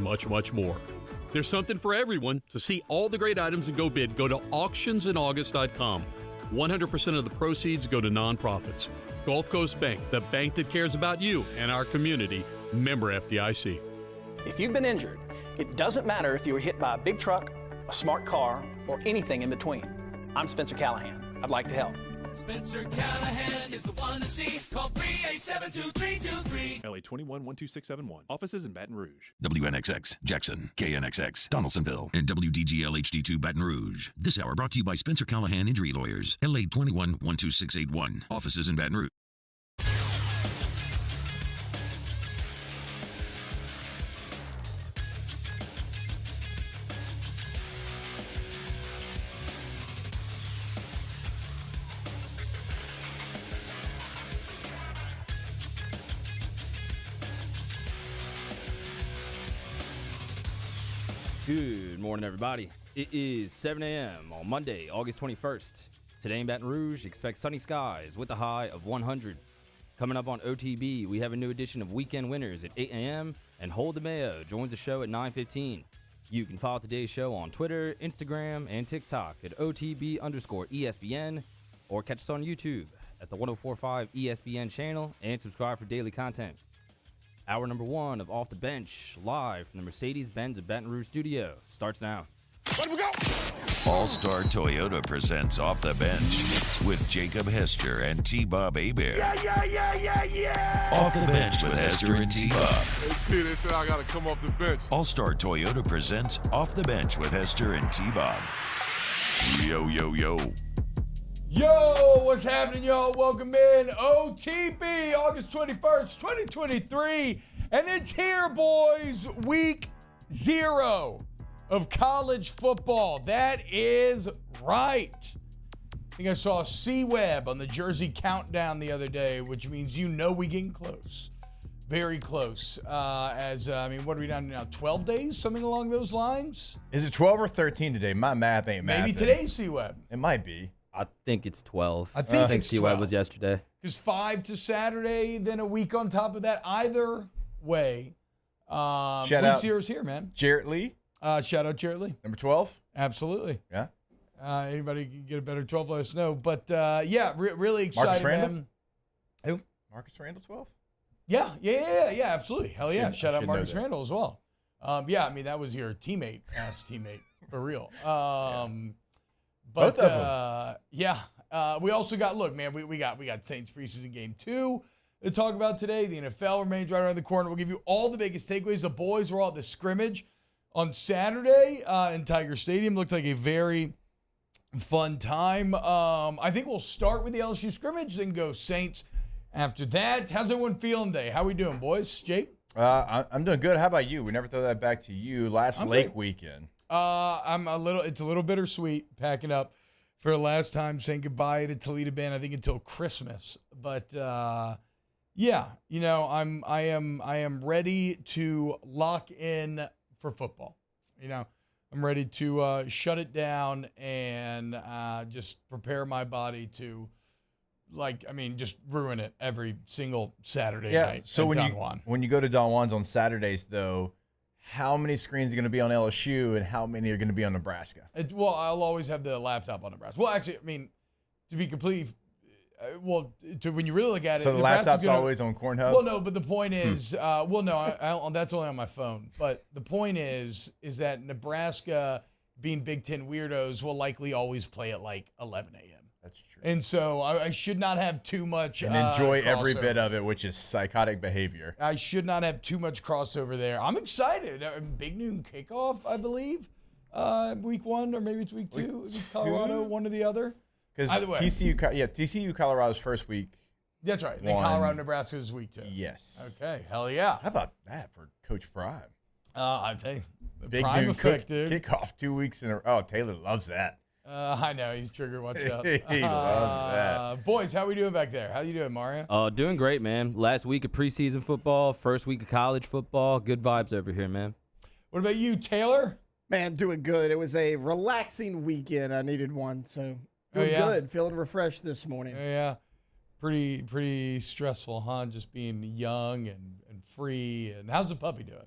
much, much more. There's something for everyone. To see all the great items and go bid, go to auctionsinAugust.com. 100% of the proceeds go to nonprofits. Gulf Coast Bank, the bank that cares about you and our community. Member FDIC. If you've been injured, it doesn't matter if you were hit by a big truck, a smart car, or anything in between. I'm Spencer Callahan. I'd like to help. Spencer Callahan is the one to see. Call 387-2323. LA 21-12671. Offices in Baton Rouge. WNXX, Jackson, KNXX, Donaldsonville, and WDGL HD2 Baton Rouge. This hour brought to you by Spencer Callahan Injury Lawyers. LA 21-12681. Offices in Baton Rouge. Good morning, everybody. It is 7 a.m. on Monday, August 21st. Today in Baton Rouge, expect sunny skies with a high of 100. Coming up on OTB, we have a new edition of Weekend Winners at 8 a.m. and Hold the Mayo joins the show at 9:15. You can follow today's show on Twitter, Instagram, and TikTok at OTB_ESPN or catch us on YouTube at the 104.5 ESPN channel and subscribe for daily content. Hour number one of Off the Bench, live from the Mercedes-Benz of Baton Rouge studio, starts now. Let we go! All-Star Toyota presents Off the Bench with Jacob Hester and T-Bob Hebert. Yeah! Off the Bench with Hester and T-Bob. Hey, P, they said I got to come off the bench. All-Star Toyota presents Off the Bench with Hester and T-Bob. Yo, yo, yo. Yo, what's happening, y'all? Welcome in. OTB, August 21st, 2023. And it's here, boys. Week 0 of college football. That is right. I think I saw C-Web on the Jersey Countdown the other day, which means we getting close. Very close. What are we down to now? 12 days? Something along those lines? Is it 12 or 13 today? My math ain't math. Maybe today's C-Web. It might be. I think it's 12. I think it's 12. C-Web was yesterday. Because 5 to Saturday, then a week on top of that. Either way, Shout week out 0's here, man. Jarrett Lee. Shout out Jarrett Lee. Number 12? Absolutely. Yeah. Anybody can get a better 12, let us know. But, really excited, Marcus Randall? man. Who? Marcus Randall, 12? Yeah, absolutely. Hell yeah. Shout out Marcus Randall as well. That was your teammate, for real. Both of them. We also got, we got Saints preseason game 2 to talk about today. The NFL remains right around the corner. We'll give you all the biggest takeaways. The boys were all at the scrimmage on Saturday in Tiger Stadium. Looked like a very fun time. I think we'll start with the LSU scrimmage, then go Saints after that. How's everyone feeling today? How we doing, boys? Jake? I'm doing good. How about you? We never throw that back to you. Last Lake weekend. It's a little bittersweet packing up for the last time, saying goodbye to Toledo Band, I think until Christmas. But I am ready to lock in for football. I'm ready to shut it down and just prepare my body to just ruin it every sinwell Saturday night. So when you go to Don Juan's on Saturdays though, how many screens are going to be on LSU and how many are going to be on Nebraska? I'll always have the laptop on Nebraska. Well, actually, to be completely, when you really look at it. So the laptop's always on Cornhub? Well, no, but the point is, that's only on my phone. But the point is that Nebraska, being Big Ten weirdos, will likely always play at 11 a.m. That's true. And so I should not have too much and enjoy every bit of it, which is psychotic behavior. I should not have too much crossover there. I'm excited. Big noon kickoff, I believe, week 1 or maybe it's week 2. It's Colorado, one or the other. Because TCU Colorado's first week. That's right. And then Colorado Nebraska is week 2. Yes. Okay. Hell yeah. How about that for Coach Prime? I think the Big Prime noon effect, dude. Kickoff 2 weeks in a row. Oh, Taylor loves that. I know. He's triggered. Watch out. He loves that. Boys, how we doing back there? How you doing, Mario? Doing great, man. Last week of preseason football, first week of college football. Good vibes over here, man. What about you, Taylor? Man, doing good. It was a relaxing weekend. I needed one, so doing good. Feeling refreshed this morning. Yeah. Pretty stressful, huh? Just being young and free. And how's the puppy doing?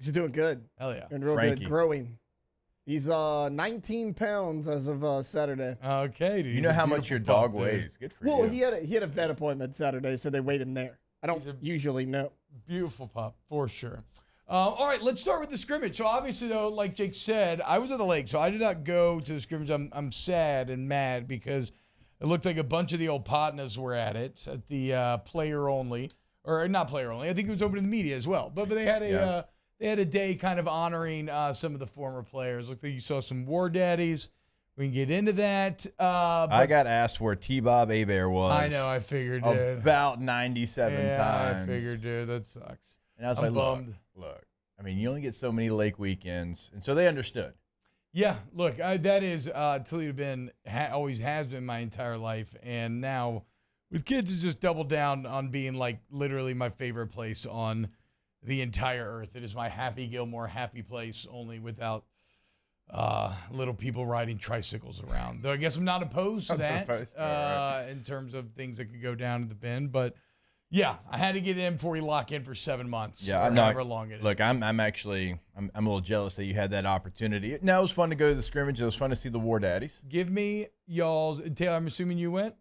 He's doing good. Hell yeah. Doing real Frankie. good. Growing. He's 19 pounds as of Saturday. Okay, dude. You know how much your dog weighs. Good for Well, you. he had a vet appointment Saturday, so they weighed him there. I don't usually know. Beautiful pup, for sure. All right, let's start with the scrimmage. So obviously, though, like Jake said, I was at the lake, so I did not go to the scrimmage. I'm sad and mad because it looked like a bunch of the old partners were at it, at the player only, or not player only. I think it was open to the media as well. But they had a day kind of honoring some of the former players. Looked like you saw some war daddies. We can get into that. I got asked where T-Bob Hebert was. I know, I figured, dude. About 97 times. I figured, dude. That sucks. And I was I'm like, bummed. Look, I mean, you only get so many lake weekends. And so they understood. Yeah, look, that is Toledo been always has been my entire life, and now with kids, it's just doubled down on being like literally my favorite place on the entire earth. It is my Happy Gilmore happy place, only without little people riding tricycles around. Though I guess I'm not opposed to that in terms of things that could go down at the Bend, but. Yeah, I had to get in before we lock in for 7 months. Yeah, or however long it is. Look, I'm a little jealous that you had that opportunity. Now it was fun to go to the scrimmage. It was fun to see the War Daddies. Give me y'all's. Taylor, I'm assuming you went.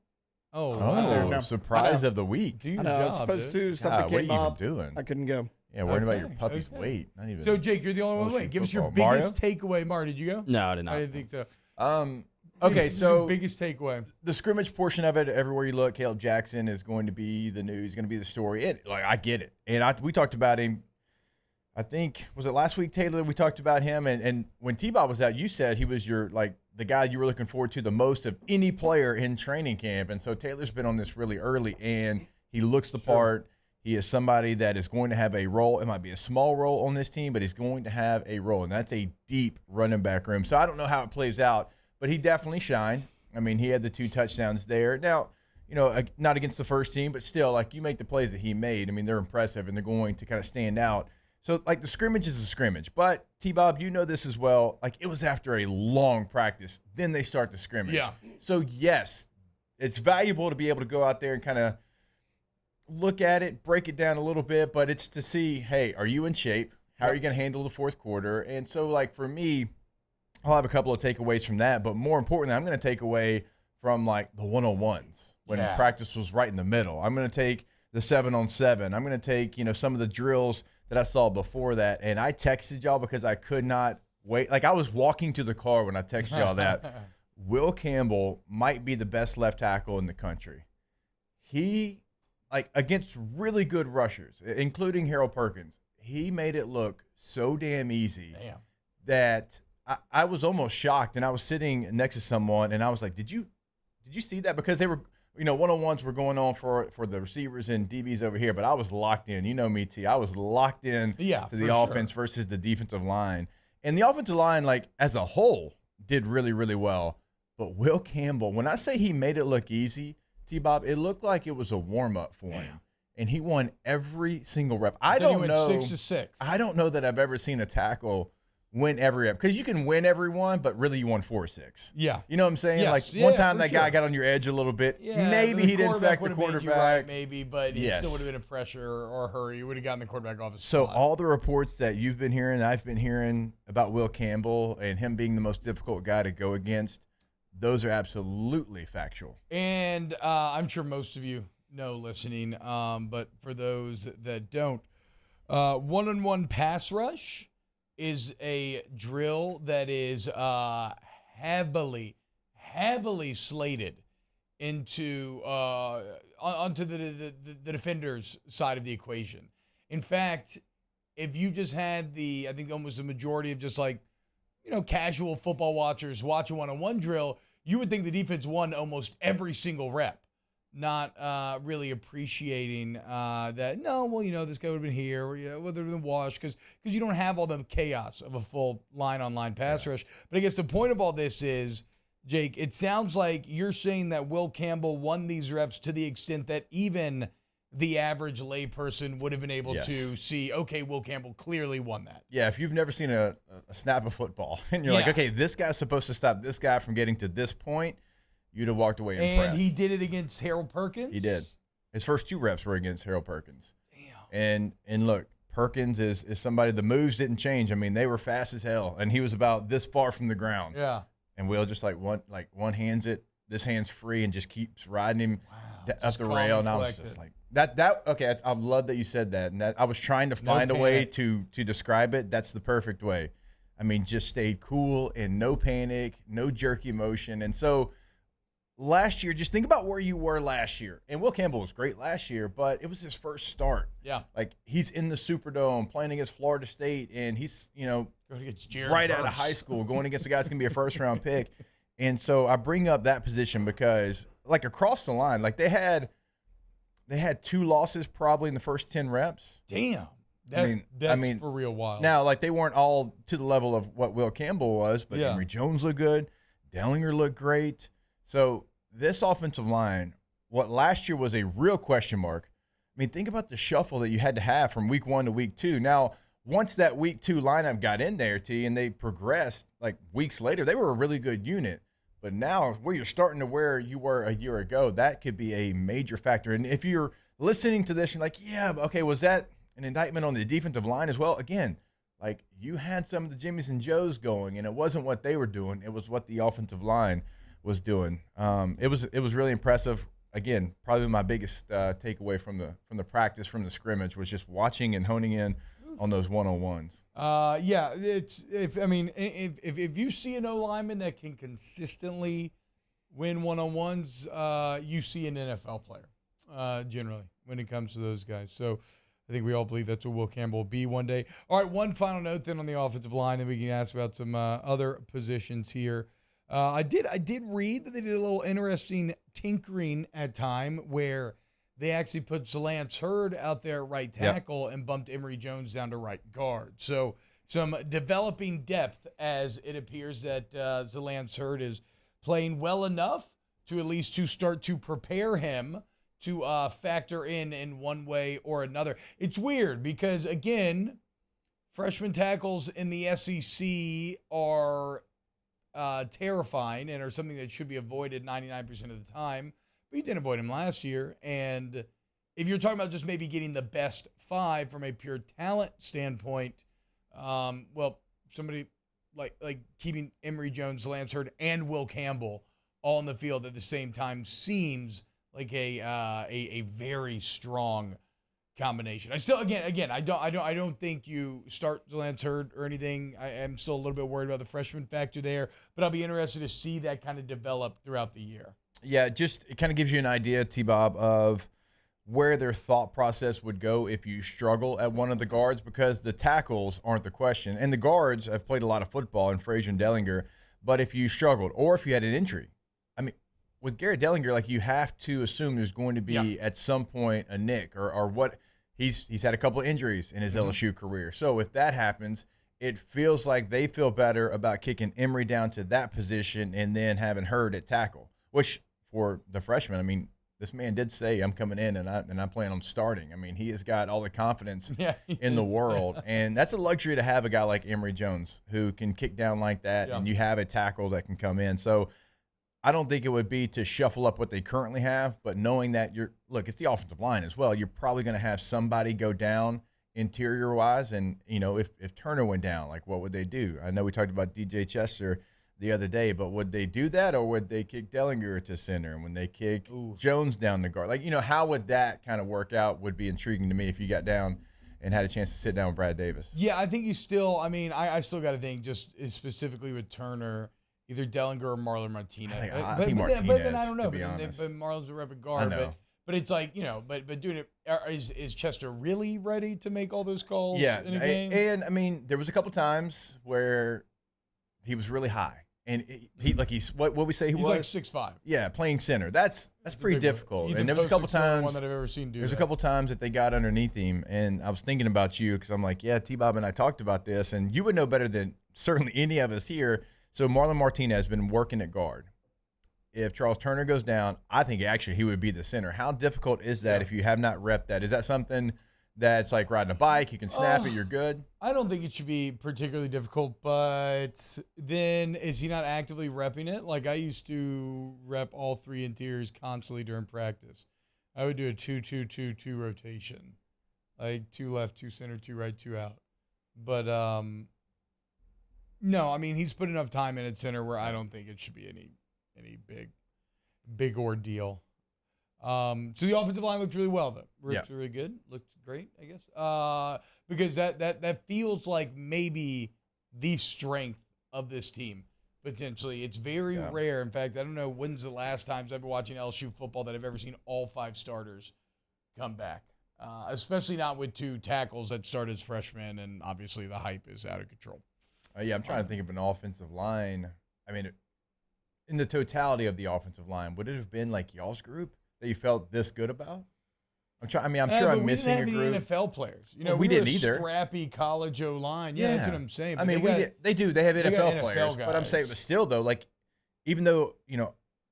Surprise of the week. Do your I know, I was job, supposed dude. to. Something what are came you even up. doing? I couldn't go. Yeah, worrying about your puppy's weight. Not even. So Jake, you're the only one away. Give us your biggest takeaway. Mar, did you go? No, I did not. I didn't think so. Okay, so biggest takeaway. The scrimmage portion of it, everywhere you look, Caleb Jackson is going to be the news, going to be the story. I get it. And we talked about him, I think, was it last week, Taylor? We talked about him. And when T-Bob was out, you said he was the guy you were looking forward to the most of any player in training camp. And so Taylor's been on this really early, and he looks the part. He is somebody that is going to have a role. It might be a small role on this team, but he's going to have a role. And that's a deep running back room. So I don't know how it plays out. But he definitely shined. I mean, he had the 2 touchdowns there. Now, not against the first team, but still, like, you make the plays that he made. I mean, they're impressive, and they're going to kind of stand out. So, like, the scrimmage is a scrimmage. But, T-Bob, you know this as well. Like, it was after a long practice. Then they start the scrimmage. Yeah. So, yes, it's valuable to be able to go out there and kind of look at it, break it down a little bit. But it's to see, hey, are you in shape? How are you going to handle the fourth quarter? And so, like, for me, I'll have a couple of takeaways from that, but more importantly, I'm going to take away from like the 101s when practice was right in the middle. I'm going to take the 7-on-7. I'm going to take, some of the drills that I saw before that. And I texted y'all because I could not wait. Like I was walking to the car when I texted y'all that Will Campbell might be the best left tackle in the country. He, like against really good rushers, including Harold Perkins, he made it look so damn easy that I was almost shocked, and I was sitting next to someone, and I was like, "Did you see that?" Because they were, 1-on-1s were going on for the receivers and DBs over here, but I was locked in. You know me, T. I was locked in to the offense versus the defensive line, and the offensive line, like as a whole, did really, really well. But Will Campbell, when I say he made it look easy, T-Bob, it looked like it was a warm up for him, and he won every single rep. I don't know 6-6. I don't know that I've ever seen a tackle win every rep, because you can win every one, but really you won 4 or 6. Yeah, you know what I'm saying? Yes. Like one time that guy got on your edge a little bit. Yeah, maybe he didn't sack the quarterback. Right, maybe, but he still would have been in pressure or hurry. He would have gotten the quarterback off his spot. So all the reports that you've been hearing, I've been hearing about Will Campbell and him being the most difficult guy to go against, those are absolutely factual. And I'm sure most of you know listening, but for those that don't, one-on-one pass rush is a drill that is heavily slated into onto the defender's side of the equation. In fact, if you just had I think almost the majority of just like, casual football watchers watch a one-on-one drill, you would think the defense won almost every single rep. Not really appreciating that. No, well, this guy would have been here, or would have been washed, because you don't have all the chaos of a full line-on-line pass rush. But I guess the point of all this is, Jake, it sounds like you're saying that Will Campbell won these reps to the extent that even the average layperson would have been able to see, okay, Will Campbell clearly won that. Yeah, if you've never seen a snap of football, and you're like, okay, this guy's supposed to stop this guy from getting to this point, you'd have walked away impressed. And he did it against Harold Perkins? He did. His first 2 reps were against Harold Perkins. Damn. And look, Perkins is somebody, the moves didn't change. I mean, they were fast as hell, and he was about this far from the ground. Yeah. And Will just one hands it, this hand's free, and just keeps riding him up the rail. And I was just like, okay, I love that you said that. And that I was trying to find a way to describe it. That's the perfect way. I mean, just stayed cool and no panic, no jerky motion. And so last year, just think about where you were last year. And Will Campbell was great last year, but it was his first start. Yeah. Like, he's in the Superdome playing against Florida State, and he's, right out of high school going against the guy that's going to be a first-round pick. And so I bring up that position because, like, across the line, like, they had 2 losses probably in the first 10 reps. Damn. That's for real wild. Now, like, they weren't all to the level of what Will Campbell was, but Emory Jones looked good. Dellinger looked great. So this offensive line, what last year was a real question mark, I mean, think about the shuffle that you had to have from week 1 to week 2. Now, once that week 2 lineup got in there, and they progressed, like, weeks later, they were a really good unit. But now, where you're starting to where you were a year ago, that could be a major factor. And if you're listening to this, you're like, yeah, okay, was that an indictment on the defensive line as well? Again, like, you had some of the Jimmies and Joes going, and it wasn't what they were doing. It was what the offensive line was doing. It was really impressive. Again, probably my biggest takeaway from the practice, from the scrimmage, was just watching and honing in on those one-on-ones. Yeah, if you see an O-lineman that can consistently win one-on-ones, you see an NFL player generally when it comes to those guys. So I think we all believe that's what Will Campbell will be one day. All right, one final note then on the offensive line, and we can ask about some other positions here. I did read that they did a little interesting tinkering at time where they actually put Zalance Hurd out there at right tackle and bumped Emory Jones down to right guard. So some developing depth, as it appears that Zalance Hurd is playing well enough to at least to start to prepare him to factor in one way or another. It's weird because, again, freshman tackles in the SEC are terrifying and are something that should be avoided 99% of the time. But you didn't avoid him last year. And if you're talking about just maybe getting the best 5 from a pure talent standpoint, somebody like keeping Emory Jones, Lance Hurd, and Will Campbell all in the field at the same time seems like a very strong combination. I still, again, I don't think you start Lance Hurd or anything. I am still a little bit worried about the freshman factor there, but I'll be interested to see that kind of develop throughout the year. Yeah, it kind of gives you an idea, T-Bob, of where their thought process would go if you struggle at one of the guards, because the tackles aren't the question. And the guards, I've played a lot of football in Frazier and Dellinger, but if you struggled or if you had an injury, I mean, with Garrett Dellinger, like, you have to assume there's going to be at some point a nick or what. He's had a couple of injuries in his LSU career. So if that happens, it feels like they feel better about kicking Emory down to that position and then having Hurd at tackle, which for the freshman, I mean, this man did say, I'm coming in and I'm planning on starting. I mean, he has got all the confidence in the world. And that's a luxury to have a guy like Emory Jones who can kick down like that, and you have a tackle that can come in. So I don't think it would be to shuffle up what they currently have, but knowing that it's the offensive line as well. You're probably going to have somebody go down interior-wise, and, if Turner went down, like, what would they do? I know we talked about DJ Chester the other day, but would they do that, or would they kick Dellinger to center? And when they kick Jones down the guard, like, how would that kind of work out would be intriguing to me if you got down and had a chance to sit down with Brad Davis. Yeah, I think I still got to think just specifically with Turner, either Dellinger or Marlon Martinez. I think Martinez, but then I don't know. to be honest. But Marlon's a rep at guard. But it's like, but doing it, is Chester really ready to make all those calls in a game? And, I mean, there was a couple times where he was really high. And what we say he was? He's like 6'5". Yeah, playing center. That's pretty difficult. And there was a couple times. One that I've ever seen do there's that. a couple times that they got underneath him, and I was thinking about you because I'm like, yeah, T-Bob and I talked about this, and you would know better than certainly any of us here. So Marlon Martinez has been working at guard. If Charles Turner goes down, I think actually he would be the center. How difficult is that if you have not repped that? Is that something that's like riding a bike? You can snap it, you're good? I don't think it should be particularly difficult, but then is he not actively repping it? Like, I used to rep all 3 interiors constantly during practice. I would do a 2-2-2-2 rotation. Like 2 left, 2 center, 2 right, 2 out. But no, I mean he's put enough time in at center where I don't think it should be any big ordeal. So the offensive line looked really well though. Looked really good. Looked great, I guess. Because that feels like maybe the strength of this team. Potentially. It's very rare. In fact, I don't know when's the last time I've been watching LSU football that I've ever seen all 5 starters come back. Especially not with 2 tackles that start as freshmen, and obviously the hype is out of control. I'm trying to think of an offensive line. I mean, in the totality of the offensive line, would it have been like y'all's group that you felt this good about? I'm sure I'm missing a group. We didn't have any NFL players. You know, we didn't were a either. Scrappy college O-line. Yeah, that's what I'm saying. I mean, they do. They have NFL players. Guys. But I'm saying, but still, though, like, even though,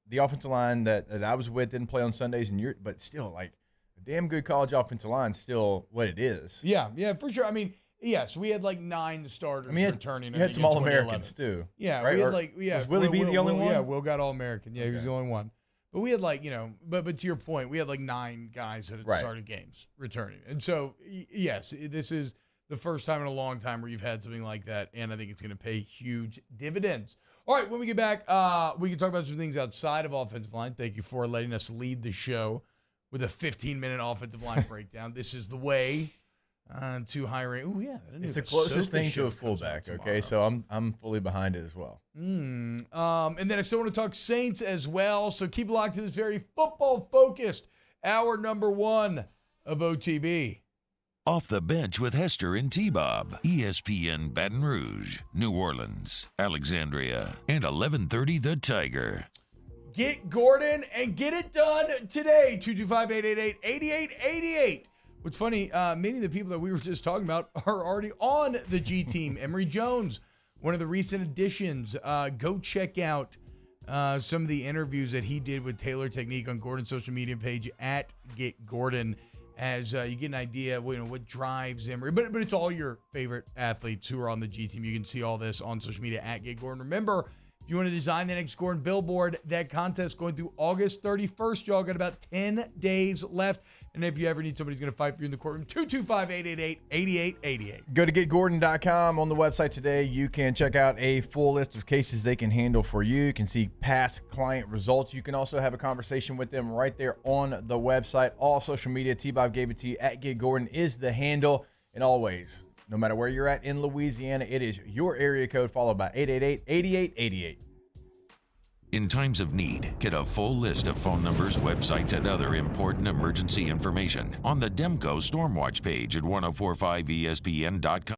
the offensive line that I was with didn't play on Sundays, but still, like, a damn good college offensive line is still what it is. Yeah, for sure. I mean, yes, we had like 9 starters returning. You had some All-Americans, too. Yeah, right? We had Was Willie B the only one? Yeah, Will got All-American. Yeah, he was the only one. But we had but to your point, we had like 9 guys that had started games returning. And so, yes, this is the first time in a long time where you've had something like that, and I think it's going to pay huge dividends. All right, when we get back, we can talk about some things outside of offensive line. Thank you for letting us lead the show with a 15-minute offensive line breakdown. This is the way to hiring. Oh, yeah. It's the closest thing to a fullback, okay? So I'm fully behind it as well. And then I still want to talk Saints as well. So keep locked to this very football-focused hour number 1 of OTB. Off the Bench with Hester and T-Bob. ESPN Baton Rouge, New Orleans, Alexandria, and 1130 The Tiger. Get Gordon and get it done today. 225-888-8888. What's funny, many of the people that we were just talking about are already on the G team. Emory Jones, one of the recent additions. Go check out some of the interviews that he did with Taylor Technique on Gordon's social media page at Get Gordon, as you get an idea of what drives Emory. But it's all your favorite athletes who are on the G team. You can see all this on social media at Get Gordon. Remember, if you want to design the next Gordon billboard, that contest going through August 31st. Y'all got about 10 days left. And if you ever need somebody who's going to fight for you in the courtroom, 225-888-8888. Go to getgordon.com. On the website today, you can check out a full list of cases they can handle for you. You can see past client results. You can also have a conversation with them right there on the website. All social media, T-Bob gave it to you. At Get Gordon is the handle. And always, no matter where you're at in Louisiana, it is your area code followed by 888-8888. In times of need, get a full list of phone numbers, websites, and other important emergency information on the Demco Stormwatch page at 1045ESPN.com.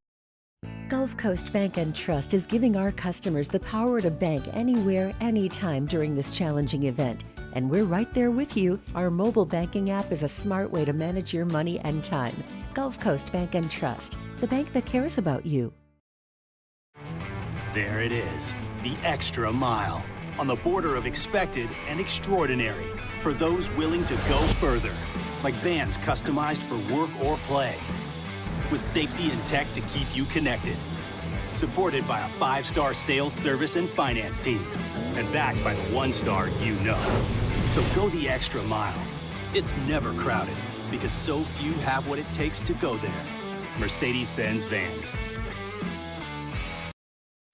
Gulf Coast Bank and Trust is giving our customers the power to bank anywhere, anytime during this challenging event. And we're right there with you. Our mobile banking app is a smart way to manage your money and time. Gulf Coast Bank and Trust, the bank that cares about you. There it is, the extra mile. On the border of expected and extraordinary for those willing to go further, like vans customized for work or play, with safety and tech to keep you connected, supported by a 5-star sales, service, and finance team, and backed by the 1-star you know. So go the extra mile. It's never crowded because so few have what it takes to go there. Mercedes-Benz Vans.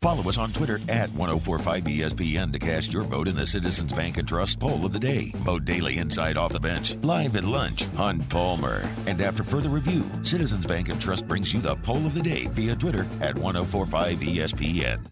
Follow us on Twitter at 1045ESPN to cast your vote in the Citizens Bank and Trust Poll of the Day. Vote daily inside Off the Bench, live at lunch on Palmer. And after further review, Citizens Bank and Trust brings you the Poll of the Day via Twitter at 1045ESPN.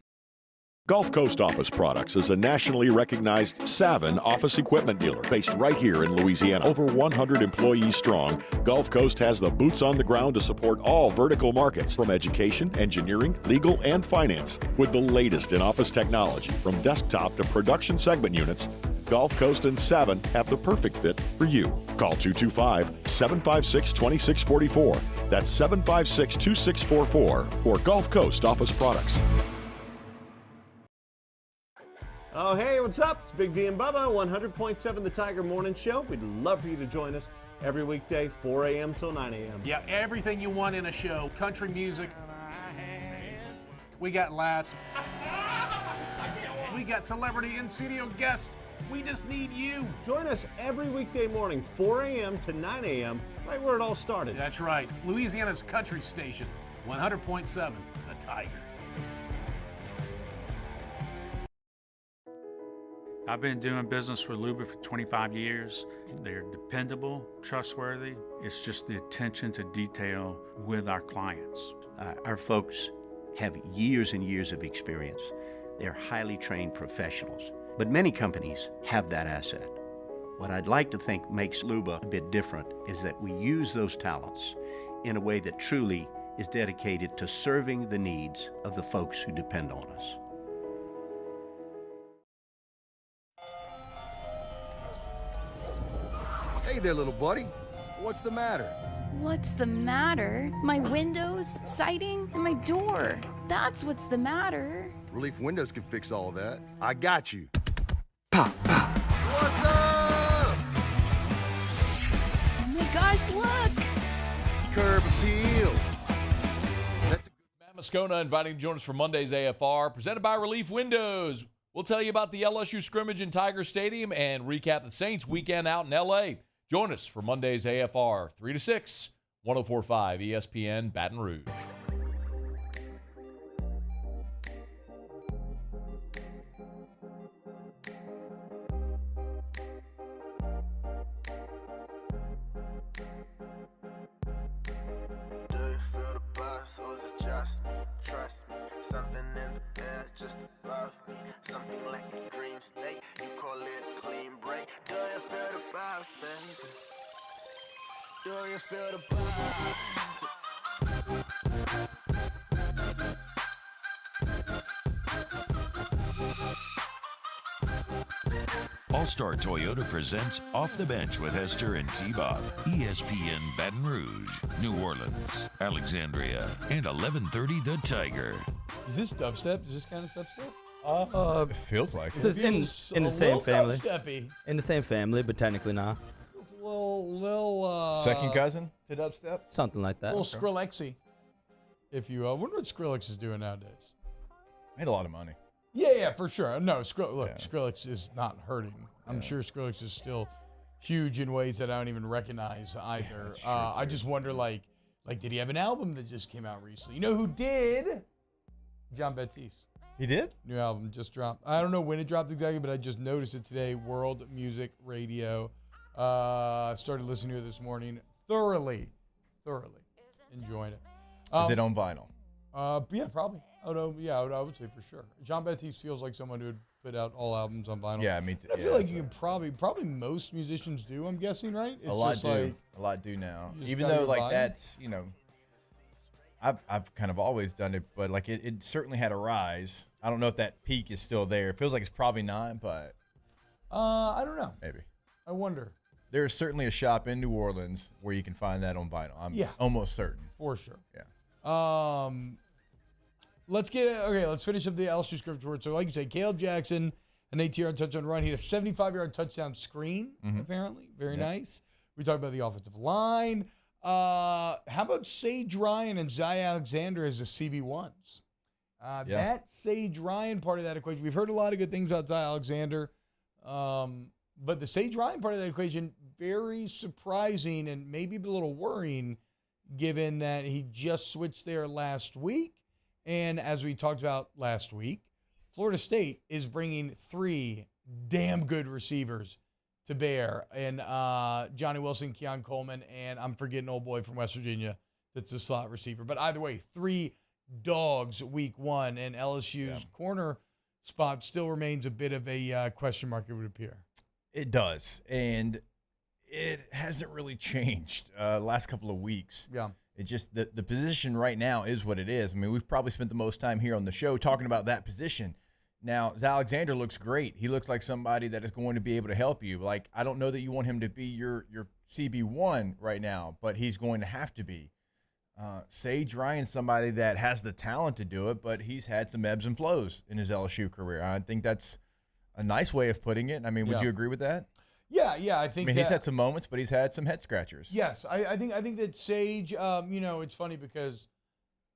Gulf Coast Office Products is a nationally recognized Savin office equipment dealer based right here in Louisiana. Over 100 employees strong, Gulf Coast has the boots on the ground to support all vertical markets, from education, engineering, legal, and finance. With the latest in office technology, from desktop to production segment units, Gulf Coast and Savin have the perfect fit for you. Call 225-756-2644. That's 756-2644 for Gulf Coast Office Products. Oh, hey, what's up? It's Big D and Bubba, 100.7 The Tiger Morning Show. We'd love for you to join us every weekday, 4 a.m. till 9 a.m. Yeah, everything you want in a show. Country music. We got laughs. We got celebrity in-studio guests. We just need you. Join us every weekday morning, 4 a.m. to 9 a.m. right where it all started. That's right. Louisiana's country station, 100.7, The Tiger. I've been doing business with Luba for 25 years. They're dependable, trustworthy. It's just the attention to detail with our clients. Our folks have years and years of experience. They're highly trained professionals, but many companies have that asset. What I'd like to think makes Luba a bit different is that we use those talents in a way that truly is dedicated to serving the needs of the folks who depend on us. Hey there, little buddy. What's the matter? What's the matter? My windows, siding, and my door. That's what's the matter. Relief Windows can fix all of that. I got you. Pop, pop. What's up? Oh my gosh, look! Curb appeal. That's Matt Moscona inviting to join us for Monday's AFR, presented by Relief Windows. We'll tell you about the LSU Scrimmage in Tiger Stadium and recap the Saints weekend out in L.A. Join us for Monday's AFR, 3 to 6, 104.5 ESPN Baton Rouge. Do you feel the buzz or is it just me? Trust me, something in the air just above me. Something like a dream state, you call it a clean break. Do you feel the buzz, baby? Do you feel the buzz? All-Star Toyota presents Off the Bench with Hester and T-Bob. ESPN Baton Rouge, New Orleans, Alexandria, and 1130 The Tiger. Is this dubstep? Is this kind of dubstep? It feels like This is in the same family. Dubsteppy. In the same family, but technically not. Little second cousin to dubstep? Something like that. Little Skrillexy, if you will. I wonder what Skrillex is doing nowadays. Made a lot of money. Yeah, for sure. No, Skrillex is not hurting. I'm sure Skrillex is still huge in ways that I don't even recognize either. I just wonder, like, did he have an album that just came out recently? You know who did? John Baptiste. He did? New album just dropped. I don't know when it dropped exactly, but I just noticed it today. World Music Radio. Started listening to it this morning. Thoroughly enjoying it. Is it on vinyl? Yeah, probably. Oh no, yeah, I would say for sure. John Baptiste feels like someone who would put out all albums on vinyl. Yeah, me too. I feel like you can probably most musicians do. I'm guessing, right? It's a lot just do. like, a lot do now. you just Even gotta though like vibe. that's I've kind of always done it, but like it certainly had a rise. I don't know if that peak is still there. It feels like it's probably not, but I don't know. Maybe. I wonder. There's certainly a shop in New Orleans where you can find that on vinyl. I'm almost certain. For sure. Yeah. Let's finish up the LSU scrimmage word. So, like you said, Caleb Jackson, an 18-yard touchdown run. He had a 75-yard touchdown screen, apparently. Very nice. We talked about the offensive line. How about Sage Ryan and Zay Alexander as the CB1s? That Sage Ryan part of that equation, we've heard a lot of good things about Zay Alexander. But the Sage Ryan part of that equation, very surprising and maybe a little worrying, given that he just switched there last week. And as we talked about last week, Florida State is bringing 3 damn good receivers to bear. And Johnny Wilson, Keon Coleman, and I'm forgetting old boy from West Virginia that's a slot receiver. But either way, 3 dogs week 1. And LSU's corner spot still remains a bit of a question mark, it would appear. It does. And it hasn't really changed last couple of weeks. Yeah. It just, the position right now is what it is. I mean, we've probably spent the most time here on the show talking about that position. Now, Alexander looks great. He looks like somebody that is going to be able to help you. Like, I don't know that you want him to be your CB1 right now, but he's going to have to be. Sage Ryan's somebody that has the talent to do it, but he's had some ebbs and flows in his LSU career. I think that's a nice way of putting it. I mean, would you agree with that? Yeah, I think. I mean, he's had some moments, but he's had some head scratchers. Yes, I think that Sage. It's funny because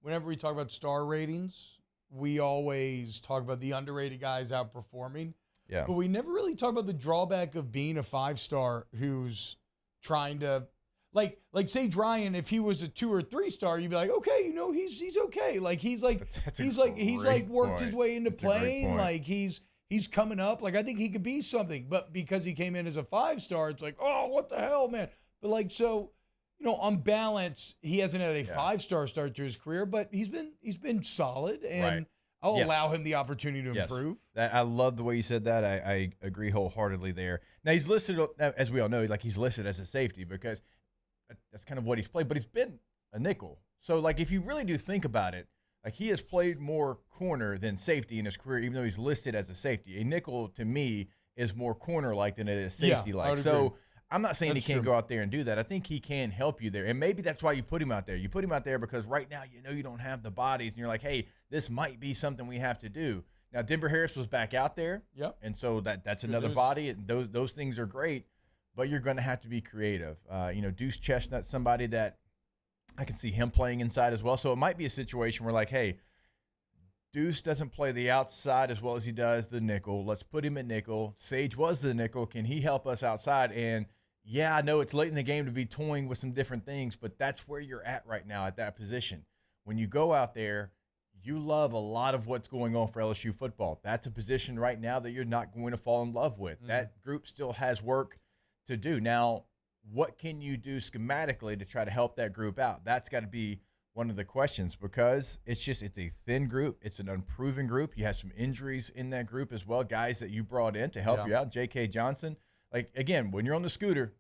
whenever we talk about star ratings, we always talk about the underrated guys outperforming. Yeah. But we never really talk about the drawback of being a 5-star who's trying to. like Sage Ryan, if he was a 2 or 3 star, you'd be like, okay, you know, he's okay. Like he's worked his way into playing. Like he's coming up. Like I think he could be something. But because he came in as a 5-star, it's like, oh, what the hell, man. But like so, you know, on balance, he hasn't had a 5-star start to his career, but he's been solid, and I'll allow him the opportunity to improve. I love the way you said that. I agree wholeheartedly there. Now he's listed, as we all know, like he's listed as a safety because that's kind of what he's played, but he's been a nickel. So like if you really do think about it, like he has played more corner than safety in his career, even though he's listed as a safety. A nickel to me is more corner-like than it is safety-like. So I'm not saying he can't go out there and do that. I think he can help you there. And maybe that's why you put him out there. You put him out there because right now you know you don't have the bodies, and you're like, hey, this might be something we have to do. Now, Denver Harris was back out there. Yep. And so that's another body. And those things are great, but you're going to have to be creative. You know, Deuce Chestnut's somebody that I can see him playing inside as well. So it might be a situation where like, hey, Deuce doesn't play the outside as well as he does the nickel. Let's put him at nickel. Sage was the nickel. Can he help us outside? And yeah, I know it's late in the game to be toying with some different things, but that's where you're at right now at that position. When you go out there, you love a lot of what's going on for LSU football. That's a position right now that you're not going to fall in love with. That group still has work to do. Now, what can you do schematically to try to help that group out? That's got to be one of the questions because it's a thin group. It's an unproven group. You have some injuries in that group as well, guys that you brought in to help you out. J.K. Johnson. Like, again, when you're on the scooter,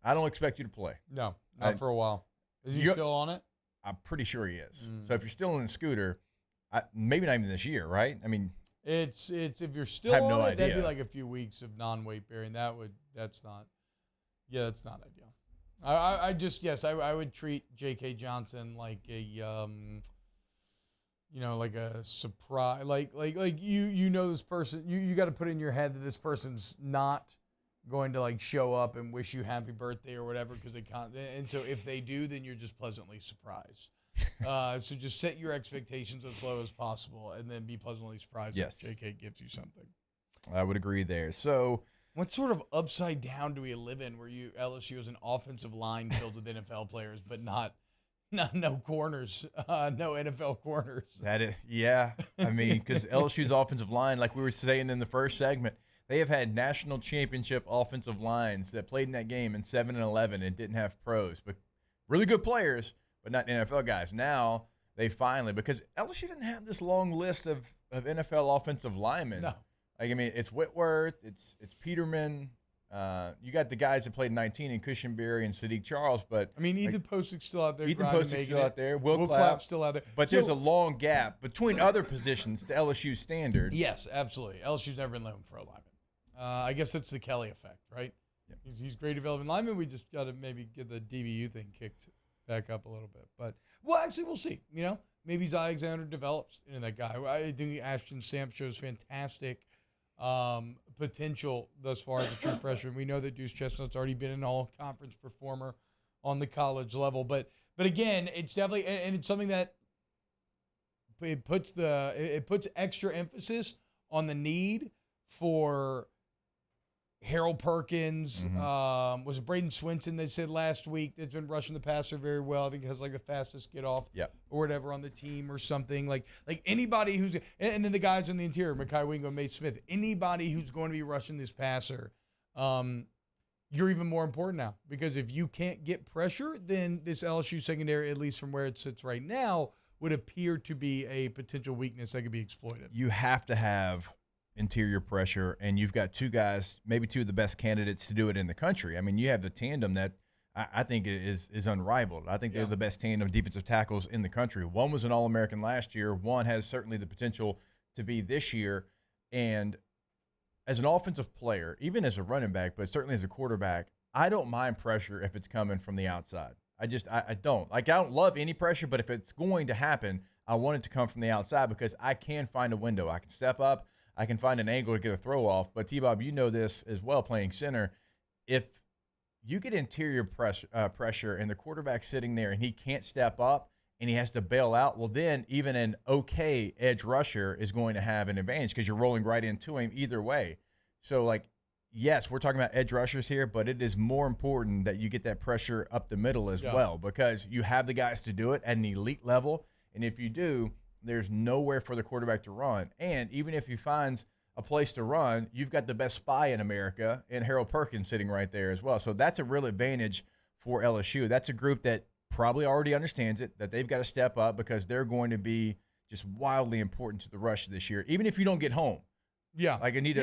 I don't expect you to play. No, not for a while. Is he still on it? I'm pretty sure he is. So if you're still in the scooter, maybe not even this year, right? I mean, it's if you're still on it, that'd be like a few weeks of non-weight bearing. That's not ideal. I would treat J.K. Johnson like a like a surprise, like you know this person. You got to put in your head that this person's not going to like show up and wish you happy birthday or whatever because they can't. And so if they do, then you're just pleasantly surprised. So just set your expectations as low as possible and then be pleasantly surprised if JK gives you something. I would agree there. So what sort of upside down do we live in where LSU is an offensive line filled with NFL players, but no corners, no NFL corners? That is, yeah. I mean, because LSU's offensive line, like we were saying in the first segment, they have had national championship offensive lines that played in that game in 7 and 11 and didn't have pros, but really good players, but not NFL guys. Now they finally, because LSU didn't have this long list of NFL offensive linemen. No. Like, I mean, it's Whitworth, it's Peterman. You got the guys that played 19 in Cushenberry and Sadiq Charles, but I mean, Ethan Postic's still out there. Ethan Postic's still out there. Will Clapp's still out there. But there's a long gap between other positions to LSU standard. Yes, absolutely. LSU's never been known for a lineman. I guess it's the Kelly effect, right? Yeah. He's great development lineman. We just got to maybe get the DBU thing kicked back up a little bit. But, well, actually, we'll see. You know, maybe Zy Alexander develops into that guy. I think Ashton Stamp shows fantastic potential thus far as a true freshman. We know that Deuce Chestnut's already been an all-conference performer on the college level. But again, it's definitely – and it's something that it puts extra emphasis on the need for – Harold Perkins, was it Braden Swinson they said last week that's been rushing the passer very well. I think he has like the fastest get off or whatever on the team or something. Like anybody who's – and then the guys on the interior, Mekhi Wingo, Mace Smith, anybody who's going to be rushing this passer, you're even more important now because if you can't get pressure, then this LSU secondary, at least from where it sits right now, would appear to be a potential weakness that could be exploited. You have to have – interior pressure, and you've got two guys, maybe two of the best candidates to do it in the country. I mean, you have the tandem that I think is unrivaled. I think they're the best tandem of defensive tackles in the country. One was an All-American last year. One has certainly the potential to be this year. And as an offensive player, even as a running back, but certainly as a quarterback, I don't mind pressure if it's coming from the outside. I don't. Like, I don't love any pressure, but if it's going to happen, I want it to come from the outside because I can find a window. I can step up. I can find an angle to get a throw off. But, T-Bob, you know this as well playing center. If you get interior pressure and the quarterback's sitting there and he can't step up and he has to bail out, well, then even an okay edge rusher is going to have an advantage because you're rolling right into him either way. So, like, yes, we're talking about edge rushers here, but it is more important that you get that pressure up the middle as well, because you have the guys to do it at an elite level. And if you do, there's nowhere for the quarterback to run. And even if he finds a place to run, you've got the best spy in America and Harold Perkins sitting right there as well. So that's a real advantage for LSU. That's a group that probably already understands it, that they've got to step up because they're going to be just wildly important to the rush this year, even if you don't get home. Yeah. Like even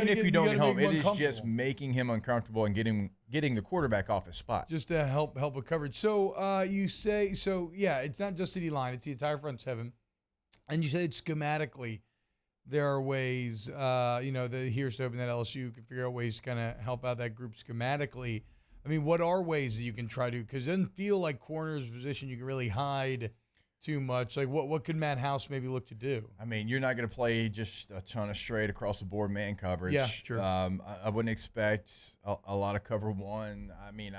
if you don't get home, it is just making him uncomfortable and getting the quarterback off his spot. Just to help with coverage. So you say, it's not just the D-line, it's the entire front seven. And you said schematically there are ways, here's hoping that LSU can figure out ways to kind of help out that group schematically. I mean, what are ways that you can try to, because it doesn't feel like corner's position you can really hide too much. Like what could Matt House maybe look to do? I mean, you're not going to play just a ton of straight across the board man coverage. Yeah, sure. I wouldn't expect a lot of cover one. I mean,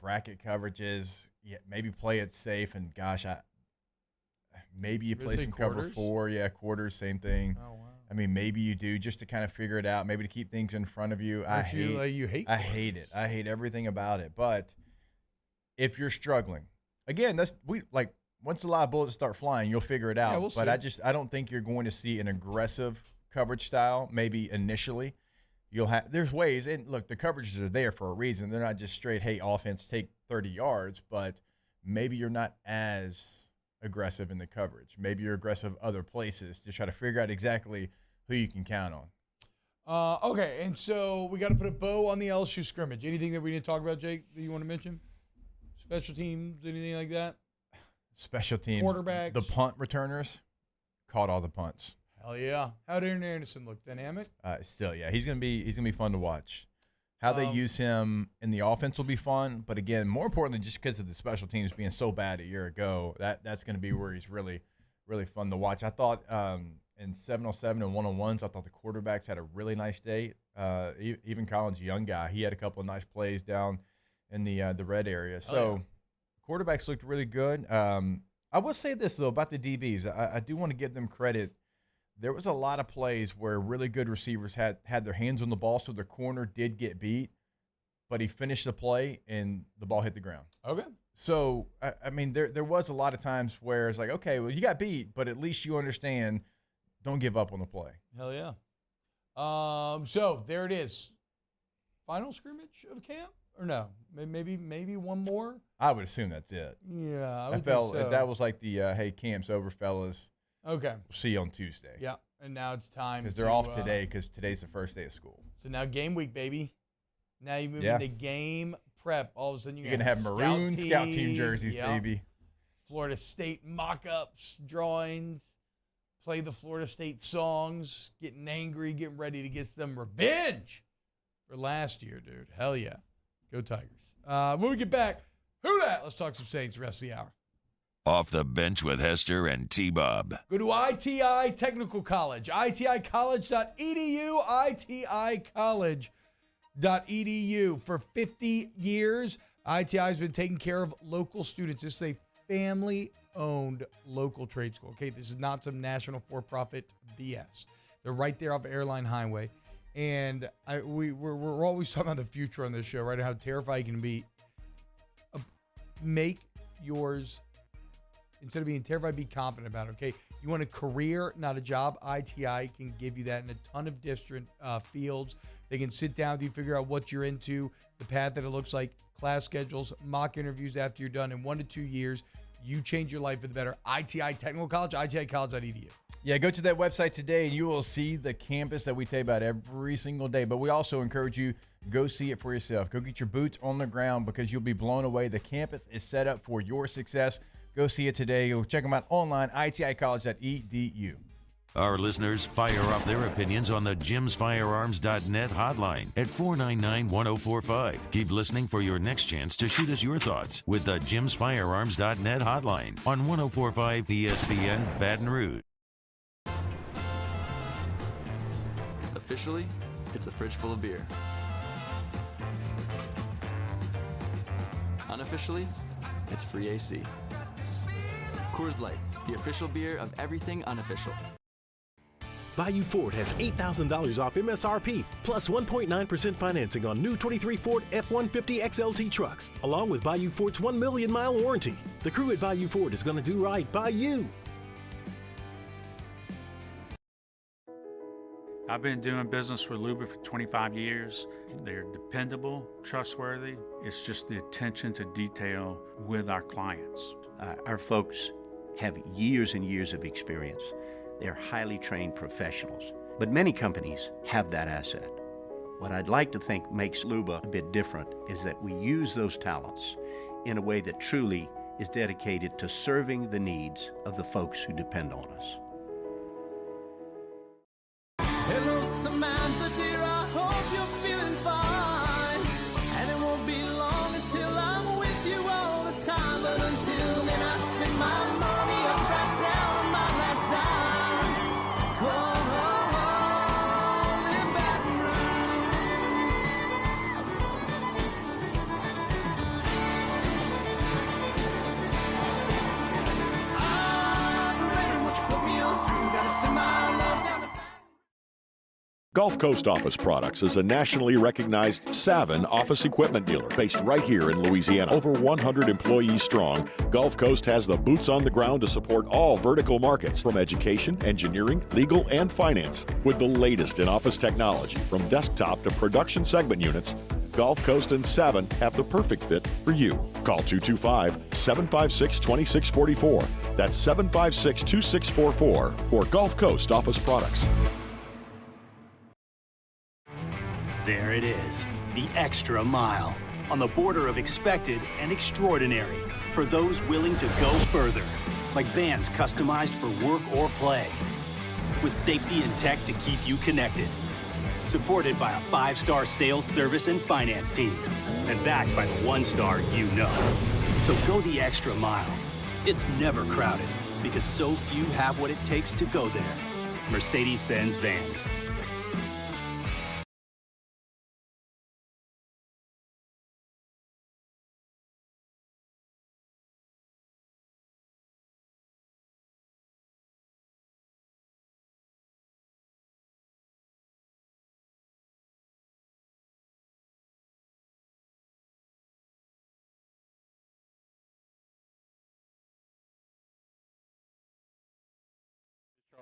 bracket coverages. Yeah, maybe play it safe. And gosh, maybe you play some cover four. Yeah, quarters, same thing. Oh wow. I mean, maybe you do just to kind of figure it out. Maybe to keep things in front of you. I hate it. I hate everything about it. But if you're struggling. Again, once the live bullets start flying, you'll figure it out. We'll but see. I don't think you're going to see an aggressive coverage style. Maybe initially, there's ways. And look, the coverages are there for a reason. They're not just straight, hey, offense, take 30 yards. But maybe you're not as aggressive in the coverage. Maybe you're aggressive other places to try to figure out exactly who you can count on. Okay, and so we got to put a bow on the LSU scrimmage. Anything that we need to talk about, Jake, that you want to mention? Special teams, anything like that? Special teams. Quarterbacks. The punt returners caught all the punts. Hell yeah. How did Aaron Anderson look? Dynamic? Still, yeah. He's gonna be fun to watch. How they use him in the offense will be fun. But again, more importantly, just because of the special teams being so bad a year ago, that's gonna be where he's really, really fun to watch. I thought in 707 and 101s, I thought the quarterbacks had a really nice day. Even Collins, young guy, he had a couple of nice plays down in the red area. So quarterbacks looked really good. I will say this, though, about the DBs. I do want to give them credit. There was a lot of plays where really good receivers had their hands on the ball, so the corner did get beat, but he finished the play and the ball hit the ground. Okay. So, I mean, there was a lot of times where it's like, okay, well, you got beat, but at least you understand, don't give up on the play. Hell yeah. So there it is. Final scrimmage of camp? Or no? Maybe one more? I would assume that's it. Yeah, I would think so. That was like the, hey, camp's over, fellas. Okay. We'll see you on Tuesday. Yeah, and now it's time. Because they're off today because today's the first day of school. So now game week, baby. Now you move into game prep. All of a sudden you're going to have maroon scout team jerseys, baby. Florida State mock-ups, drawings. Play the Florida State songs. Getting angry, getting ready to get some revenge for last year, dude. Hell yeah. Go Tigers. When we get back, who dat? Let's talk some Saints the rest of the hour. Off the bench with Hester and T-Bob. Go to ITI Technical College, iticollege.edu, iticollege.edu. For 50 years, ITI has been taking care of local students. This is a family-owned local trade school. Okay, this is not some national for-profit BS. They're right there off Airline Highway. And we're always talking about the future on this show, right? How terrified you can be. Make yours, instead of being terrified, be confident about it, okay? You want a career, not a job? ITI can give you that in a ton of different fields. They can sit down with you, figure out what you're into, the path that it looks like, class schedules, mock interviews after you're done. In 1 to 2 years, you change your life for the better. ITI Technical College, iticollege.edu. Yeah, go to that website today and you will see the campus that we tell you about every single day. But we also encourage you, go see it for yourself. Go get your boots on the ground because you'll be blown away. The campus is set up for your success. Go see it today. Go check them out online, iticollege.edu. Our listeners fire off their opinions on the jimsfirearms.net hotline at 499-1045. Keep listening for your next chance to shoot us your thoughts with the jimsfirearms.net hotline on 1045 ESPN Baton Rouge. Officially, it's a fridge full of beer. Unofficially, it's free AC. Coors Light, the official beer of everything unofficial. Bayou Ford has $8,000 off MSRP, plus 1.9% financing on new 23 Ford F-150 XLT trucks, along with Bayou Ford's 1 million mile warranty. The crew at Bayou Ford is going to do right by you. I've been doing business with Luba for 25 years. They're dependable, trustworthy. It's just the attention to detail with our clients. Our folks have years and years of experience. They're highly trained professionals, but many companies have that asset. What I'd like to think makes Luba a bit different is that we use those talents in a way that truly is dedicated to serving the needs of the folks who depend on us. Hello, Samantha, dear, I hope you're feeling fine. And it won't be long until I'm with you all the time. But until then, I spend my money up right down on my last dime. Come on, live Baton Rouge. I'm ready, what you put me on through. Gotta send my love down to Gulf Coast Office Products is a nationally recognized Savin office equipment dealer based right here in Louisiana. Over 100 employees strong, Gulf Coast has the boots on the ground to support all vertical markets, from education, engineering, legal, and finance. With the latest in office technology, from desktop to production segment units, Gulf Coast and Savin have the perfect fit for you. Call 225-756-2644. That's 756-2644 for Gulf Coast Office Products. There it is, the extra mile, on the border of expected and extraordinary, for those willing to go further, like vans customized for work or play, with safety and tech to keep you connected, supported by a 5-star sales, service, and finance team, and backed by the 1-star you know. So go the extra mile. It's never crowded, because so few have what it takes to go there. Mercedes-Benz Vans.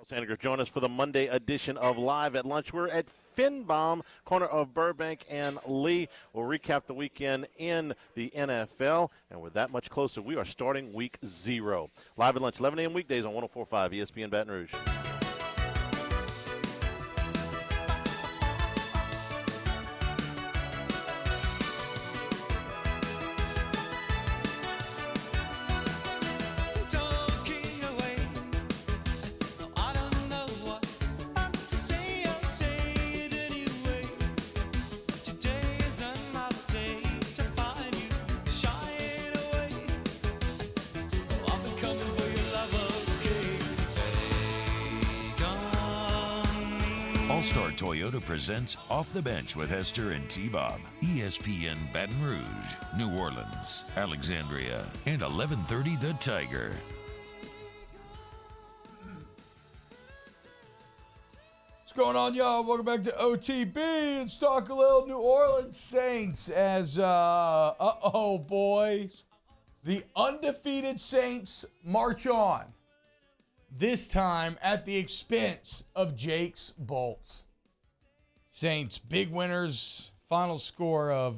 Sanders, join us for the Monday edition of Live at Lunch. We're at Finbaum, corner of Burbank and Lee. We'll recap the weekend in the NFL, and we're that much closer. We are starting week 0. Live at Lunch, 11 a.m. weekdays on 104.5 ESPN Baton Rouge. All-Star Toyota presents Off the Bench with Hester and T-Bob. ESPN Baton Rouge, New Orleans, Alexandria, and 1130 The Tiger. What's going on, y'all? Welcome back to OTB. Let's talk a little New Orleans Saints as, boys. The undefeated Saints march on. This time at the expense of Jake's Bolts. Saints, big winners. Final score of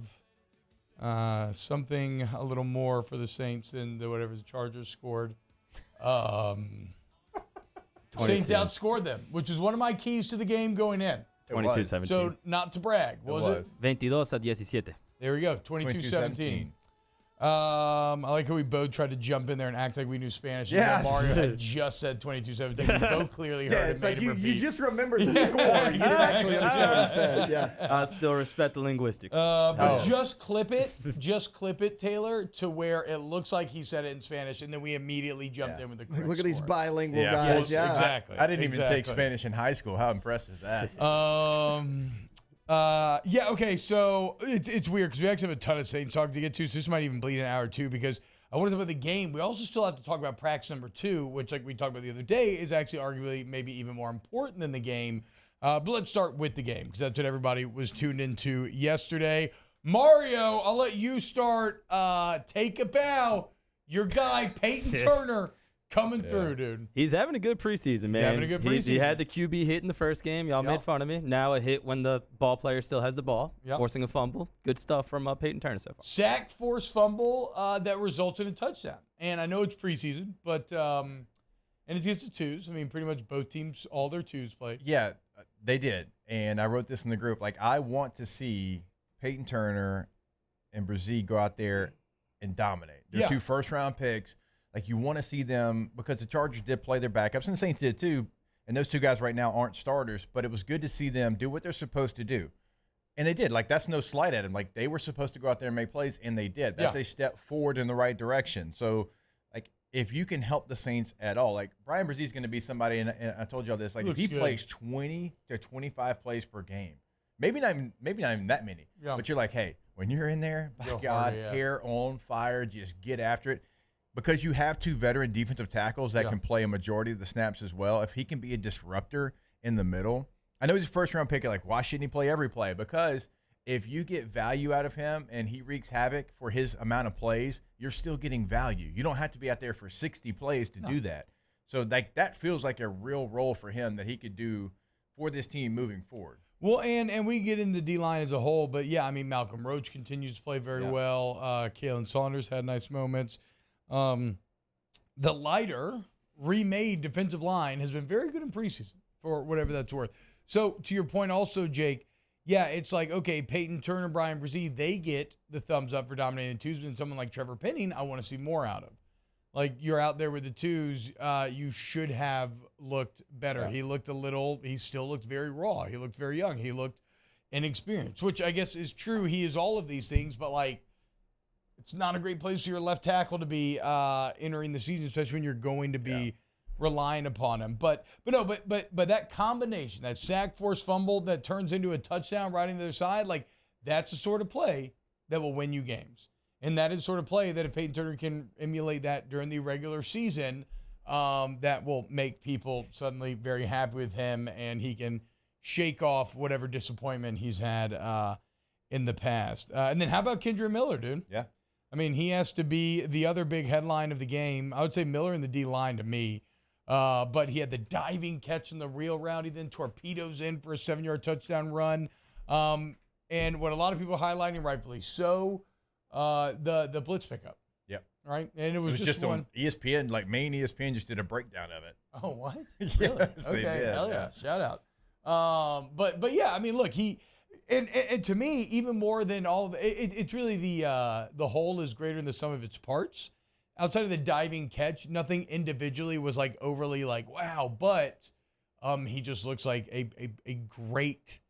something a little more for the Saints than whatever the Chargers scored. Saints outscored them, which is one of my keys to the game going in. 22-17. So not to brag, was it? 22-17. There we go, 22-17. I like how we both tried to jump in there and act like we knew Spanish. Yes. Mario had just said 22-17. We both clearly heard it. It's like you just remembered the score. You didn't actually understand what he said. Yeah. I still respect the linguistics. But just clip it, Taylor, to where it looks like he said it in Spanish, and then we immediately jumped in with the correct Look at these score. bilingual guys. Yeah, exactly. I didn't even take Spanish in high school. How impressive is that? Okay, so it's weird because we actually have a ton of Saints talk to get to, so this might even bleed an hour or two because I want to talk about the game. We also still have to talk about practice number 2, which, like we talked about the other day, is actually arguably maybe even more important than the game. But let's start with the game because that's what everybody was tuned into yesterday. Mario, I'll let you start. Take a bow. Your guy, Peyton Turner, coming through, dude. He's having a good preseason, man. He's having a good preseason. He had the QB hit in the first game. Y'all made fun of me. Now a hit when the ball player still has the ball, forcing a fumble. Good stuff from Peyton Turner so far. Sack, force fumble that results in a touchdown. And I know it's preseason, but and it's against the twos. I mean, pretty much both teams, all their twos played. Yeah, they did. And I wrote this in the group. Like, I want to see Peyton Turner and Brazil go out there and dominate. They're 2 first-round picks. Like, you want to see them because the Chargers did play their backups, and the Saints did too. And those 2 guys right now aren't starters, but it was good to see them do what they're supposed to do. And they did. Like, that's no slight at them. Like, they were supposed to go out there and make plays, and they did. That's a step forward in the right direction. So, like, if you can help the Saints at all, like, Brian Brzee going to be somebody, and I told you all this, like, if he plays 20 to 25 plays per game, maybe not even that many, but you're like, hey, when you're in there, by God, hair on fire, just get after it. Because you have 2 veteran defensive tackles that can play a majority of the snaps as well. If he can be a disruptor in the middle, I know he's a first-round pick. Like, why shouldn't he play every play? Because if you get value out of him and he wreaks havoc for his amount of plays, you're still getting value. You don't have to be out there for 60 plays to do that. So, like, that feels like a real role for him that he could do for this team moving forward. Well, and we get into D-line as a whole, but, yeah, I mean, Malcolm Roach continues to play very well. Kalen Saunders had nice moments. The lighter, remade defensive line has been very good in preseason for whatever that's worth. So, to your point also, Jake, yeah, it's like, okay, Peyton Turner, Brian Brzee, they get the thumbs up for dominating the twos, but someone like Trevor Penning, I want to see more out of. Like, you're out there with the twos, you should have looked better. He still looked very raw. He looked very young. He looked inexperienced, which I guess is true. He is all of these things, but, like, it's not a great place for your left tackle to be entering the season, especially when you're going to be relying upon him. But that combination, that sack, force fumble that turns into a touchdown right on the other side, like, that's the sort of play that will win you games. And that is the sort of play that if Peyton Turner can emulate that during the regular season, that will make people suddenly very happy with him, and he can shake off whatever disappointment he's had in the past. And then how about Kendre Miller, dude? Yeah. I mean, he has to be the other big headline of the game. I would say Miller in the D-line to me. But he had the diving catch in the reel route. He then torpedoes in for a 7-yard touchdown run. And what a lot of people are highlighting, rightfully so, the blitz pickup. Yep. Right? And it was just one. On ESPN, like main ESPN just did a breakdown of it. Oh, what? Yes, Really? they Okay. did, Hell yeah. Shout out. But yeah, I mean, look, and to me, even more than all of it's really the whole is greater than the sum of its parts. Outside of the diving catch, nothing individually was like overly like, wow, but he just looks like a great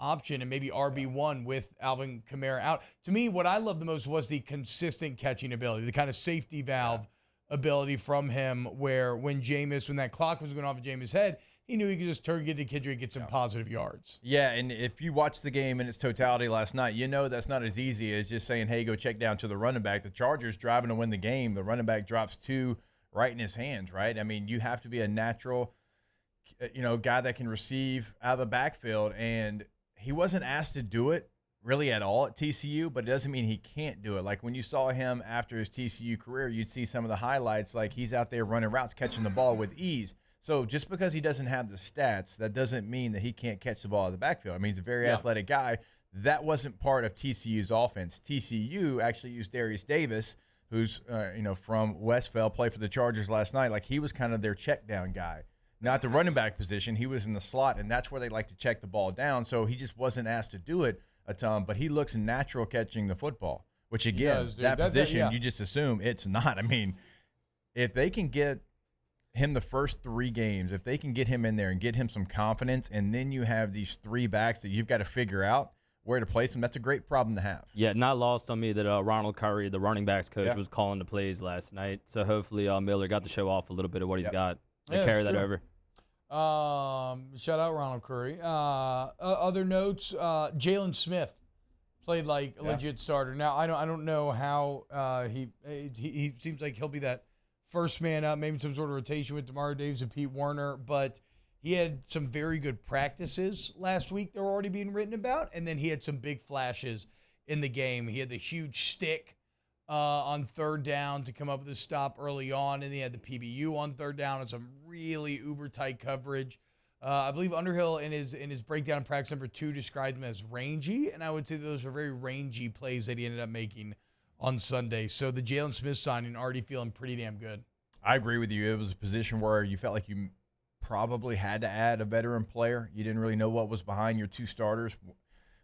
option and maybe RB1 with Alvin Kamara out. To me, what I loved the most was the consistent catching ability, the kind of safety valve ability from him where when that clock was going off of Jameis' head, he knew he could just get to Kendre and get some positive yards. Yeah, and if you watch the game in its totality last night, you know that's not as easy as just saying, hey, go check down to the running back. The Chargers driving to win the game. The running back drops 2 right in his hands, right? I mean, you have to be a natural, guy that can receive out of the backfield, and he wasn't asked to do it really at all at TCU, but it doesn't mean he can't do it. Like when you saw him after his TCU career, you'd see some of the highlights, like he's out there running routes, catching the ball with ease. So just because he doesn't have the stats, that doesn't mean that he can't catch the ball out of the backfield. I mean, he's a very athletic guy. That wasn't part of TCU's offense. TCU actually used Darius Davis, who's from Westphal, played for the Chargers last night. Like he was kind of their check down guy. Not the running back position. He was in the slot, and that's where they like to check the ball down. So he just wasn't asked to do it a ton, but he looks natural catching the football, which again, that position, you just assume it's not. I mean, if they can get him the first 3 games, if they can get him in there and get him some confidence, and then you have these 3 backs that you've got to figure out where to place them, that's a great problem to have. Yeah, not lost on me that Ronald Curry, the running backs coach, was calling the plays last night. So hopefully Miller got to show off a little bit of what he's got and carry that over. Shout out Ronald Curry. Other notes, Jalen Smith played like a legit starter. Now I don't know how he seems like he'll be that first man up, maybe some sort of rotation with DeMario Davis and Pete Werner, but he had some very good practices last week that were already being written about, and then he had some big flashes in the game. He had the huge stick on third down to come up with a stop early on, and he had the PBU on third down and some really uber-tight coverage. I believe Underhill in his breakdown in practice number 2 described him as rangy, and I would say those were very rangy plays that he ended up making on Sunday. So the Jalen Smith signing already feeling pretty damn good. I agree with you. It was a position where you felt like you probably had to add a veteran player. You didn't really know what was behind your 2 starters.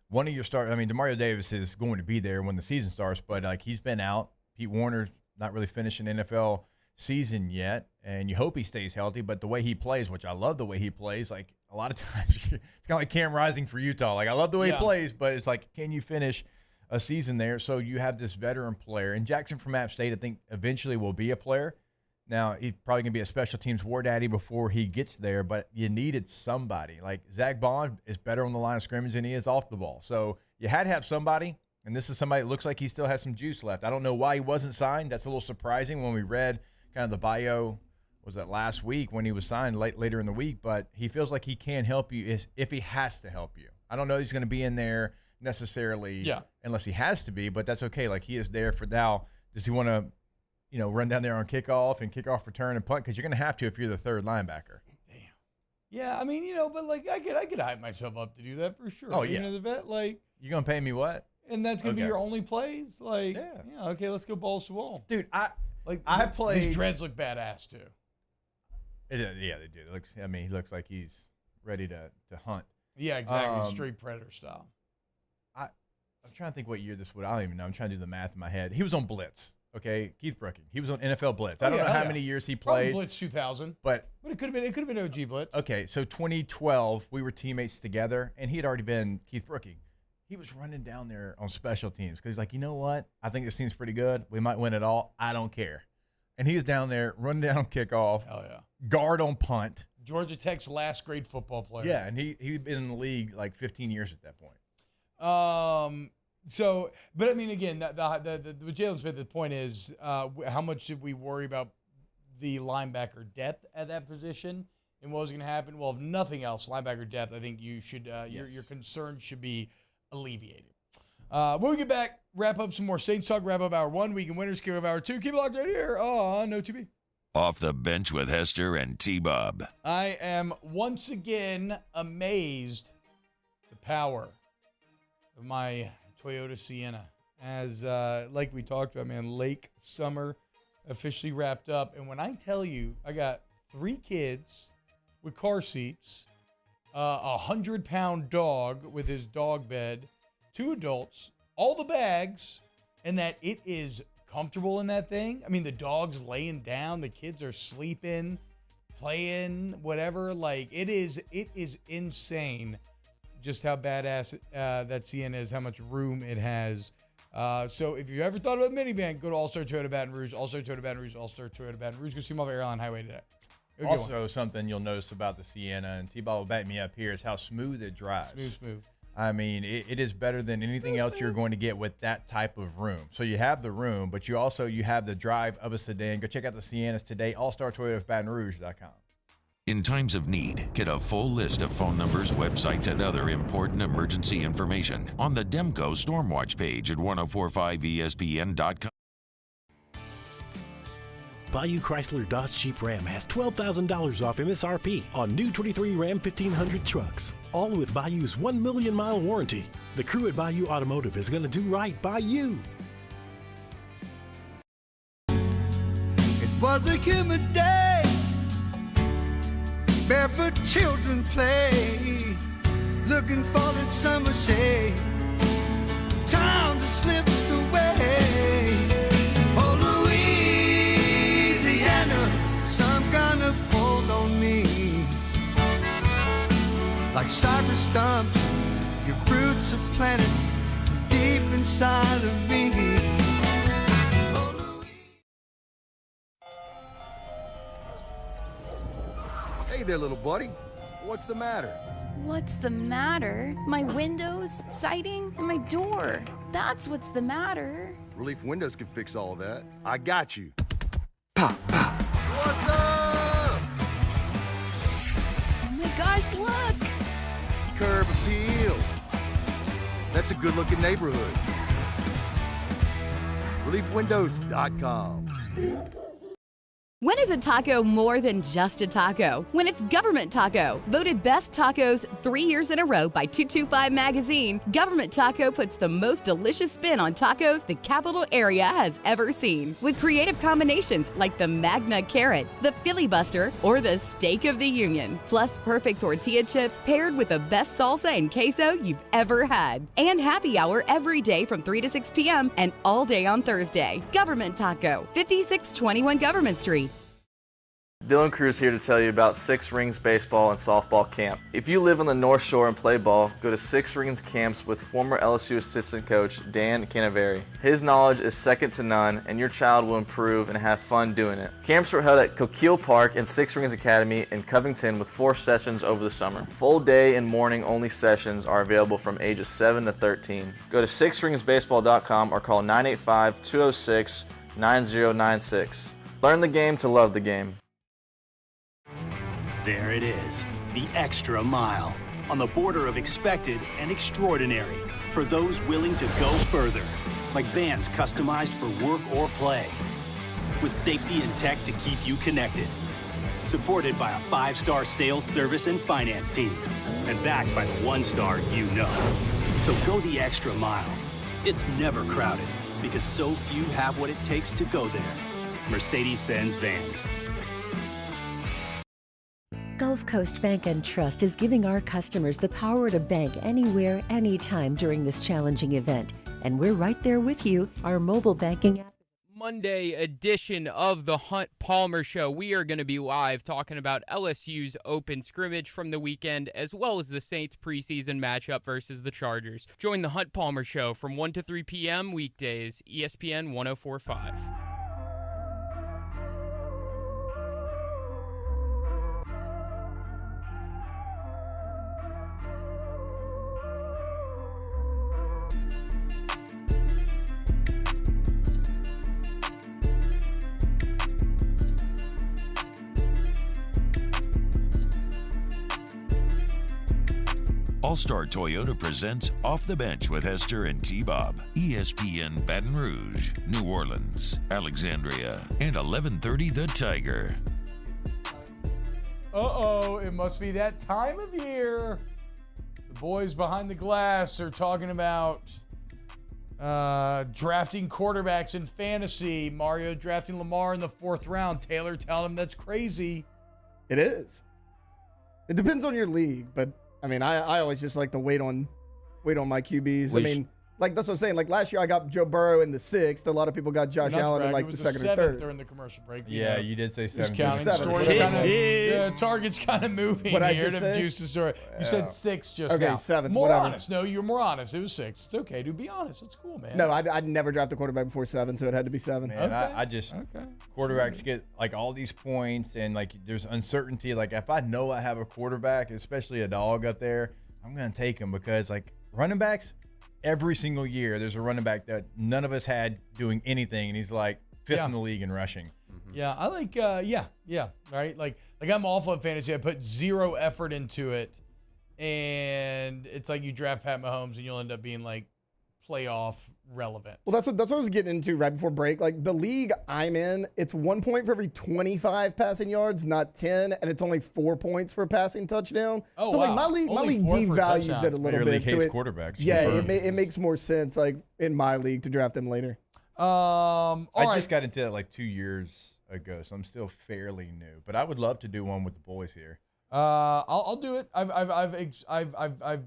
One of your starters, I mean, DeMario Davis is going to be there when the season starts, but like he's been out. Pete Warner's not really finishing NFL season yet, and you hope he stays healthy. But the way he plays, which I love the way he plays, like a lot of times it's kind of like Cam Rising for Utah. Like I love the way he plays, but it's like, can you finish a season there? So you have this veteran player, and Jackson from App State, I think eventually will be a player. Now, he's probably going to be a special teams war daddy before he gets there, but you needed somebody. Like Zach Bond is better on the line of scrimmage than he is off the ball. So you had to have somebody, and this is somebody that looks like he still has some juice left. I don't know why he wasn't signed. That's a little surprising when we read kind of the bio, was that last week when he was signed later in the week, but he feels like he can help you if he has to help you. I don't know if he's going to be in there necessarily unless he has to be, but that's okay. Like he is there for now. Does he want to run down there on kickoff and kickoff return and punt? Because you're going to have to if you're the third linebacker. Damn. Yeah, I mean, but like I could hype myself up to do that for sure. Oh, yeah. The vet, like. You're going to pay me what? And that's going to be your only plays? Like, yeah, okay, let's go balls to wall. Dude, I played. His dreads look badass, too. Yeah, they do. He looks like he's ready to hunt. Yeah, exactly. Straight Predator style. I'm trying to think what year this would. I don't even know. I'm trying to do the math in my head. He was on Blitz. Okay, Keith Brooking. He was on NFL Blitz. I don't know how many years he played. Probably Blitz 2000. But it could have been OG Blitz. Okay, so 2012, we were teammates together, and he had already been Keith Brooking. He was running down there on special teams because he's like, you know what? I think this team's pretty good. We might win it all. I don't care. And he was down there running down on kickoff. Hell yeah. Guard on punt. Georgia Tech's last grade football player. Yeah, and he'd been in the league like 15 years at that point. So, but I mean, again, with Jalen Smith, the point is, how much should we worry about the linebacker depth at that position and what was going to happen? Well, if nothing else, linebacker depth, I think you should, your concerns should be alleviated. When we get back, wrap up some more Saints talk, wrap up hour 1, weekend winners, kick off hour 2. Keep it locked right here on OTB. Off the bench with Hester and T-Bob. I am once again amazed the power of my Toyota Sienna. As like we talked about, man, lake summer officially wrapped up. And when I tell you, I got 3 kids with car seats, a 100-pound dog with his dog bed, 2 adults, all the bags, and that it is comfortable in that thing. I mean, the dog's laying down, the kids are sleeping, playing, whatever. Like, it is insane just how badass that Sienna is, how much room it has. So if you've ever thought about a minivan, go to All-Star Toyota Baton Rouge, All-Star Toyota Baton Rouge, All-Star Toyota Baton Rouge. Go see them off Airline Highway today. Also, something you'll notice about the Sienna, and T-Ball will back me up here, is how smooth it drives. Smooth. I mean, it is better than anything else you're going to get with that type of room. So you have the room, but you have the drive of a sedan. Go check out the Siennas today, allstartoyotabatonrouge.com. In times of need, get a full list of phone numbers, websites, and other important emergency information on the Demco Stormwatch page at 1045ESPN.com. Bayou Chrysler Dodge Jeep Ram has $12,000 off MSRP on new 23 Ram 1500 trucks, all with Bayou's 1 million mile warranty. The crew at Bayou Automotive is going to do right by you. It was a humid day, barefoot children play, looking for that summer shade. Time just slips away. Oh, Louisiana, some kind of hold on me. Like cypress stumps, your roots are planted deep inside of me. Hey there, little buddy. What's the matter? What's the matter? My windows, siding, and my door. That's what's the matter. Relief Windows can fix all that. I got you. Pop, pop. What's up? Oh my gosh, look! Curb appeal. That's a good-looking neighborhood. ReliefWindows.com. When is a taco more than just a taco? When it's Government Taco. Voted best tacos 3 years in a row by 225 Magazine, Government Taco puts the most delicious spin on tacos the capital area has ever seen. With creative combinations like the Magna Carrot, the Filibuster, or the Steak of the Union. Plus perfect tortilla chips paired with the best salsa and queso you've ever had. And happy hour every day from 3 to 6 p.m. and all day on Thursday. Government Taco, 5621 Government Street. Dylan Cruz here to tell you about Six Rings Baseball and Softball Camp. If you live on the North Shore and play ball, go to Six Rings Camps with former LSU assistant coach Dan Canaveri. His knowledge is second to none, and your child will improve and have fun doing it. Camps were held at Coquille Park and Six Rings Academy in Covington with 4 sessions over the summer. Full day and morning only sessions are available from ages 7 to 13. Go to sixringsbaseball.com or call 985-206-9096. Learn the game to love the game. There it is, the extra mile, on the border of expected and extraordinary for those willing to go further, like vans customized for work or play, with safety and tech to keep you connected, supported by a 5-star sales, service, and finance team, and backed by the 1-star you know. So go the extra mile. It's never crowded, because so few have what it takes to go there. Mercedes-Benz Vans. Gulf Coast Bank and Trust is giving our customers the power to bank anywhere, anytime during this challenging event. And we're right there with you. Our mobile banking app. Monday edition of the Hunt Palmer Show. We are going to be live talking about LSU's open scrimmage from the weekend, as well as the Saints preseason matchup versus the Chargers. Join the Hunt Palmer Show from 1 to 3 p.m. weekdays, ESPN 104.5. All-Star Toyota presents Off the Bench with Hester and T-Bob. ESPN Baton Rouge, New Orleans, Alexandria, and 1130 The Tiger. Uh-oh, it must be that time of year. The boys behind the glass are talking about drafting quarterbacks in fantasy. Mario drafting Lamar in the 4th round. Taylor telling him that's crazy. It is. It depends on your league, but I mean, I always just like to wait on my QBs. I mean, like that's what I'm saying. Like last year, I got Joe Burrow in the 6th. A lot of people got Josh Allen in like the 2nd or 3rd. During the commercial break. Yeah, you did say 7. Target's kind of moving what here to juice the story. You said 6 just now. Okay, 7th. More whatever. honest. No, you're more honest. It was 6. It's okay to be honest. It's cool, man. No, I'd never draft a quarterback before 7, so it had to be 7. Man, I just quarterbacks get like all these points and like there's uncertainty. Like if I know I have a quarterback, especially a dog up there, I'm gonna take him because like running backs. Every single year, there's a running back that none of us had doing anything, and he's like 5th in the league in rushing. Yeah, I like, right? Like I'm awful at fantasy. I put 0 effort into it, and it's like you draft Pat Mahomes, and you'll end up being like playoff relevant. Well, that's what I was getting into right before break. Like the league I'm in, it's 1 point for every 25 passing yards, not 10, and it's only 4 points for a passing touchdown. Oh, so wow. like my league devalues it a little Your bit. league hates so quarterbacks. Yeah, it makes more sense like in my league to draft them later. I just got into it like 2 years ago, so I'm still fairly new. But I would love to do one with the boys here. I'll do it. I've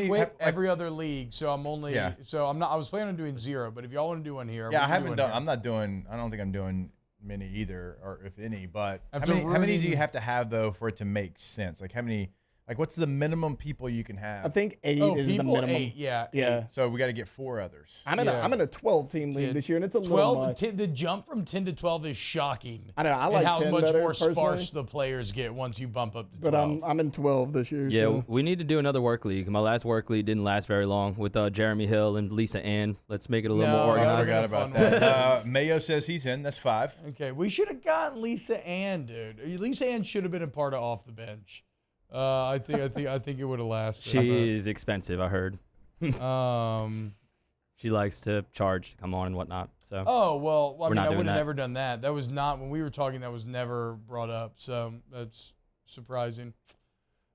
quit every other league, so I'm only so I'm not. I was planning on doing 0, but if y'all want to do one here, I haven't done. I'm not doing. I don't think I'm doing many either, or if any. But how many do you have to have though for it to make sense? Like how many? Like, what's the minimum people you can have? I think 8 is the minimum. 8, yeah. Yeah. So we got to get 4 others. I'm in a 12-team league this year, and it's a little much. The jump from 10 to 12 is shocking. I know. I like how 10 much better, more sparse personally. the players get once you bump up to 12. But I'm in 12 this year. Yeah, so. we need to do another work league. My last work league didn't last very long with Jeremy Hill and Lisa Ann. Let's make it a little more organized. I forgot about that. Mayo says he's in. That's 5. Okay, we should have gotten Lisa Ann, dude. Lisa Ann should have been a part of Off the Bench. I think it would have lasted. She is expensive, I heard. She likes to charge to come on and whatnot. So. Oh well, I mean, I would have that. never done that. That was not when we were talking. That was never brought up. So that's surprising.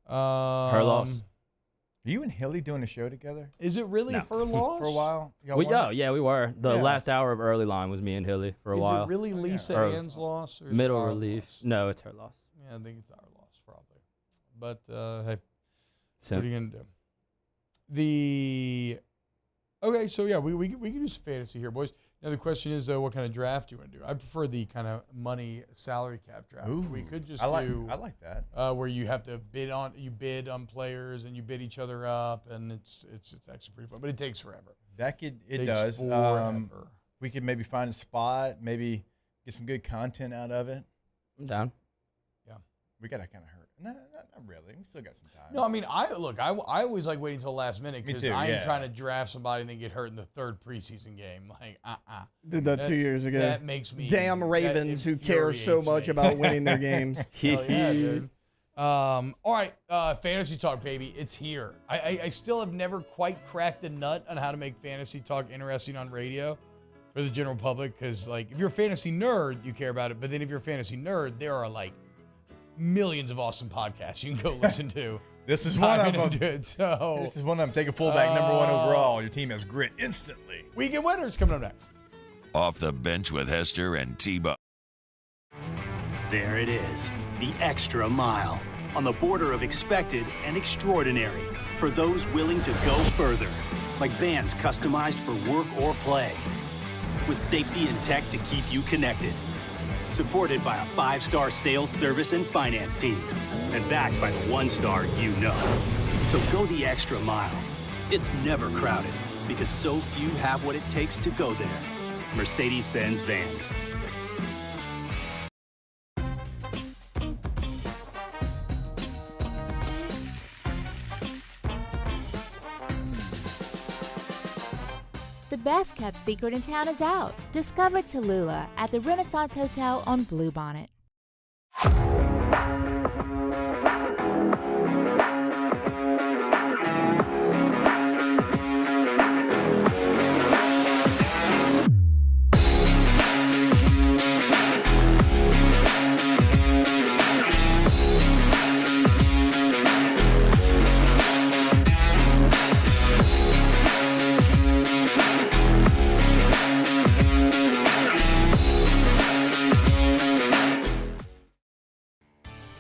Her loss. Are you and Hilly doing a show together? Is it really her loss? For a while? Yeah, we were. The last hour of Early Line was me and Hilly for a while. Is it really Lisa Ann's loss? Or Middle relief. Loss? No, it's her loss. Yeah, I think it's our loss probably. But hey, what are you gonna do? Okay, so yeah, we can do some fantasy here, boys. Now the question is, what kind of draft do you want to do? I prefer the kind of money salary cap draft. Ooh, we could just I like that. Where you have to bid on players and you bid each other up, and it's actually pretty fun, but it takes forever. It does. Forever. We could maybe find a spot, maybe get some good content out of it. I'm down. Yeah, we gotta kind of hurt. No, not really. We still got some time. No, I mean, I always like waiting until the last minute because I ain't trying to draft somebody and then get hurt in the 3rd preseason game. Like, Did that 2 years ago. That makes me damn Ravens who care so much about winning their games. Hell yeah, dude. All right, fantasy talk, baby. It's here. I still have never quite cracked the nut on how to make fantasy talk interesting on radio for the general public. Because, like, if you're a fantasy nerd, you care about it. But then if you're a fantasy nerd, there are like millions of awesome podcasts you can go listen to. This is one of them. This is one of them. Take a fullback, number 1 overall. Your team has grit instantly. Weekend winners coming up next. Off the Bench with Hester and T-Bone. There it is, the extra mile. On the border of expected and extraordinary. For those willing to go further. Like vans customized for work or play. With safety and tech to keep you connected. Supported by a 5-star sales, service, and finance team. And backed by the 1-star you know. So go the extra mile. It's never crowded because so few have what it takes to go there. Mercedes-Benz Vans. The best kept secret in town is out. Discover Tallulah at the Renaissance Hotel on Bluebonnet.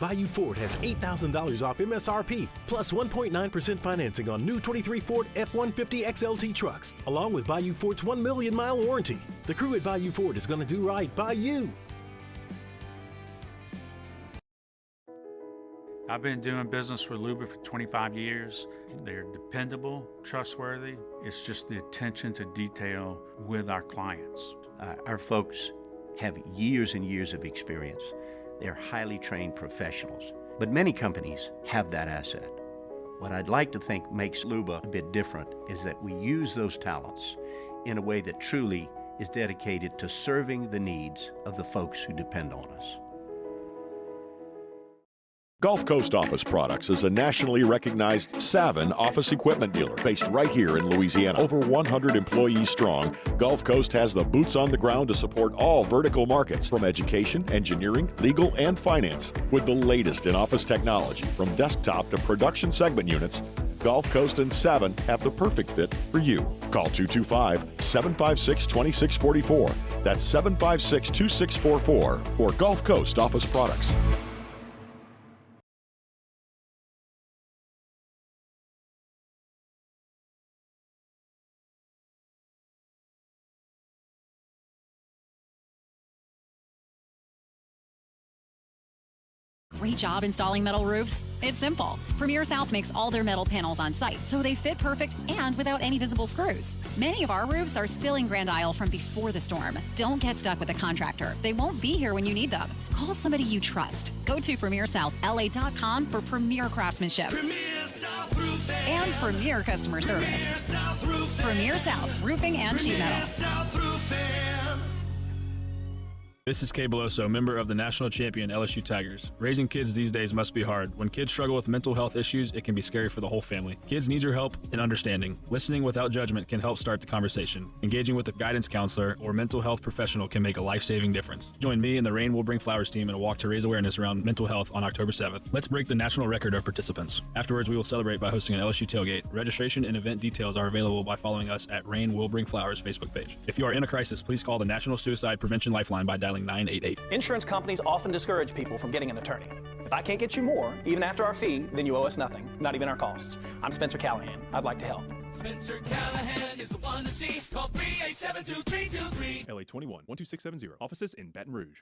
Bayou Ford has $8,000 off MSRP, plus 1.9% financing on new 23 Ford F-150 XLT trucks, along with Bayou Ford's 1 million mile warranty. The crew at Bayou Ford is going to do right by you. I've been doing business with Luba for 25 years. They're dependable, trustworthy. It's just the attention to detail with our clients. Our folks have years and years of experience. They're highly trained professionals, but many companies have that asset. What I'd like to think makes Luba a bit different is that we use those talents in a way that truly is dedicated to serving the needs of the folks who depend on us. Gulf Coast Office Products is a nationally recognized Savin office equipment dealer based right here in Louisiana. Over 100 employees strong, Gulf Coast has the boots on the ground to support all vertical markets, from education, engineering, legal, and finance. With the latest in office technology, from desktop to production segment units, Gulf Coast and Savin have the perfect fit for you. Call 225-756-2644. That's 756-2644 for Gulf Coast Office Products. Great job installing metal roofs? It's simple. Premier South makes all their metal panels on site, so they fit perfect and without any visible screws. Many of our roofs are still in Grand Isle from before the storm. Don't get stuck with a contractor. They won't be here when you need them. Call somebody you trust. Go to PremierSouthLA.com for premier craftsmanship and premier customer service. Premier South Roofing and Sheet Metal. This is Kay Beloso, member of the national champion LSU Tigers. Raising kids these days must be hard. When kids struggle with mental health issues, it can be scary for the whole family. Kids need your help and understanding. Listening without judgment can help start the conversation. Engaging with a guidance counselor or mental health professional can make a life-saving difference. Join me and the Rain Will Bring Flowers team in a walk to raise awareness around mental health on October 7th. Let's break the national record of participants. Afterwards, we will celebrate by hosting an LSU tailgate. Registration and event details are available by following us at Rain Will Bring Flowers Facebook page. If you are in a crisis, please call the National Suicide Prevention Lifeline by dialing 988. Insurance companies often discourage people from getting an attorney. If I can't get you more, even after our fee, then you owe us nothing, not even our costs. I'm Spencer Callahan. I'd like to help. Spencer Callahan is the one to see. Call 387-2323. LA 21 12670. Offices in Baton Rouge.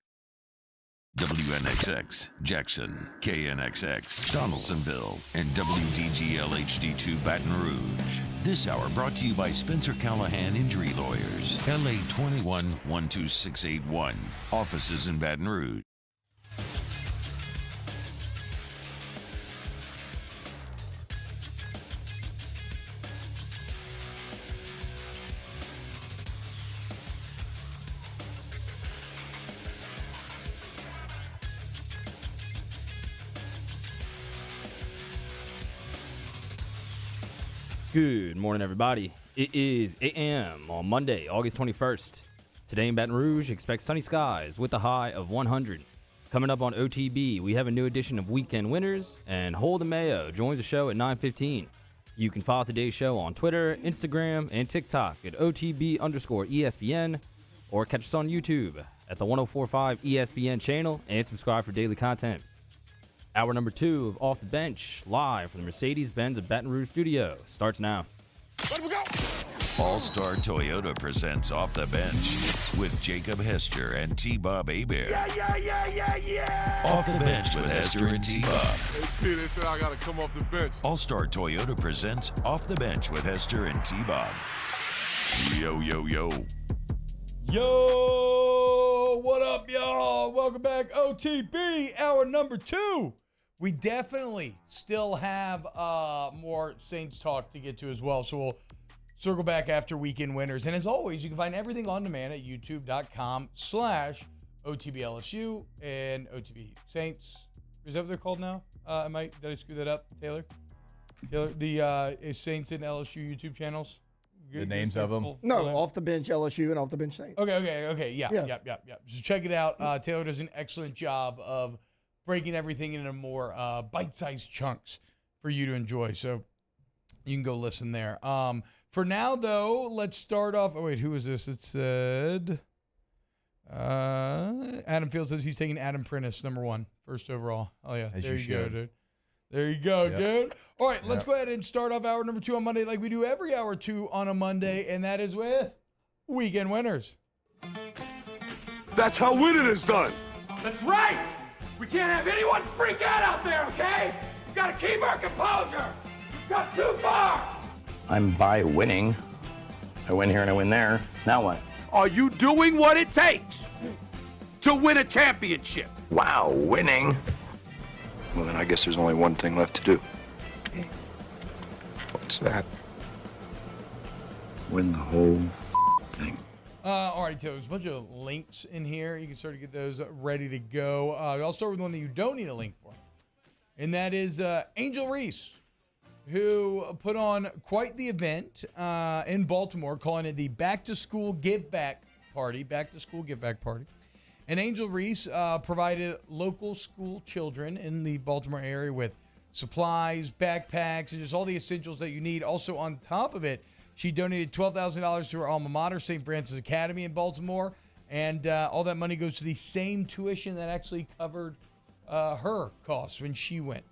WNXX, Jackson, KNXX, Donaldsonville, and WDGL HD2 Baton Rouge. This hour brought to you by Spencer Callahan Injury Lawyers, LA 21 12681. Offices in Baton Rouge. Good morning, everybody. It is 8 a.m. on Monday, August 21st. Today in Baton Rouge, expect sunny skies with a high of 100. Coming up on OTB, we have a new edition of Weekend Winners, and Holden Mayo joins the show at 9:15. You can follow today's show on Twitter, Instagram, and TikTok at OTB_ESPN, or catch us on YouTube at the 1045 ESPN channel and subscribe for daily content. Hour number 2 of Off the Bench, live from the Mercedes-Benz of Baton Rouge studio, starts now. All-Star Toyota presents Off the Bench with Jacob Hester and T-Bob Hebert. Yeah. Off the Bench with Hester and T-Bob. Hey, P, they said I gotta come off the bench. All-Star Toyota presents Off the Bench with Hester and T-Bob. Yo. Yo, what up, y'all? Welcome back, OTB, hour number 2. We definitely still have more Saints talk to get to as well, so we'll circle back after Weekend Winners. And as always, you can find everything on demand at youtube.com/OTBLSU and OTB Saints. Is that what they're called now? Did I screw that up, Taylor? The Saints and LSU YouTube channels? The names of them? No, Off the Bench LSU and Off the Bench Saints. Okay. Yeah. So check it out. Taylor does an excellent job of breaking everything into more bite-sized chunks for you to enjoy. So you can go listen there. For now, though, let's start off. Oh, wait, who is this? It said Adam Field says he's taking Adam Prentice, number 1, first overall. Oh, yeah. As there you you go, should. dude. There you go, dude. All right, let's go ahead and start off hour number 2 on Monday like we do every hour 2 on a Monday, and that is with Weekend Winners. That's how winning is done. That's right. We can't have anyone freak out there, okay? We've got to keep our composure. We've got too far. I'm by winning. I win here and I win there. Now what? Are you doing what it takes to win a championship? Wow, winning. Well, then I guess there's only one thing left to do. What's that? Win the whole thing. All right, so there's a bunch of links in here. You can start to get those ready to go. I'll start with one that you don't need a link for, and that is Angel Reese, who put on quite the event in Baltimore, calling it the Back to School Give Back Party. And Angel Reese provided local school children in the Baltimore area with supplies, backpacks, and just all the essentials that you need. Also, on top of it, she donated $12,000 to her alma mater, St. Francis Academy in Baltimore, and all that money goes to the same tuition that actually covered her costs when she went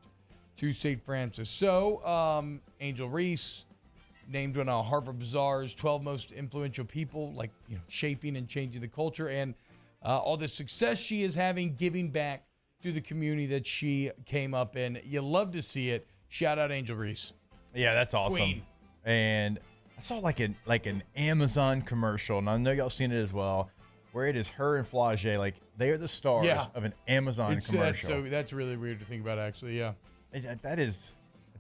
to St. Francis. So, Angel Reese named one of Harvard Bazaar's 12 most influential people, shaping and changing the culture, and all the success she is having giving back to the community that she came up in. You love to see it. Shout out Angel Reese. Yeah, that's awesome. Queen. And I saw like an Amazon commercial, and I know y'all seen it as well, where it is her and Flage, like they are the stars of an Amazon commercial. That's really weird to think about, actually. Yeah, it's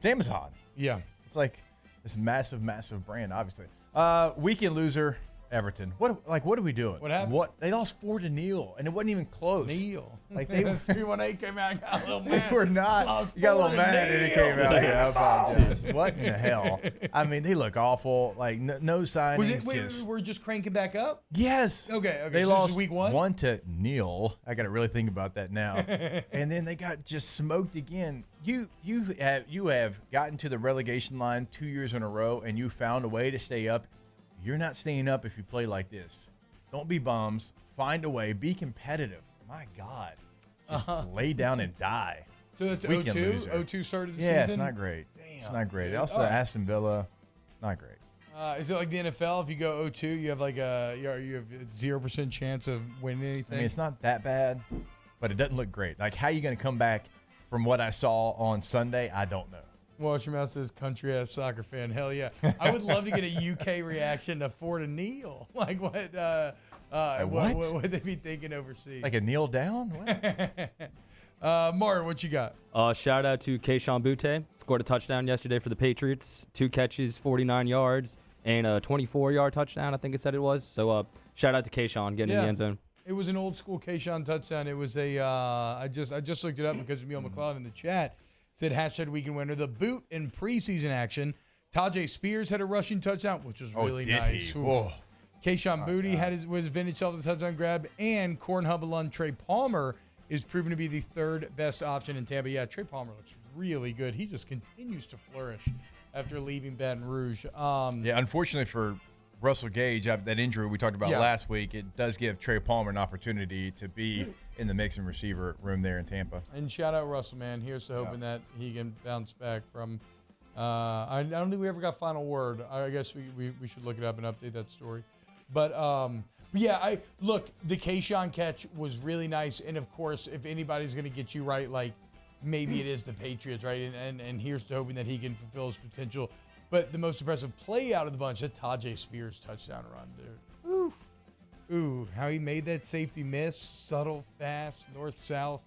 Amazon. Yeah, it's like this massive, massive brand, obviously. Weekend loser, Everton. What are we doing? What happened? They lost 4-0, and it wasn't even close. Like they 318 came out and got a little mad. They were not. You got a little mad and it came out. Yeah, I apologize. What in the hell? I mean, they look awful. Like no signings. We're just cranking back up? Yes. Okay. They so lost this is week 1? 1-0. I got to really think about that now. And then they got just smoked again. You have gotten to the relegation line 2 years in a row, and you found a way to stay up. You're not staying up if you play like this. Don't be bums. Find a way. Be competitive. My God. Just lay down and die. So it's 0-2? 0-2 started the season? Yeah, it's not great. Damn. It's not great. Also, Aston Villa, not great. Is it like the NFL? If you go 0-2, you have like you have 0% chance of winning anything? I mean, it's not that bad, but it doesn't look great. Like, how are you going to come back from what I saw on Sunday? I don't know. Wash your mouth says country-ass soccer fan. Hell yeah. I would love to get a UK reaction to 4-0. Like what would they be thinking overseas? Like a kneel down? What? Martin, what you got? Shout out to Keishon Butte. Scored a touchdown yesterday for the Patriots. 2 catches, 49 yards, and a 24-yard touchdown, I think it said it was. So shout out to Keishon getting in the end zone. It was an old school Keishon touchdown. It was a I just looked it up because of Emil McClellan in the chat. Said hashtag weekend winner. The boot in preseason action. Tajay Spears had a rushing touchdown, which was really nice. Keishon Booty was vintage self the touchdown grab, and Corn Hub alum Trey Palmer is proven to be the 3rd best option in Tampa. Yeah, Trey Palmer looks really good. He just continues to flourish after leaving Baton Rouge. Unfortunately for Russell Gage, that injury we talked about last week, it does give Trey Palmer an opportunity to be in the mix and receiver room there in Tampa. And shout out Russell, man. Here's to hoping that he can bounce back from I don't think we ever got final word. I guess we should look it up and update that story. But yeah, the Keishon catch was really nice. And of course, if anybody's going to get you right, like maybe it is the Patriots, right? And here's to hoping that he can fulfill his potential. But the most impressive play out of the bunch, that Tajay Spears touchdown run, dude. Ooh, how he made that safety miss, subtle, fast, north-south.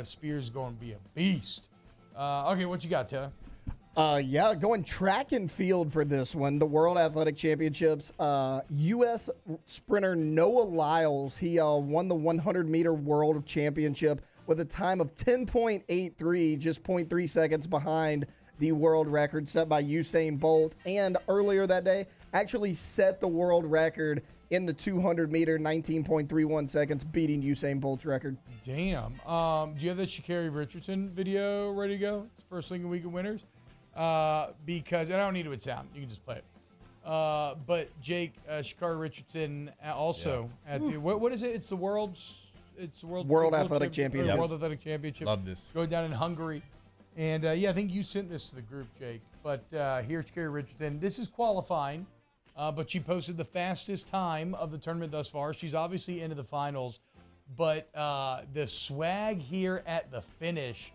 Spears going to be a beast. Okay, what you got, Taylor? Going track and field for this one. The World Athletic Championships. U.S. sprinter Noah Lyles, he won the 100-meter World Championship with a time of 10.83, just 0.3 seconds behind the world record set by Usain Bolt. And earlier that day, actually set the world record in the 200-meter, 19.31 seconds, beating Usain Bolt's record. Damn. Do you have that Sha'Carri Richardson video ready to go? It's first thing in Week of Winners. Because, and I don't need it with sound. You can just play it. But Jake, Sha'Carri Richardson also at the, what is it? It's the World Athletic Championship. World Athletic Championship. Love this. Going down in Hungary. And, I think you sent this to the group, Jake. But here's Sha'Carri Richardson. This is qualifying. But she posted the fastest time of the tournament thus far. She's obviously into the finals. But the swag here at the finish,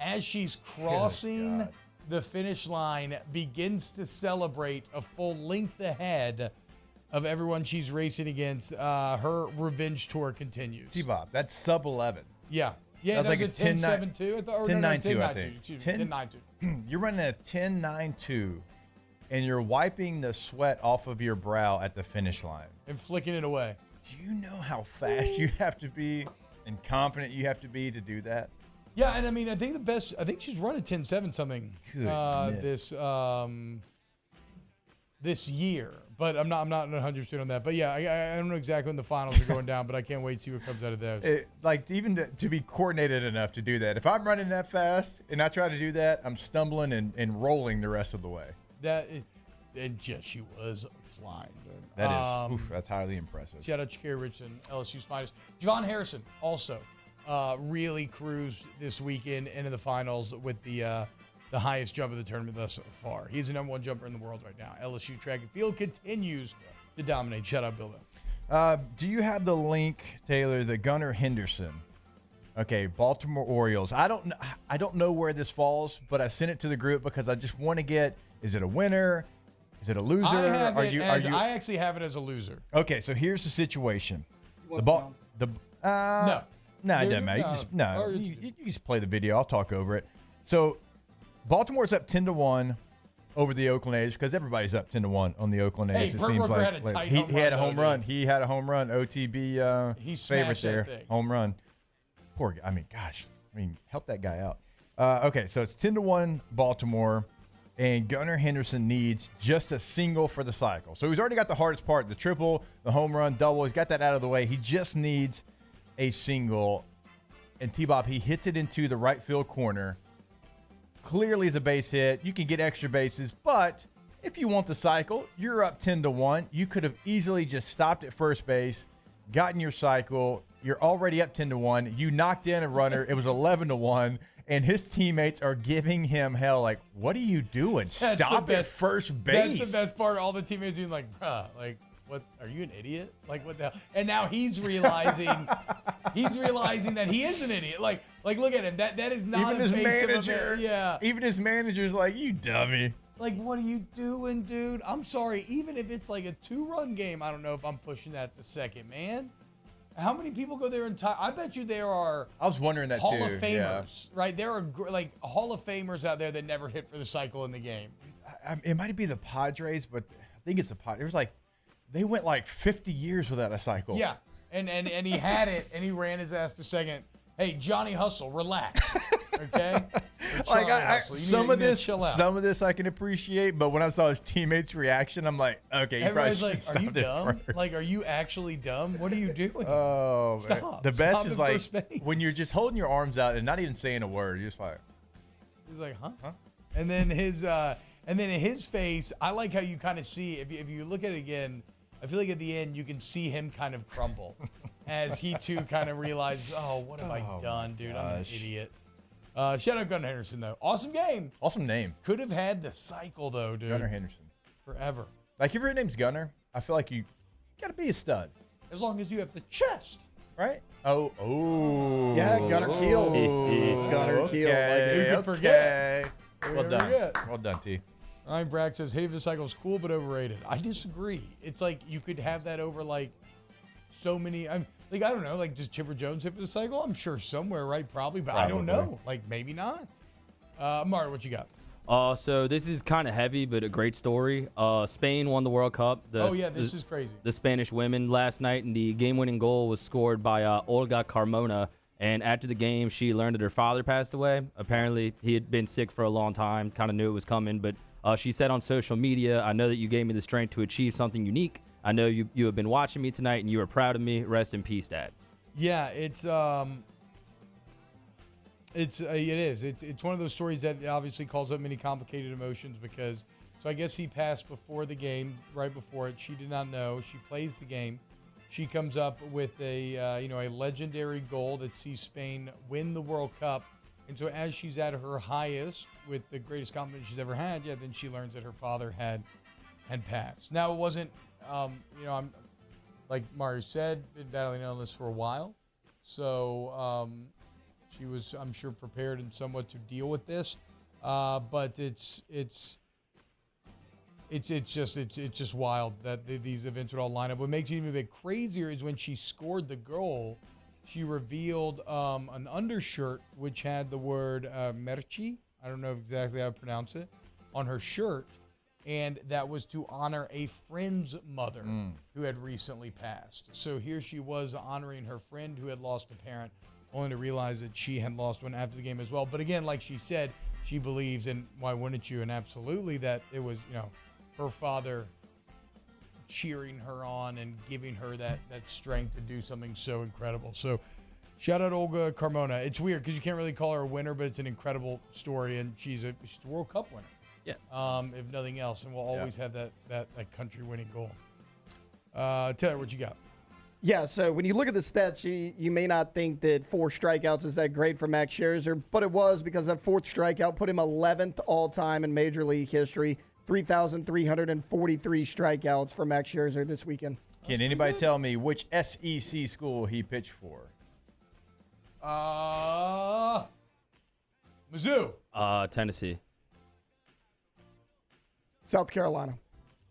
as she's crossing the finish line, begins to celebrate a full length ahead of everyone she's racing against. Her revenge tour continues. T-Bob, that's sub 11. Yeah. Yeah, that was like a 10.72. 10.92, I think. 10.92. You're running a 10.92. And you're wiping the sweat off of your brow at the finish line. And flicking it away. Do you know how fast you have to be and confident you have to be to do that? Yeah, and I mean, I think she's running 10.7 something this year. But I'm not 100% on that. But yeah, I don't know exactly when the finals are going down, but I can't wait to see what comes out of those. Even to be coordinated enough to do that. If I'm running that fast and I try to do that, I'm stumbling and rolling the rest of the way. She was flying. That's highly impressive. Shout out to Sha'Carri Richardson, LSU's finest. Javon Harrison also really cruised this weekend into the finals with the highest jump of the tournament thus far. He's the #1 jumper in the world right now. LSU track and field continues to dominate. Shout out, Bill. Do you have the link, Taylor, the Gunnar Henderson? Okay, Baltimore Orioles. I don't know where this falls, but I sent it to the group because I just want to get, is it a winner? Is it a loser? I actually have it as a loser. Okay, so here's the situation. No, it doesn't matter. You just play the video. I'll talk over it. So Baltimore's up 10-1 over the Oakland A's because everybody's up 10-1 on the Oakland A's. Hey, it seems like had a tight he had a home home run. run. He had a home run. OTB he favorite there. that thing. Home run. Poor guy. Help that guy out. Okay, so it's 10-1 Baltimore, and Gunnar Henderson needs just a single for the cycle. So he's already got the hardest part, the triple, the home run, double. He's got that out of the way. He just needs a single. And T-Bob, he hits it into the right field corner. Clearly is a base hit. You can get extra bases, but if you want the cycle, you're up 10-1. You could have easily just stopped at first base, gotten your cycle. You're already up 10-1. You knocked in a runner. It was 11-1, and his teammates are giving him hell. Like, what are you doing? Stop at first base. That's the best part. All the teammates are like, bruh, like, what? Are you an idiot? Like, what the hell? And now he's realizing that he is an idiot. Like, look at him. That is not even his manager. Yeah. Even his manager's like, you dummy. Like, what are you doing, dude? I'm sorry. Even if it's like a 2-run game, I don't know if I'm pushing that to second, man. How many people go there and I bet you there are. I was wondering that Hall too. of Famers, right? There are like Hall of Famers out there that never hit for the cycle in the game. It might be the Padres, but I think it's the Padres. It was like they went like 50 years without a cycle. Yeah, and he had it, and he ran his ass to second. Hey, Johnny Hustle, relax, okay? Like some of this I can appreciate, but when I saw his teammates' reaction, I'm like, okay, you everybody's probably like, should are you stop it dumb? first. Like, are you actually dumb? What are you doing? Oh, stop! Man. The best Stop is at like first base. when you're just holding your arms out and not even saying a word. You're just like, he's like, huh? And then his face. I like how you kind of see if you look at it again. I feel like at the end you can see him kind of crumble as he too kind of realizes, oh, what have I done, dude? I'm an idiot. Shout out Gunnar Henderson though. Awesome game. Awesome name. Could have had the cycle though, dude. Gunnar Henderson. Forever. Like if your name's Gunnar, I feel like you got to be a stud. As long as you have the chest. Right? Oh. Yeah, Gunnar Keel. Gunnar Keel. Who could forget? Well done. Well done, T. Ryan Brack says, Haven the Cycle is cool but overrated. I disagree. It's like you could have that over like so many. I don't know. Like, does Chipper Jones hit for the cycle? I'm sure somewhere, right? Probably, but I don't know. Like, maybe not. Mario, what you got? So this is kind of heavy, but a great story. Spain won the World Cup. This is crazy. The Spanish women last night, and the game-winning goal was scored by Olga Carmona. And after the game, she learned that her father passed away. Apparently, he had been sick for a long time, kind of knew it was coming. But she said on social media, I know that you gave me the strength to achieve something unique. I know you have been watching me tonight, and you are proud of me. Rest in peace, Dad. Yeah, it is. It's one of those stories that obviously calls up many complicated emotions because, so I guess he passed before the game, right before it. She did not know. She plays the game. She comes up with a legendary goal that sees Spain win the World Cup. And so as she's at her highest with the greatest confidence she's ever had, then she learns that her father had passed. Now it wasn't, I'm like Mario said, been battling illness for a while. So she was, I'm sure, prepared and somewhat to deal with this. But it's just wild that these events would all line up. What makes it even a bit crazier is when she scored the goal, she revealed an undershirt which had the word merci, I don't know exactly how to pronounce it, on her shirt. And that was to honor a friend's mother who had recently passed. So here she was honoring her friend who had lost a parent, only to realize that she had lost one after the game as well. But again, like she said, she believes, and why wouldn't you? And absolutely that it was, her father cheering her on and giving her that strength to do something so incredible. So shout out Olga Carmona. It's weird because you can't really call her a winner, but it's an incredible story, and she's a World Cup winner. Yeah. If nothing else, and we'll always have that country winning goal. Taylor, what you got? Yeah, so when you look at the stats, you may not think that 4 strikeouts is that great for Max Scherzer, but it was because that 4th strikeout put him 11th all-time in Major League history. 3,343 strikeouts for Max Scherzer this weekend. Can anybody tell me which SEC school he pitched for? Mizzou. Tennessee. South Carolina.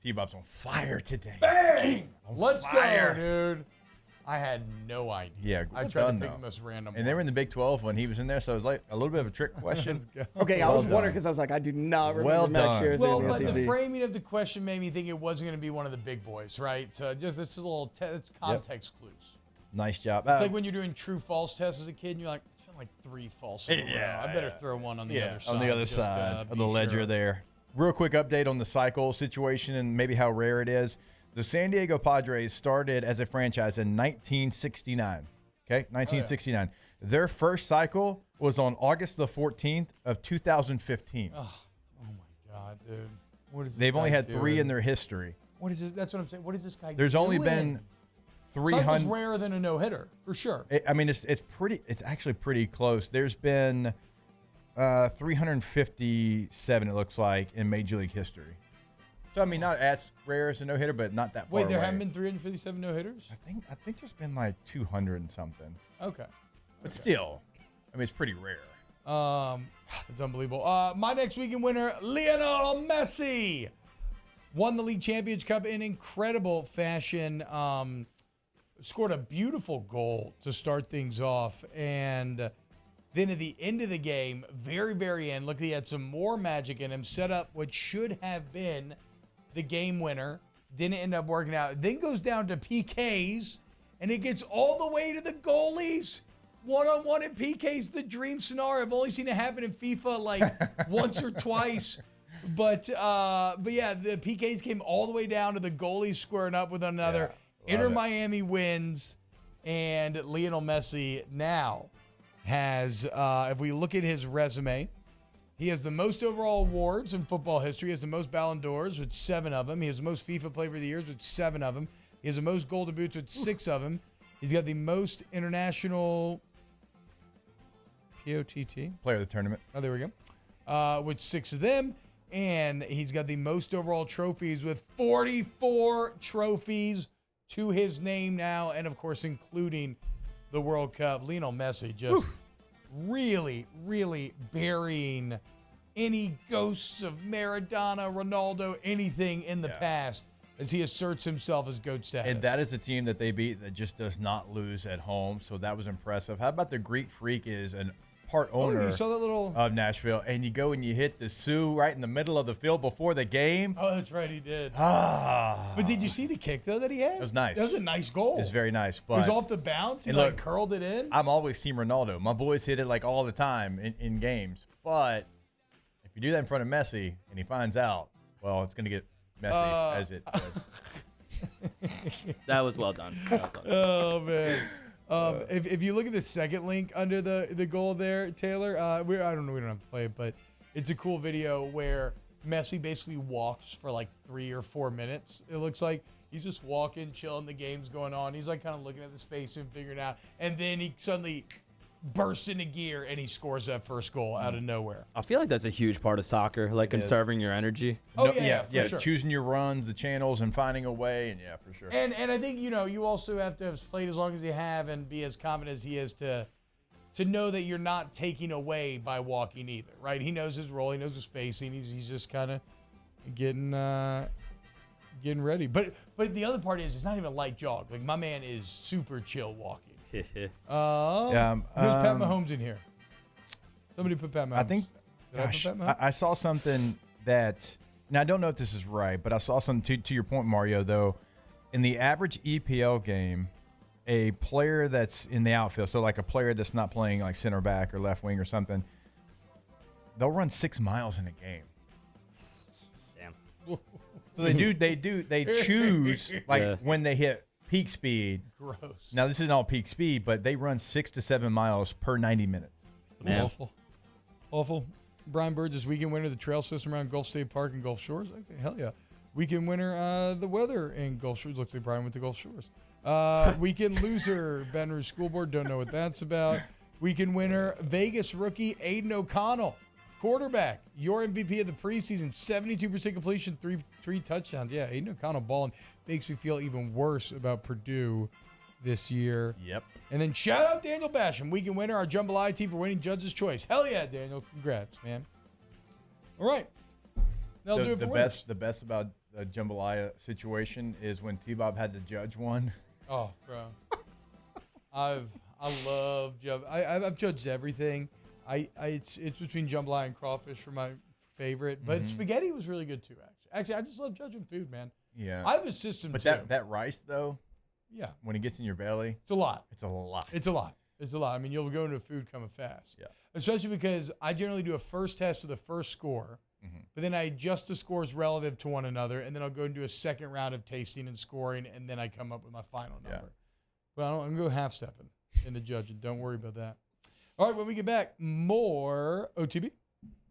T-Bob's on fire today. Bang! On Let's fire. go, dude. I had no idea. Yeah, I well tried done, to pick though. the most random And they were in the Big 12 when he was in there, so it was like a little bit of a trick question. Okay, I Well was wondering done. because I was like, I do not remember Well Max done. Scherzer Well, in the but the SEC. framing of the question made me think it wasn't going to be one of the big boys, right? So just this is a little it's context clues. Nice job. It's like when you're doing true-false tests as a kid, and you're like, it's been like 3 false in a row. Yeah, I better throw one on the other side. on the other just, side be of the ledger sure. there. Real quick update on the cycle situation and maybe how rare it is. The San Diego Padres started as a franchise in 1969. Okay, 1969. Their first cycle was on August the 14th of 2015. Oh my God, dude. What is this They've only guy had 3 doing? in their history. What is this? That's what I'm saying. What is this guy There's doing? only been Cycle's 300. rarer than a no-hitter, for sure. I mean, it's actually pretty close. There's been 357, it looks like, in Major League history. So I mean, not as rare as a no hitter, but not that far Wait, there away. haven't been 357 no-hitters? I think there's been like 200 and something. Okay. But still, I mean, it's pretty rare. It's unbelievable. My next weekend winner, Lionel Messi, won the league championship cup in incredible fashion. Scored a beautiful goal to start things off, and then at the end of the game, very, very end, look, he had some more magic in him, set up what should have been the game winner. Didn't end up working out. Then goes down to PKs, and it gets all the way to the goalies. One-on-one in PKs, the dream scenario. I've only seen it happen in FIFA like once or twice. But yeah, the PKs came all the way down to the goalies squaring up with one another. Inter Miami wins, and Lionel Messi now has, if we look at his resume, he has the most overall awards in football history. He has the most Ballon d'Ors with 7 of them. He has the most FIFA Player of the Years with 7 of them. He has the most Golden Boots with 6 of them. He's got the most international POTT. Player of the tournament. Oh, there we go. With 6 of them. And he's got the most overall trophies with 44 trophies to his name now. And, of course, including the World Cup. Lionel Messi just really, really burying any ghosts of Maradona, Ronaldo, anything in the past as he asserts himself as GOAT status. And that is a team that they beat that just does not lose at home. So that was impressive. How about the Greek Freak is an part owner you saw that little of Nashville, and you go and you hit the Sioux right in the middle of the field before the game. Oh, that's right, he did. Ah. But did you see the kick, though, that he had? It was nice. That was a nice goal. It's very nice. But It was off the bounce. He and like look, curled it in. I'm always Team Ronaldo. My boys hit it like all the time in games. But if you do that in front of Messi and he finds out, well, it's going to get messy as it does. That was well done. Oh, man. If you look at the second link under the goal there, Taylor, I don't know, we don't have to play it, but it's a cool video where Messi basically walks for like 3 or 4 minutes. It looks like he's just walking, chilling, the game's going on. He's like kind of looking at the space and figuring it out. And then he suddenly bursts into gear and he scores that first goal out of nowhere. I feel like that's a huge part of soccer, like conserving your energy. Oh, yeah, for sure. Choosing your runs, the channels, and finding a way, and for sure. And I think, you also have to have played as long as you have and be as confident as he is to know that you're not taking away by walking either, right? He knows his role. He knows the spacing. He's just kind of getting ready. But the other part is it's not even a light jog. Like, my man is super chill walking. There's Pat Mahomes in here. Somebody put Pat Mahomes. I think, Did I put Pat Mahomes? I saw something that, now I don't know if this is right, but I saw something to your point, Mario, though. In the average EPL game, a player that's in the outfield, so like a player that's not playing like center back or left wing or something, they'll run 6 miles in a game. Damn. So they choose like when they hit peak speed. Gross. Now this isn't all peak speed, but they run 6 to 7 miles per 90 minutes. Man. Awful. Brian Burgess, weekend winner of the trail system around Gulf State Park and Gulf Shores. Okay, hell yeah. Weekend winner, the weather in Gulf Shores. Looks like Brian went to Gulf Shores. Weekend loser, Baton Rouge School Board. Don't know what that's about. Weekend winner, Vegas rookie Aiden O'Connell. Quarterback, your MVP of the preseason, 72% completion, three touchdowns. Yeah, Aiden O'Connell balling. Makes me feel even worse about Purdue this year. Yep. And then shout out Daniel Basham, weekend winner, our Jambalaya team for winning Judge's Choice. Hell yeah, Daniel. Congrats, man. All right. That'll do it for winners. The best about the Jambalaya situation is when T-Bob had to judge one. Oh, bro. I love I've judged everything. It's between jambalaya and crawfish for my favorite, but spaghetti was really good too. Actually, I just love judging food, man. Yeah, I have a system but too. that rice though, yeah, when it gets in your belly, it's a lot. It's a lot. It's a lot. It's a lot. I mean, you'll go into food coming fast. Yeah, especially because I generally do a first test to the first score, but then I adjust the scores relative to one another, and then I'll go and do a second round of tasting and scoring, and then I come up with my final number. Yeah. Well, I'm going to go half-stepping into judging. Don't worry about that. All right, when we get back, more OTB.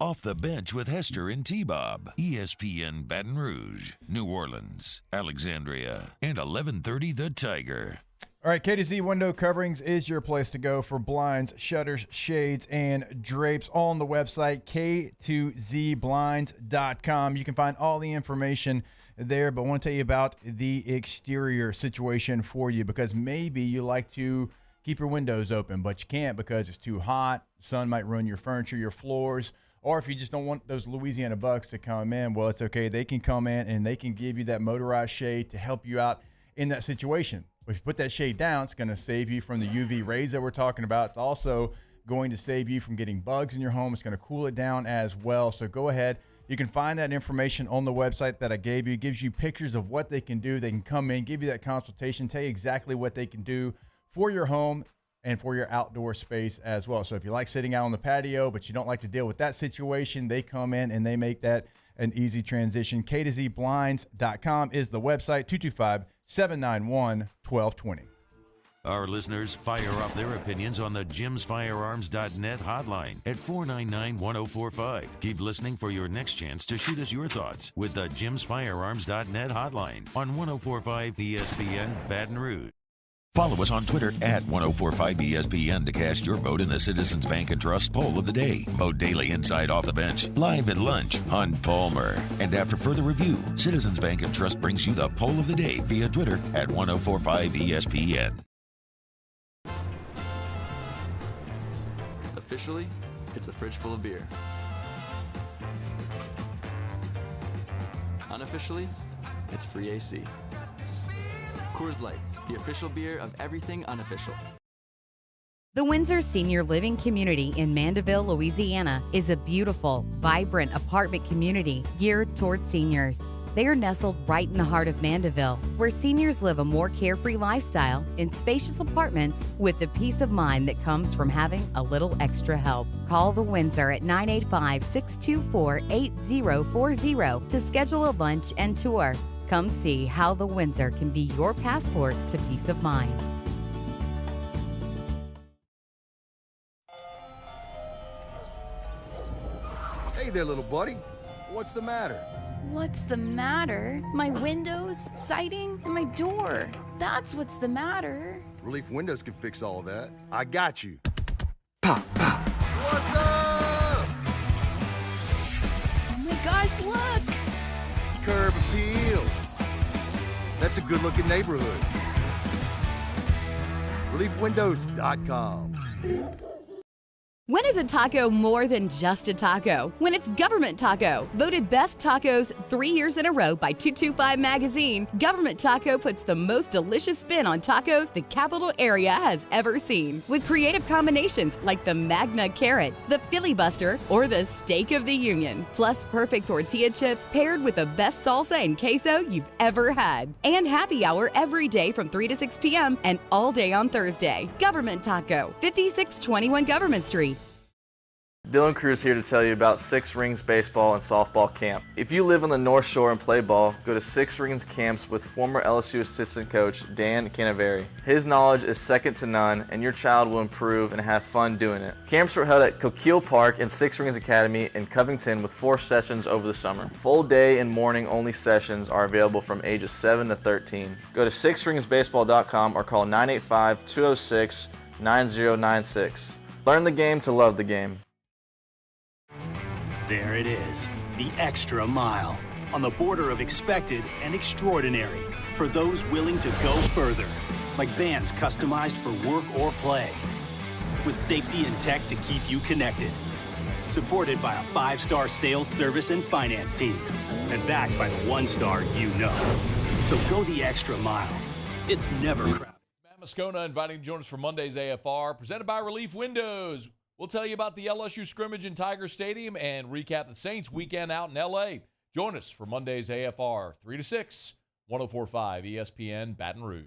Off the Bench with Hester and T-Bob. ESPN Baton Rouge, New Orleans, Alexandria, and 1130 The Tiger. All right, K2Z Window Coverings is your place to go for blinds, shutters, shades, and drapes. All on the website, k2zblinds.com. You can find all the information there, but I want to tell you about the exterior situation for you, because maybe you like to keep your windows open, but you can't because it's too hot. Sun might ruin your furniture, your floors, or if you just don't want those Louisiana bugs to come in, well, it's okay. They can come in and they can give you that motorized shade to help you out in that situation. If you put that shade down, it's going to save you from the UV rays that we're talking about. It's also going to save you from getting bugs in your home. It's going to cool it down as well. So go ahead. You can find that information on the website that I gave you. It gives you pictures of what they can do. They can come in, give you that consultation, tell you exactly what they can do for your home and for your outdoor space as well. So if you like sitting out on the patio, but you don't like to deal with that situation, they come in and they make that an easy transition. K2ZBlinds.com is the website, 225-791-1220. Our listeners fire off their opinions on the jimsfirearms.net hotline at 499-1045. Keep listening for your next chance to shoot us your thoughts with the jimsfirearms.net hotline on 1045 ESPN Baton Rouge. Follow us on Twitter at 1045ESPN to cast your vote in the Citizens Bank and Trust poll of the day. Vote daily inside Off the Bench, live at lunch on Palmer. And after further review, Citizens Bank and Trust brings you the poll of the day via Twitter at 1045ESPN. Officially, it's a fridge full of beer. Unofficially, it's free AC. Coors Light, the official beer of everything unofficial. The Windsor Senior Living Community in Mandeville, Louisiana is a beautiful, vibrant apartment community geared toward seniors. They are nestled right in the heart of Mandeville, where seniors live a more carefree lifestyle in spacious apartments with the peace of mind that comes from having a little extra help. Call the Windsor at 985-624-8040 to schedule a lunch and tour. Come see how the Windsor can be your passport to peace of mind. Hey there, little buddy. What's the matter? What's the matter? My windows, siding, and my door. That's what's the matter. Relief Windows can fix all of that. I got you. Pop, pop. What's up? Oh my gosh, look! Curb appeal. That's a good-looking neighborhood. ReliefWindows.com. When is a taco more than just a taco? When it's Government Taco. Voted best tacos 3 years in a row by 225 Magazine, Government Taco puts the most delicious spin on tacos the capital area has ever seen. With creative combinations like the Magna Carrot, the Filibuster, or the Steak of the Union. Plus perfect tortilla chips paired with the best salsa and queso you've ever had. And happy hour every day from 3 to 6 p.m. and all day on Thursday. Government Taco, 5621 Government Street. Dylan Cruz here to tell you about Six Rings Baseball and Softball Camp. If you live on the North Shore and play ball, go to Six Rings Camps with former LSU assistant coach Dan Canaveri. His knowledge is second to none, and your child will improve and have fun doing it. Camps were held at Coquille Park and Six Rings Academy in Covington with 4 sessions over the summer. Full day and morning only sessions are available from ages 7 to 13. Go to sixringsbaseball.com or call 985-206-9096. Learn the game to love the game. There it is, the extra mile, on the border of expected and extraordinary, for those willing to go further. like vans customized for work or play. With safety and tech to keep you connected. Supported by a 5-star sales, service, and finance team. And backed by the 1-star you know. So go the extra mile. It's never crowded. Matt Moscona inviting to join us for Monday's AFR, presented by Relief Windows. We'll tell you about the LSU Scrimmage in Tiger Stadium and recap the Saints weekend out in L.A. Join us for Monday's AFR, 3 to 6, 104.5 ESPN Baton Rouge.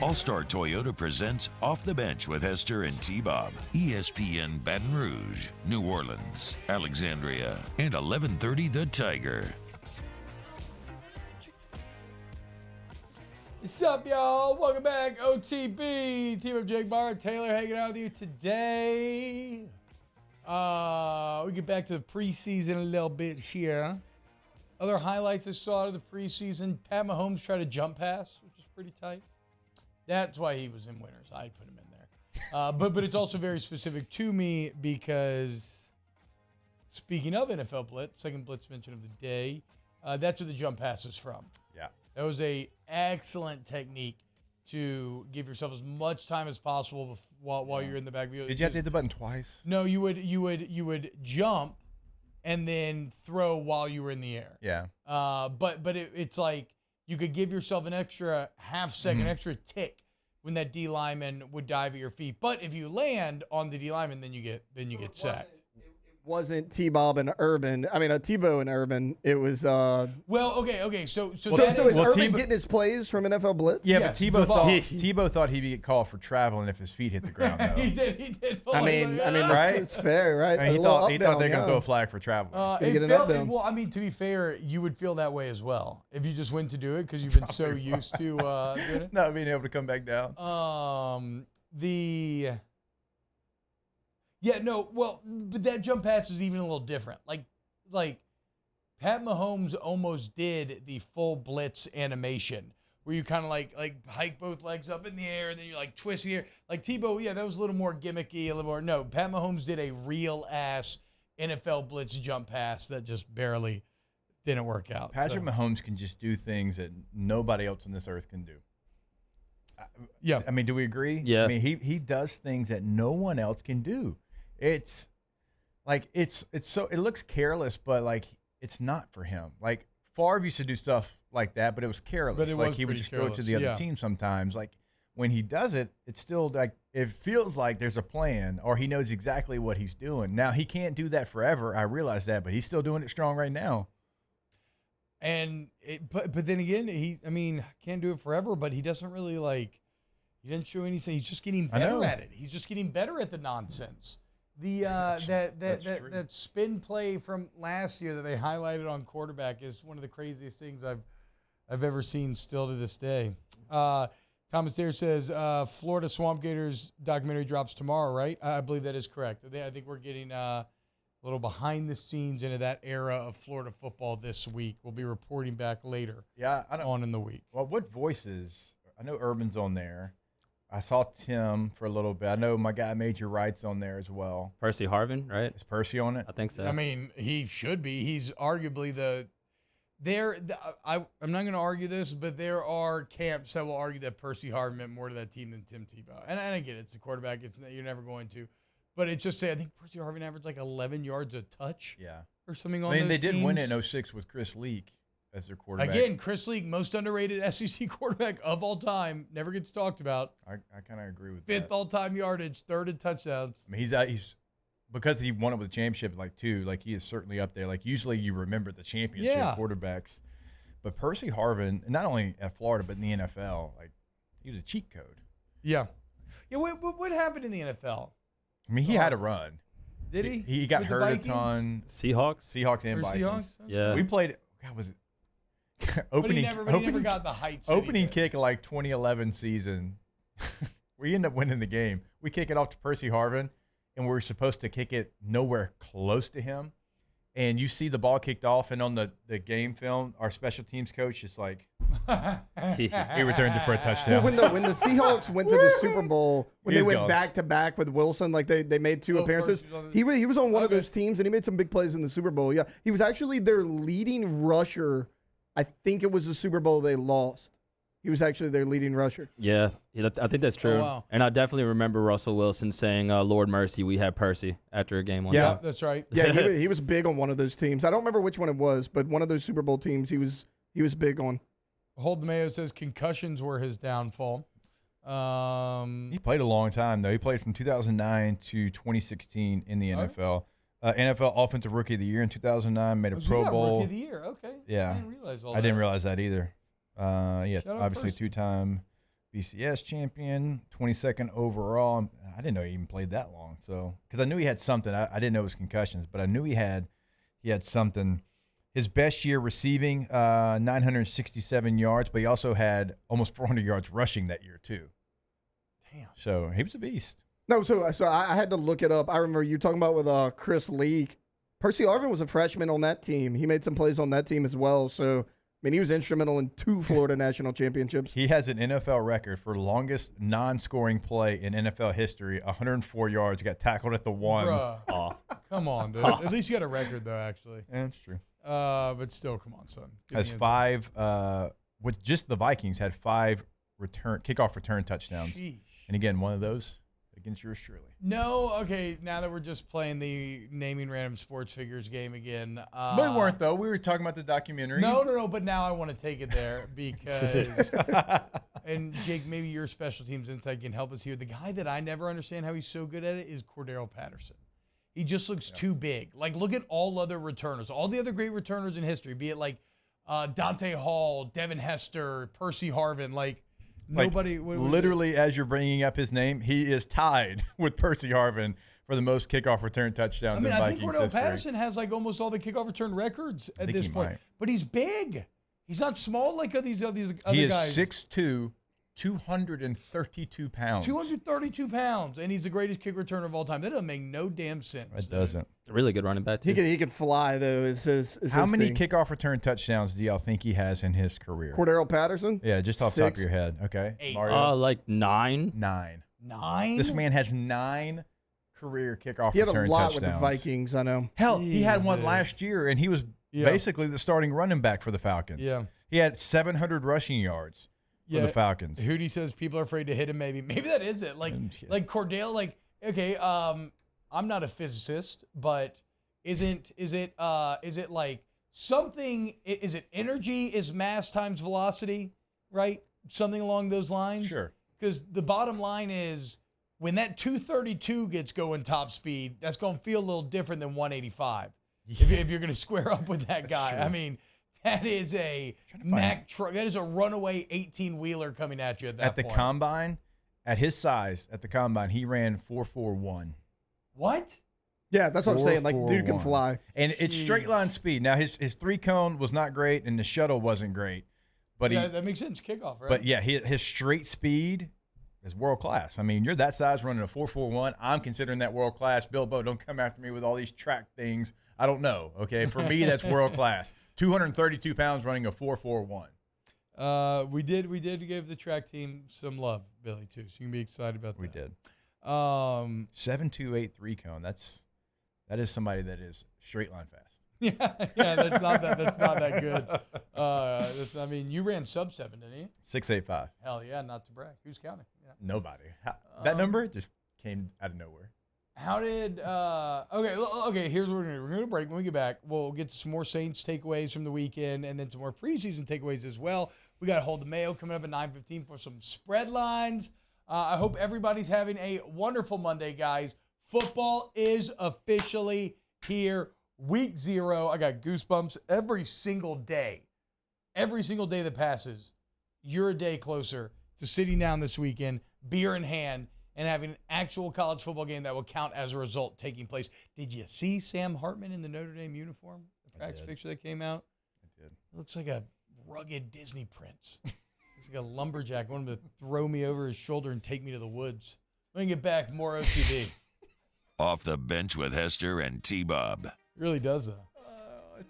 All-Star Toyota presents Off the Bench with Hester and T-Bob. ESPN Baton Rouge, New Orleans, Alexandria, and 1130 The Tiger. What's up, y'all? Welcome back. OTB. Team of Jake Barr, Taylor hanging out with you today. We get back to the preseason a little bit here. Other highlights I saw out of the preseason. Pat Mahomes tried a jump pass, which is pretty tight. That's why he was in winners. I put him in there. But it's also very specific to me because, speaking of NFL Blitz, second Blitz mention of the day, that's where the jump pass is from. Yeah. That was a excellent technique to give yourself as much time as possible while you're in the backfield. Did you have to hit the button twice? No, you would jump and then throw while you were in the air. Yeah. But it's like you could give yourself an extra half-second, extra tick when that D lineman would dive at your feet. But if you land on the D lineman, then you get sacked. Wasn't T-Bob and Urban. I mean, Tebow and Urban. It was. Well, okay. So is Urban getting his plays from NFL Blitz? Yeah, but Tebow thought he'd get called for traveling if his feet hit the ground. Though. He did. I mean, right? It's fair, right? I mean, he thought they were going to throw a flag for traveling. Well, I mean, to be fair, you would feel that way as well if you just went to do it because you've been so used to doing it. Not being able to come back down. Yeah, no, well, but that jump pass is even a little different. Like Pat Mahomes almost did the full blitz animation where you kind of like hike both legs up in the air and then you're like twisting here. Like Tebow, yeah, that was a little more gimmicky, a little more. No, Pat Mahomes did a real ass NFL blitz jump pass that just barely didn't work out. Patrick Mahomes can just do things that nobody else on this earth can do. Yeah. I mean, do we agree? Yeah. I mean, he does things that no one else can do. It's like it's so it looks careless, but like it's not for him. Like Favre used to do stuff like that, but it was careless. But it like was he would pretty just throw it to the other careless, team sometimes. Like when he does it, it's still like it feels like there's a plan or he knows exactly what he's doing. Now he can't do that forever. I realize that, but he's still doing it strong right now. And but then again, he can't do it forever, but he doesn't really he didn't show anything. He's just getting better at it. He's just getting better at the nonsense. The that spin play from last year that they highlighted on quarterback is one of the craziest things I've ever seen still to this day. Thomas Dare says Florida Swamp Gators documentary drops tomorrow, right? I believe that is correct. I think we're getting a little behind the scenes into that era of Florida football this week. We'll be reporting back later. Yeah, on in the week. Well, what voices? I know Urban's on there. I saw Tim for a little bit. I know my guy Major Wright's on there as well. Percy Harvin, right? Is Percy on it? I think so. I mean, he should be. He's arguably I'm not going to argue this, but there are camps that will argue that Percy Harvin meant more to that team than Tim Tebow. And I get it. It's the quarterback. You're never going to. But it's just I think Percy Harvin averaged like 11 yards a touch. Yeah. Or something on I mean, those they did win it teams. in 06 with Chris Leak as their quarterback. Again, Chris Leak, most underrated SEC quarterback of all time. Never gets talked about. I kind of agree with Fifth that. all-time yardage, third in touchdowns. I mean, he's because he won it with a championship, he is certainly up there. Like, usually you remember the championship quarterbacks. But Percy Harvin, not only at Florida, but in the NFL, he was a cheat code. Yeah. Yeah, what happened in the NFL? I mean, he had a run. Did he? He got With the hurt a Vikings? ton. Seahawks and Or Vikings. Seahawks? Yeah. We played. God, was it But he never got the heights. that he Opening did. kick of like 2011 season. We end up winning the game. We kick it off to Percy Harvin, and we're supposed to kick it nowhere close to him. And you see the ball kicked off, and on the game film, our special teams coach is like, he returns it for a touchdown. Well, when the Seahawks went to the Super Bowl, when He they was went gone. back to back with Wilson, like they made two appearances. He was on one of those teams, and he made some big plays in the Super Bowl. Yeah, he was actually their leading rusher. I think it was the Super Bowl they lost. He was actually their leading rusher. Yeah, I think that's true. wow. And I definitely remember Russell Wilson saying, "Lord mercy, we have Percy" after a game one Yeah, time. That's right. Yeah, he was big on one of those teams. I don't remember which one it was, but one of those Super Bowl teams he was big on. Hold the Mayo says concussions were his downfall. He played a long time, though. He played from 2009 to 2016 in the NFL. NFL Offensive Rookie of the Year in 2009, made a So Pro you got Bowl. Rookie of the Year. Okay. Yeah. I didn't realize all I didn't that. realize that either. Yeah, Shout out obviously Percy. two-time BCS champion, 22nd overall. I didn't know he even played that long. So, because I knew he had something. I didn't know it was concussions, but I knew he had something. His best year receiving, 967 yards, but he also had almost 400 yards rushing that year too. Damn. So he was a beast. No, so I had to look it up. I remember you talking about with Chris Leak. Percy Harvin was a freshman on that team. He made some plays on that team as well. So, I mean, he was instrumental in 2 Florida national championships. He has an NFL record for longest non-scoring play in NFL history, 104 yards, got tackled at the 1. Bruh. Come on, dude. At least you got a record, though, actually. Yeah, that's true. But still, come on, son. Give Has me a 5, with just the Vikings, had 5 kickoff return touchdowns. Sheesh. And again, one of those against yours truly. No, okay. Now that we're just playing the naming random sports figures game again. But we weren't, though. We were talking about the documentary. No. But now I want to take it there because, and Jake, maybe your special teams insight can help us here. The guy that I never understand how he's so good at it is Cordero Patterson. He just looks too big. Like, look at all other returners, all the other great returners in history, be it like Dante Hall, Devin Hester, Percy Harvin, like nobody. Literally, as you're bringing up his name, he is tied with Percy Harvin for the most kickoff return touchdowns in I Vikings think Cordell history. Patterson has like almost all the kickoff return records at think this he point. might. But he's big. He's not small like these other He is guys. 6'2", 232 pounds. 232 pounds, and he's the greatest kick returner of all time. That doesn't make no damn sense. It doesn't. A really good running back, too. He can fly, though, is How his many thing. kickoff return touchdowns do y'all think he has in his career? Cordero Patterson? Yeah, just off the top of 6. your head. Okay. 8. Mario? Like 9. 9. 9? This man has 9 career kickoff He had a return lot touchdowns. with the Vikings, I know. Hell, he had one Jesus. last year, and he was basically the starting running back for the Falcons. Yeah. He had 700 rushing yards for the Falcons. Hootie says people are afraid to hit him. Maybe that is it. Like Cordell. Like, okay, I'm not a physicist, but is it like something? Is it energy is mass times velocity, right? Something along those lines. Sure. Because the bottom line is when that 232 gets going top speed, that's going to feel a little different than 185. If you're going to square up with that guy, true. I mean. That is a Mack truck. That is a runaway 18-wheeler coming at you at that At the point. combine, at his size, at the combine, he ran 4.41. What? Yeah, that's what I'm saying. Like, dude can 4.41. fly. And it's straight line speed. Now, his 3-cone was not great, and the shuttle wasn't great. But Yeah, that makes sense. Kickoff, right? But yeah, his straight speed is world class. I mean, you're that size running a 4.41. I'm considering that world class. Bilbo, don't come after me with all these track things. I don't know. Okay, for me, that's world class. 232 pounds running a 4.41. We did give the track team some love, Billy, too. So you can be excited about that. We did. 7.283 3-cone. That is somebody that is straight line fast. Yeah, that's not that good. I mean, you ran sub 7, didn't you? 6.85. Hell yeah, not to brag. Who's counting? Yeah. Nobody. That number just came out of nowhere. How did okay, here's what we're gonna do. We're gonna break. When we get back, we'll get some more Saints takeaways from the weekend and then some more preseason takeaways as well. We got Hold the Mayo coming up at 9:15 for some spread lines. I hope everybody's having a wonderful Monday, guys. Football is officially here. Week 0. I got goosebumps every single day. Every single day that passes, you're a day closer to sitting down this weekend, beer in hand, and having an actual college football game that will count as a result taking place. Did you see Sam Hartman in the Notre Dame uniform? The practice picture that came out? I did. It looks like a rugged Disney prince. Looks like a lumberjack. Want him to throw me over his shoulder and take me to the woods. When we get back, more OTB. Off the bench with Hester and T-Bob. Really does, though.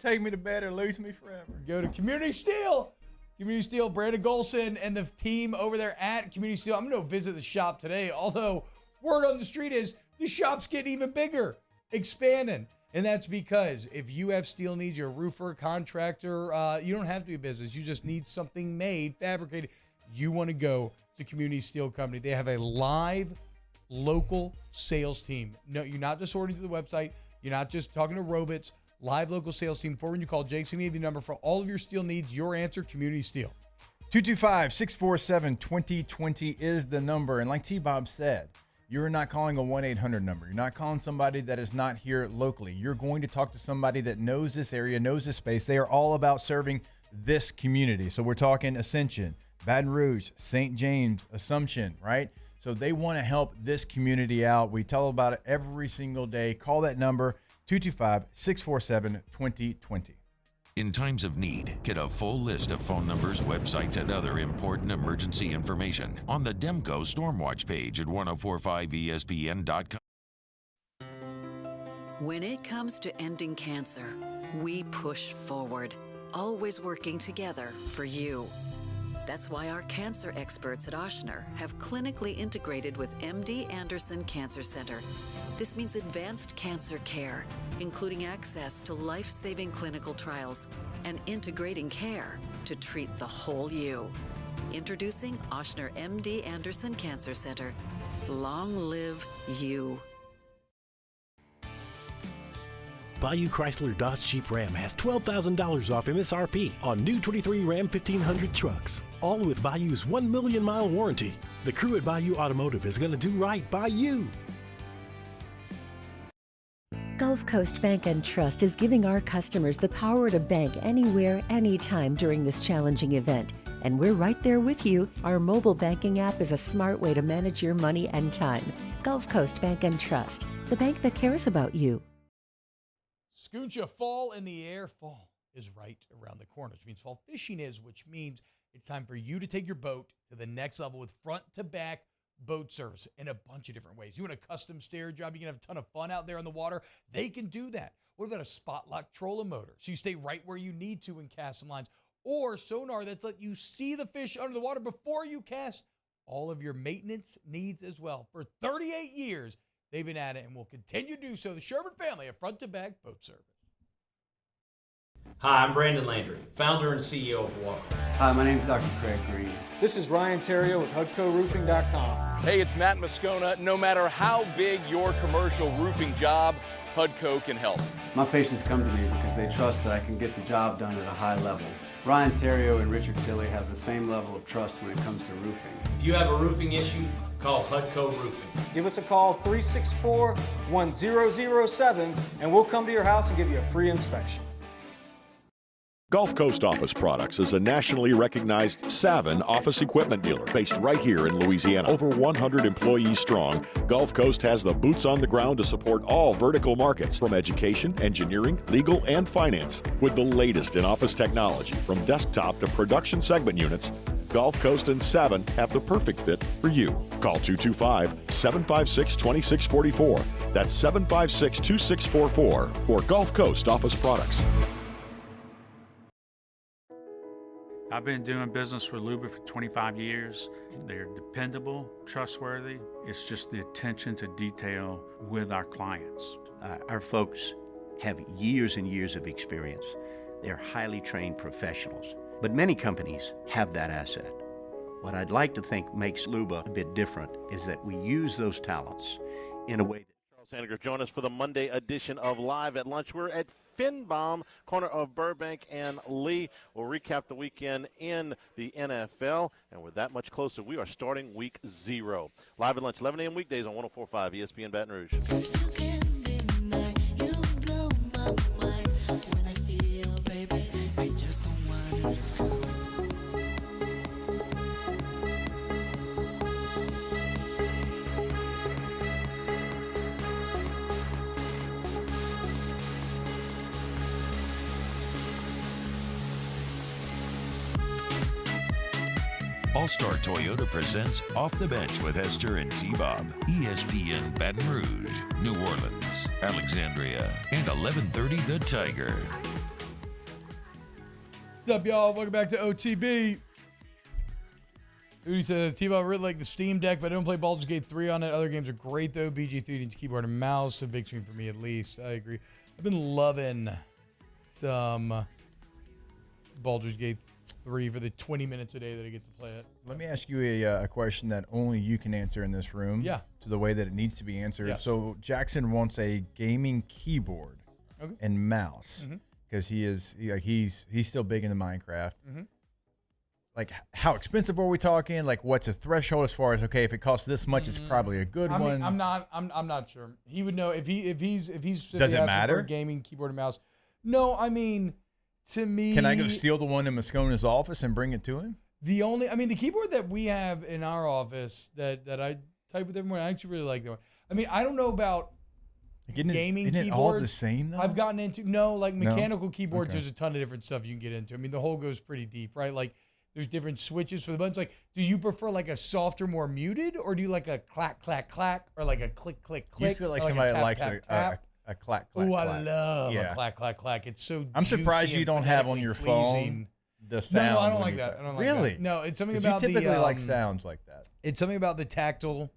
Take me to bed or lose me forever. Go to Community Steel. Community Steel, Brandon Golson and the team over there at Community Steel. I'm going to visit the shop today, although word on the street is the shop's getting even bigger, expanding. And that's because if you have steel needs, you're a roofer, contractor, you don't have to be a business. You just need something made, fabricated. You want to go to Community Steel Company. They have a live local sales team. No, you're not just ordering through the website. You're not just talking to robots. Live local sales team. For when you call Jake's going to give you the number for all of your steel needs. Your answer, Community Steel. 225-647-2020 is the number. And like T-Bob said, you're not calling a 1-800 number. You're not calling somebody that is not here locally. You're going to talk to somebody that knows this area, knows this space. They are all about serving this community. So we're talking Ascension, Baton Rouge, St. James, Assumption, right? So they want to help this community out. We tell about it every single day. Call that number, 225-647-2020. In times of need, get a full list of phone numbers, websites, and other important emergency information on the Demco Stormwatch page at 1045ESPN.com. When it comes to ending cancer, we push forward, always working together for you. That's why our cancer experts at Ochsner have clinically integrated with MD Anderson Cancer Center. This means advanced cancer care, including access to life-saving clinical trials and integrating care to treat the whole you. Introducing Ochsner MD Anderson Cancer Center. Long live you. Bayou Chrysler Dodge Jeep Ram has $12,000 off MSRP on new 23 Ram 1500 trucks, all with Bayou's 1 million mile warranty. The crew at Bayou Automotive is going to do right by you. Gulf Coast Bank and Trust is giving our customers the power to bank anywhere, anytime during this challenging event. And we're right there with you. Our mobile banking app is a smart way to manage your money and time. Gulf Coast Bank and Trust, the bank that cares about you. Scooncha, fall in the air. Fall is right around the corner, which means fall fishing is, which means it's time for you to take your boat to the next level with front-to-back boat service in a bunch of different ways. You want a custom stair job, you can have a ton of fun out there on the water. They can do that. What about a spot lock trolling motor? So you stay right where you need to in casting lines. Or sonar that's let you see the fish under the water before you cast. All of your maintenance needs as well. For 38 years, they've been at it and will continue to do so. The Sherman family of front-to-back boat service. Hi, I'm Brandon Landry, founder and CEO of Walk. Hi, my name is Dr. Craig Green. This is Ryan Terrio with HUDCORoofing.com. Hey, it's Matt Moscona. No matter how big your commercial roofing job, HUDCO can help. My patients come to me because they trust that I can get the job done at a high level. Ryan Terrio and Richard Tilley have the same level of trust when it comes to roofing. If you have a roofing issue, call HUDCO Roofing. Give us a call, 364-1007, and we'll come to your house and give you a free inspection. Gulf Coast Office Products is a nationally recognized Savin office equipment dealer based right here in Louisiana. Over 100 employees strong, Gulf Coast has the boots on the ground to support all vertical markets from education, engineering, legal, and finance. With the latest in office technology from desktop to production segment units, Gulf Coast and Savin have the perfect fit for you. Call 225-756-2644. That's 756-2644 for Gulf Coast Office Products. I've been doing business with Luba for 25 years. They're dependable, trustworthy. It's just the attention to detail with our clients. Our folks have years and years of experience. They're highly trained professionals. But many companies have that asset. What I'd like to think makes Luba a bit different is that we use those talents in a way that Sandiger, join us for the Monday edition of Live at Lunch. We're at Finbaum, corner of Burbank and Lee. We'll recap the weekend in the NFL, and we're that much closer. We are starting week 0. Live at Lunch, 11 a.m. weekdays on 104.5 ESPN Baton Rouge. All-Star Toyota presents Off the Bench with Hester and T-Bob. ESPN Baton Rouge, New Orleans, Alexandria, and 1130 The Tiger. What's up, y'all? Welcome back to OTB. Udi says, T-Bob really like the Steam Deck, but I don't play Baldur's Gate 3 on it. Other games are great, though. BG3 needs keyboard and mouse. A big screen for me, at least. I agree. I've been loving some Baldur's Gate 3 for the 20 minutes a day that I get to play it. Let me ask you a question that only you can answer in this room. Yeah. To the way that it needs to be answered. Yes. So Jackson wants a gaming keyboard and mouse because he's still big into Minecraft. Like, how expensive are we talking? Like, what's a threshold as far as, okay, if it costs this much, it's probably a good one. Mean, I'm not sure. He would know if he's Does it matter? For a gaming keyboard and mouse. No, I mean, to me, can I go steal the one in Moscona's office and bring it to him? The keyboard that we have in our office that I type with everyone, I actually really like that one. I mean, I don't know about gaming isn't keyboards. it all the same though? I've gotten into mechanical keyboards. There's a ton of different stuff you can get into. I mean, the hole goes pretty deep, right? Like, there's different switches for the buttons. Like, do you prefer like a softer, more muted, or do you like a clack, clack, clack, or like a click, click, click? You feel like somebody likes a clack, clack, Oh, clack. I love a clack, clack, clack. It's so I'm surprised juicy you don't have on your phone the sound. No, I don't like that. I don't like really? that. No, it's something 'Cause about you typically the like sounds like that. It's something about the tactile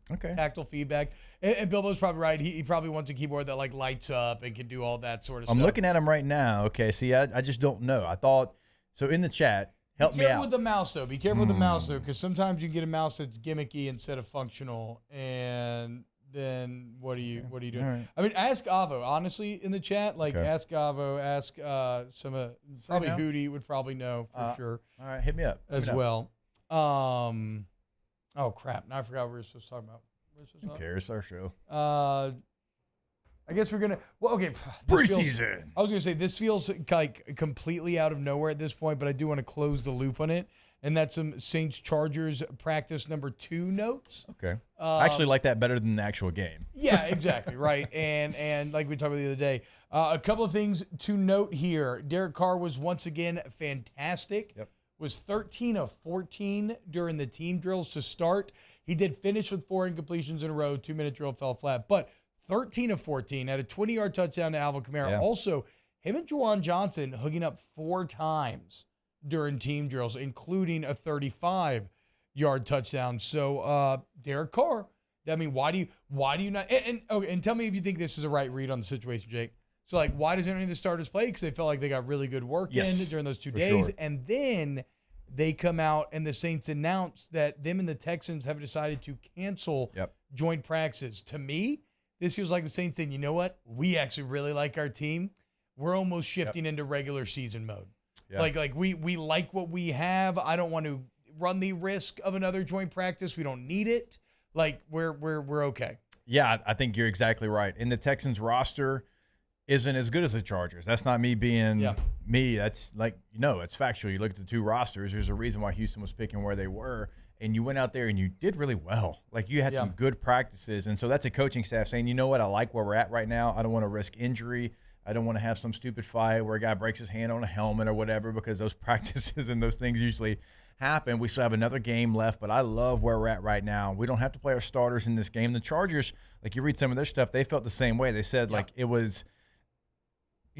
feedback. And Bilbo's probably right. He probably wants a keyboard that like lights up and can do all that sort of stuff. I'm looking at him right now. Okay, see, I just don't know. I thought so in the chat. Help me out. Be careful with the mouse, though. Be careful with the mouse, though, because sometimes you get a mouse that's gimmicky instead of functional, and then what are you doing? Right. I mean, ask Avo, honestly, in the chat. Like, ask Avo, ask probably Hootie would probably know for sure. All right, hit me up. As well. Oh, crap. Now I forgot what we were supposed to talk about. Who cares? Our show. I guess we're going to – well, okay. Preseason. I was going to say this feels like completely out of nowhere at this point, but I do want to close the loop on it, and that's some Saints-Chargers practice number 2 notes. Okay. I actually like that better than the actual game. Yeah, exactly, right. And like we talked about the other day, a couple of things to note here. Derek Carr was once again fantastic. Yep. Was 13 of 14 during the team drills to start. He did finish with 4 incompletions in a row. 2-minute drill fell flat, but 13 of 14, had a 20-yard touchdown to Alvin Kamara. Yeah. Also, him and Juwan Johnson hooking up 4 times during team drills, including a 35-yard touchdown. So, Derek Carr, I mean, why do you not? And tell me if you think this is a right read on the situation, Jake. So, like, why doesn't any of the starters play? Because they felt like they got really good work in during those 2 days. Sure. And then they come out and the Saints announce that them and the Texans have decided to cancel joint practices. To me, this feels like the Saints saying, you know what? We actually really like our team. We're almost shifting into regular season mode. Yep. Like we like what we have. I don't want to run the risk of another joint practice. We don't need it. Like we're okay. Yeah, I think you're exactly right. And the Texans roster isn't as good as the Chargers. That's not me being me. That's it's factual. You look at the 2 rosters. There's a reason why Houston was picking where they were. And you went out there and you did really well. Like, you had some good practices. And so that's a coaching staff saying, you know what, I like where we're at right now. I don't want to risk injury. I don't want to have some stupid fight where a guy breaks his hand on a helmet or whatever, because those practices and those things usually happen. We still have another game left, but I love where we're at right now. We don't have to play our starters in this game. The Chargers, like, you read some of their stuff, they felt the same way. They said, like, it was –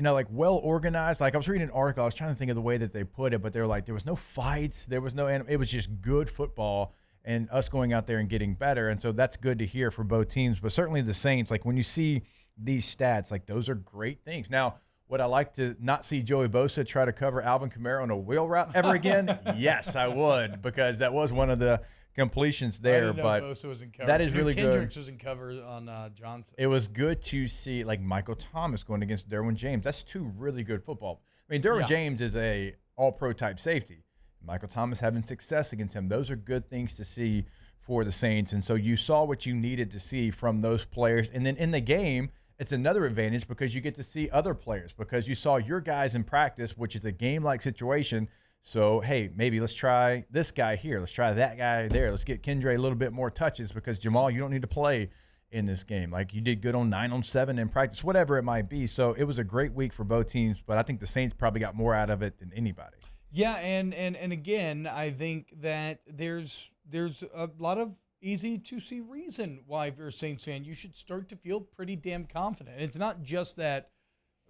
like well organized. Like, I was reading an article. I was trying to think of the way that they put it, but they were like, there was no fights. There was no, it was just good football and us going out there and getting better. And so that's good to hear for both teams. But certainly the Saints, like, when you see these stats, like, those are great things. Now, would I like to not see Joey Bosa try to cover Alvin Kamara on a wheel route ever again? Yes, I would, because that was one of the completions there. I didn't know but Bosa was in cover. that is really good. Kendricks was in cover on Johnson. It was good to see, like, Michael Thomas going against Derwin James. That's 2 really good football. I mean, Derwin James is a all-pro type safety. Michael Thomas having success against him. Those are good things to see for the Saints. And so you saw what you needed to see from those players. And then in the game, it's another advantage because you get to see other players, because you saw your guys in practice, which is a game-like situation. So, hey, maybe let's try this guy here. Let's try that guy there. Let's get Kendra a little bit more touches, because, Jamal, you don't need to play in this game. Like, you did good on 9-on-7 in practice, whatever it might be. So it was a great week for both teams, but I think the Saints probably got more out of it than anybody. Yeah, and again, I think that there's a lot of easy to see reason why, if you're a Saints fan, you should start to feel pretty damn confident. It's not just that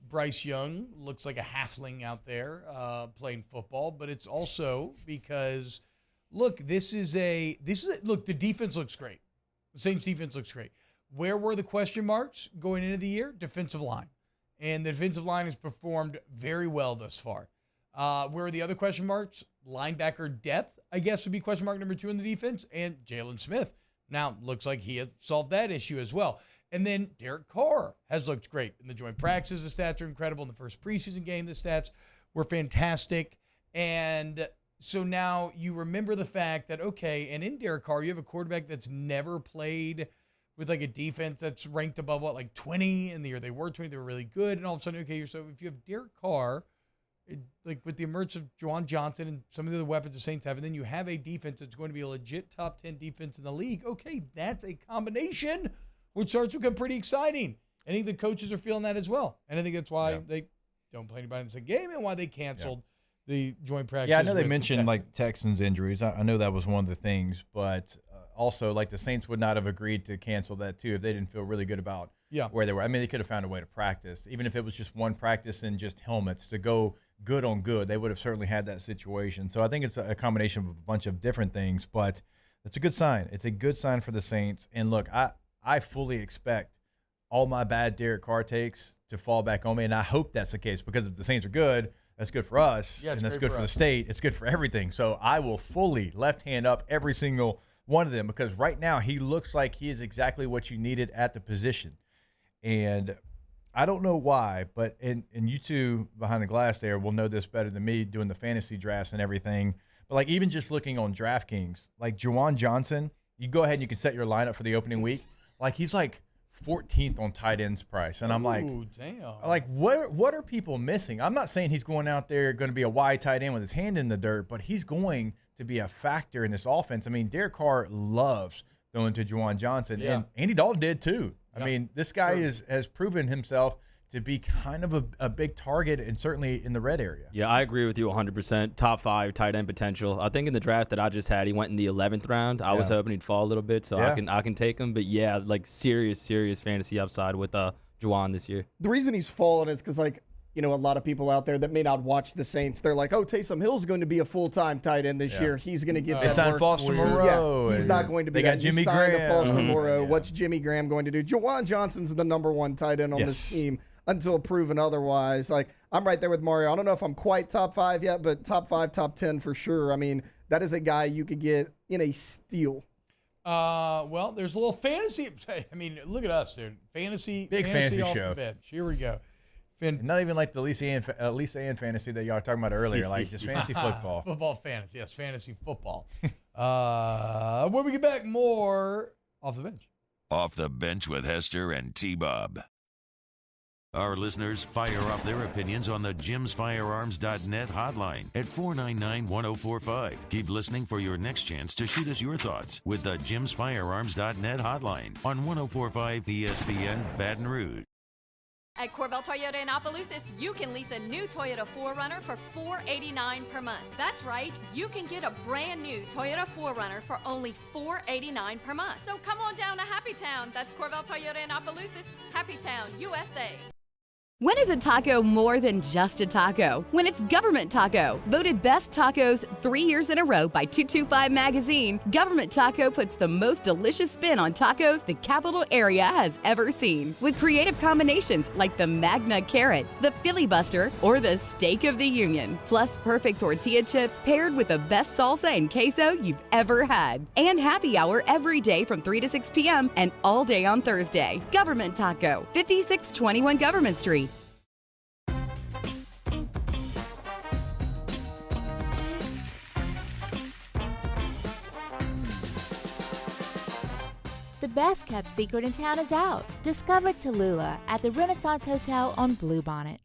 Bryce Young looks like a halfling out there playing football, but it's also because, look, the defense looks great. The Saints defense looks great. Where were the question marks going into the year? Defensive line. And the defensive line has performed very well thus far. Where are the other question marks? Linebacker depth, I guess, would be question mark number 2 in the defense, and Jalen Smith. Now, looks like he has solved that issue as well. And then Derek Carr has looked great in the joint practices. The stats are incredible. In the first preseason game, the stats were fantastic. And so now you remember the fact that, okay, and in Derek Carr, you have a quarterback that's never played with like a defense that's ranked above, 20 in the year they were 20. They were really good. And all of a sudden, okay, so if you have Derek Carr, like with the emergence of Juwan Johnson and some of the other weapons the Saints have, and then you have a defense that's going to be a legit top 10 defense in the league, okay, that's a combination which starts to become pretty exciting. I think the coaches are feeling that as well. And I think that's why they don't play anybody in the same game and why they canceled the joint practice. Yeah, I know they mentioned like Texans injuries. I know that was one of the things, but also like the Saints would not have agreed to cancel that too if they didn't feel really good about where they were. I mean, they could have found a way to practice, even if it was just one practice and just helmets to go good on good. They would have certainly had that situation. So I think it's a combination of a bunch of different things, but it's a good sign. It's a good sign for the Saints. And look, I fully expect all my bad Derek Carr takes to fall back on me, and I hope that's the case, because if the Saints are good, that's good for us, and that's good for the state. It's good for everything. So I will fully left hand up every single one of them, because right now he looks like he is exactly what you needed at the position. And I don't know why, but and you two behind the glass there will know this better than me, doing the fantasy drafts and everything. But like even just looking on DraftKings, like Juwan Johnson, you go ahead and you can set your lineup for the opening week. Like he's like 14th on tight ends price, and I'm like, damn. Like what are people missing? I'm not saying he's going out there going to be a wide tight end with his hand in the dirt, but he's going to be a factor in this offense. I mean, Derek Carr loves throwing to Juwan Johnson, and Andy Dalton did too. I mean, this guy has proven himself to be kind of a big target, and certainly in the red area. Yeah, I agree with you 100%. Top 5 tight end potential. I think in the draft that I just had, he went in the 11th round. I was hoping he'd fall a little bit, so I can take him. But yeah, like serious fantasy upside with Juwan this year. The reason he's fallen is because, like, you know, a lot of people out there that may not watch the Saints, they're like, oh, Taysom Hill's going to be a full-time tight end this year. He's going to get that signed work. Foster Moreau. Yeah, he's not going to be They got Jimmy Graham. Foster Moreau. What's Jimmy Graham going to do? Juwan Johnson's the number 1 tight end on this team until proven otherwise. Like, I'm right there with Mario. I don't know if I'm quite top 5 yet, but top 5, top 10 for sure. I mean, that is a guy you could get in a steal. Well, there's a little fantasy. I mean, look at us, dude. Big fantasy off show. The bench. Here we go. Not even like the Lisa Ann fantasy that y'all were talking about earlier, like just fantasy football. Football fantasy, yes, fantasy football. When we get back, more Off the Bench. Off the Bench with Hester and T-Bob. Our listeners fire off their opinions on the jimsfirearms.net hotline at 499-1045. Keep listening for your next chance to shoot us your thoughts with the jimsfirearms.net hotline on 1045 ESPN Baton Rouge. At Corvell Toyota in Opelousas, you can lease a new Toyota 4Runner for $489 per month. That's right, you can get a brand new Toyota 4Runner for only $489 per month. So come on down to Happy Town. That's Corvell Toyota in Opelousas, Happy Town, USA. When is a taco more than just a taco? When it's Government Taco. Voted best tacos 3 years in a row by 225 Magazine, Government Taco puts the most delicious spin on tacos the capital area has ever seen. With creative combinations like the Magna Carrot, the Filibuster, or the Steak of the Union. Plus perfect tortilla chips paired with the best salsa and queso you've ever had. And happy hour every day from 3 to 6 p.m. and all day on Thursday. Government Taco, 5621 Government Street. The best kept secret in town is out. Discover Tallulah at the Renaissance Hotel on Bluebonnet.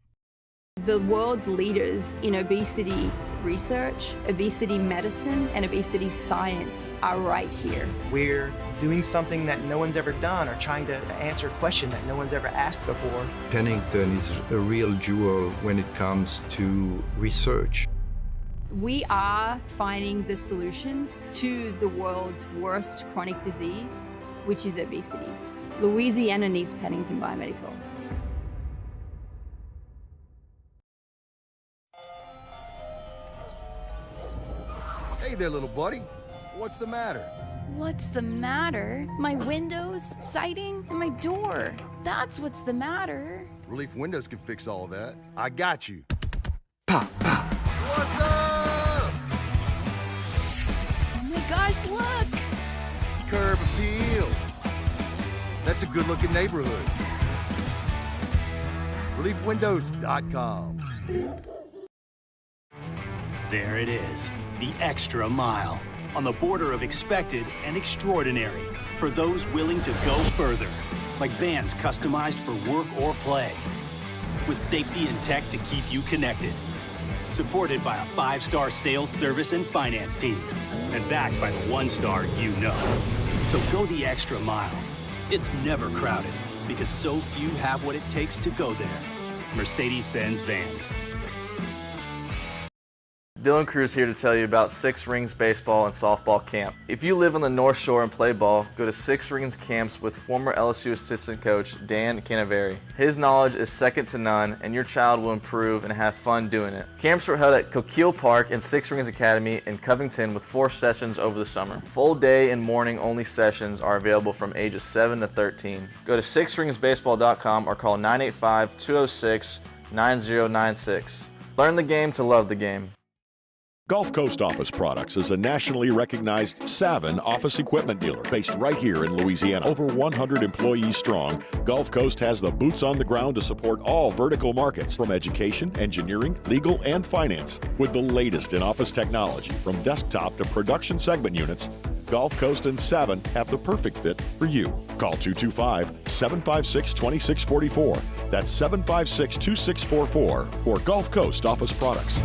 The world's leaders in obesity research, obesity medicine, and obesity science are right here. We're doing something that no one's ever done, or trying to answer a question that no one's ever asked before. Pennington is a real jewel when it comes to research. We are finding the solutions to the world's worst chronic disease, which is obesity. Louisiana needs Pennington Biomedical. Hey there, little buddy. What's the matter? What's the matter? My windows, siding, and my door. That's what's the matter. Relief Windows can fix all that. I got you. Pop, pop. What's up? Oh my gosh, look! Curb appeal. That's a good-looking neighborhood. ReliefWindows.com. There it is, the extra mile. On the border of expected and extraordinary for those willing to go further. Like vans customized for work or play. With safety and tech to keep you connected. Supported by a 5-star sales, service, and finance team. And backed by the 1-star you know. So go the extra mile. It's never crowded because so few have what it takes to go there. Mercedes-Benz Vans. Dylan Cruz here to tell you about Six Rings Baseball and Softball Camp. If you live on the North Shore and play ball, go to Six Rings Camps with former LSU assistant coach Dan Canaveri. His knowledge is second to none, and your child will improve and have fun doing it. Camps are held at Coquille Park and Six Rings Academy in Covington with 4 sessions over the summer. Full day and morning only sessions are available from ages 7 to 13. Go to sixringsbaseball.com or call 985-206-9096. Learn the game to love the game. Gulf Coast Office Products is a nationally recognized Savin office equipment dealer based right here in Louisiana. Over 100 employees strong, Gulf Coast has the boots on the ground to support all vertical markets from education, engineering, legal, and finance. With the latest in office technology from desktop to production segment units, Gulf Coast and Savin have the perfect fit for you. Call 225-756-2644. That's 756-2644 for Gulf Coast Office Products.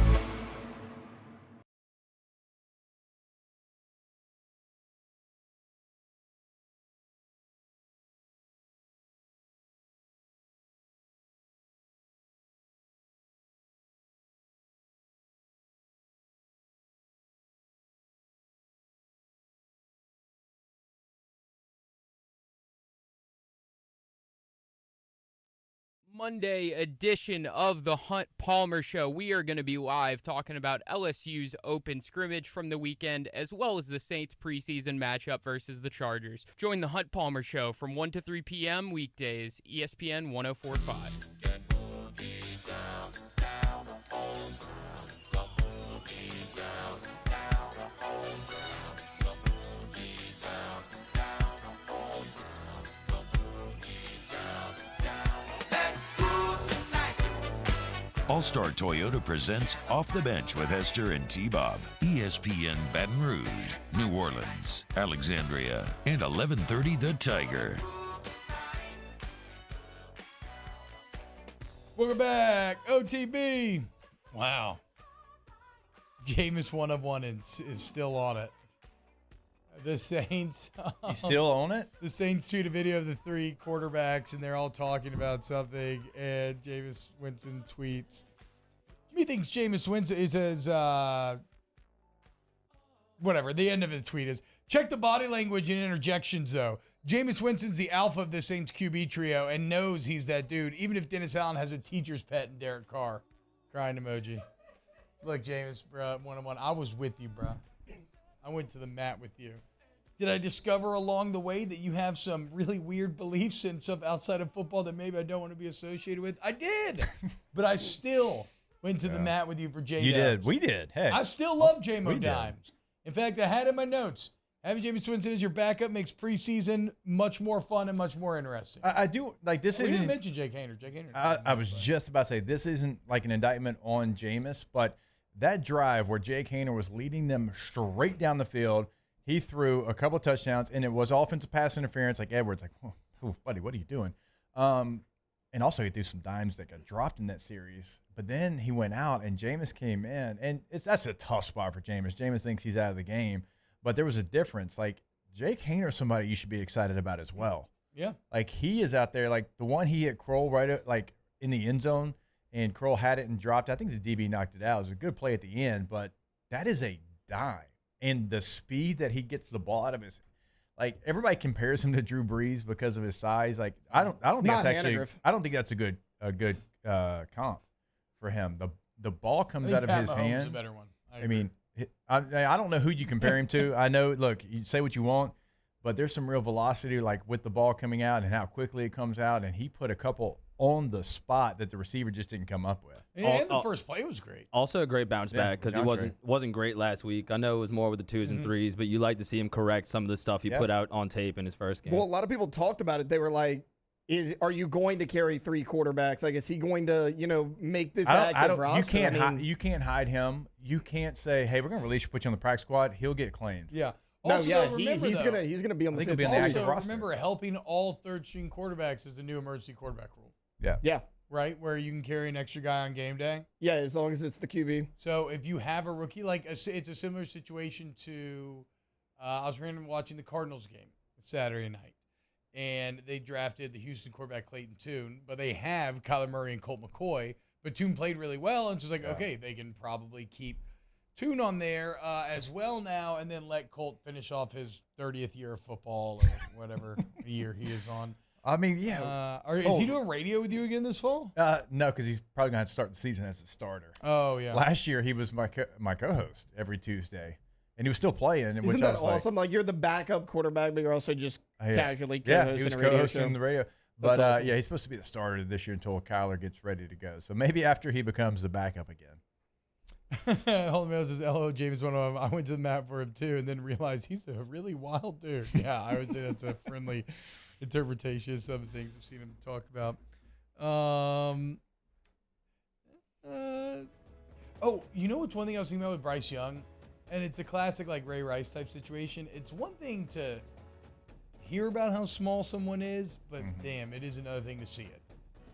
Monday edition of the Hunt Palmer Show. We are going to be live talking about LSU's open scrimmage from the weekend, as well as the Saints preseason matchup versus the Chargers. Join the Hunt Palmer Show from 1 to 3 p.m. weekdays, ESPN 104.5. All-Star Toyota presents Off the Bench with Hester and T-Bob. ESPN Baton Rouge, New Orleans, Alexandria, and 1130 The Tiger. Welcome back. OTB. Wow. Jameis 1 of 1 is still on it. The Saints. He's still on it? The Saints tweet a video of the 3 quarterbacks, and they're all talking about something, and Jameis Winston tweets. He thinks Jameis Winston is as, whatever, the end of his tweet is, check the body language and interjections, though. Jameis Winston's the alpha of the Saints QB trio and knows he's that dude, even if Dennis Allen has a teacher's pet in Derek Carr. Crying emoji. Look, Jameis, bro, 1 of 1. I was with you, bro. I went to the mat with you. Did I discover along the way that you have some really weird beliefs and stuff outside of football that maybe I don't want to be associated with? I did. But I still went to the mat with you for J-Dubs. You did. We did. Hey. I still love J-Mo Dimes. In fact, I had in my notes, having Jameis Winston as your backup makes preseason much more fun and much more interesting. I do, like, this isn't. You didn't mention Jake Haener. I was just about to say, this isn't like an indictment on Jameis, but that drive where Jake Haener was leading them straight down the field, he threw a couple of touchdowns, and it was offensive pass interference. Like Edwards, like, oh, buddy, what are you doing? And also he threw some dimes that got dropped in that series. But then he went out, and Jameis came in, and that's a tough spot for Jameis. Jameis thinks he's out of the game, but there was a difference. Like, Jake Haener is somebody you should be excited about as well. Yeah. Like, he is out there. Like, the one he hit Kroll right at, like, in the end zone, and Kroll had it and dropped. I think the DB knocked it out. It was a good play at the end, but that is a dime. And the speed that he gets the ball out of his, like everybody compares him to Drew Brees because of his size. Like I don't think that's actually. I don't think that's a good comp for him. The ball comes out of his hand. A better one. I mean, I don't know who you compare him to. I know. Look, you say what you want, but there's some real velocity, like with the ball coming out and how quickly it comes out. And he put a couple on the spot that the receiver just didn't come up with. And the first play was great. Also a great bounce back because he wasn't great last week. I know it was more with the 2s and 3s, but you like to see him correct some of the stuff he put out on tape in his first game. Well, a lot of people talked about it. They were like, are you going to carry 3 quarterbacks? Like, is he going to, make this active roster? You can't hide him. You can't say, hey, we're going to release you, put you on the practice squad. He'll get claimed. Yeah. Also, he's gonna be on the 5th. active roster. Remember, helping all third-string quarterbacks is the new emergency quarterback rule. Yeah. Right, where you can carry an extra guy on game day. Yeah, as long as it's the QB. So if you have a rookie, it's a similar situation to, I was watching the Cardinals game Saturday night, and they drafted the Houston quarterback Clayton Tune, but they have Kyler Murray and Colt McCoy, but Tune played really well, and so it's like, okay, they can probably keep Tune on there as well now, and then let Colt finish off his 30th year of football or whatever year he is on. I mean, yeah. Is he doing radio with you again this fall? No, because he's probably going to have to start the season as a starter. Oh, yeah. Last year, he was my co-host every Tuesday, and he was still playing. Isn't that awesome? Like, you're the backup quarterback, but you're also just casually co-hosting he was a radio co-hosting show. the radio. But, awesome. he's supposed to be the starter this year until Kyler gets ready to go. So maybe after he becomes the backup again. Hold on, says, hello, James. One of them. I went to the map for him, too, and then realized he's a really wild dude. Yeah, I would say that's a friendly interpretation of some of the things I've seen him talk about. You know what's one thing I was thinking about with Bryce Young? And it's a classic like Ray Rice type situation. It's one thing to hear about how small someone is, but damn, it is another thing to see it.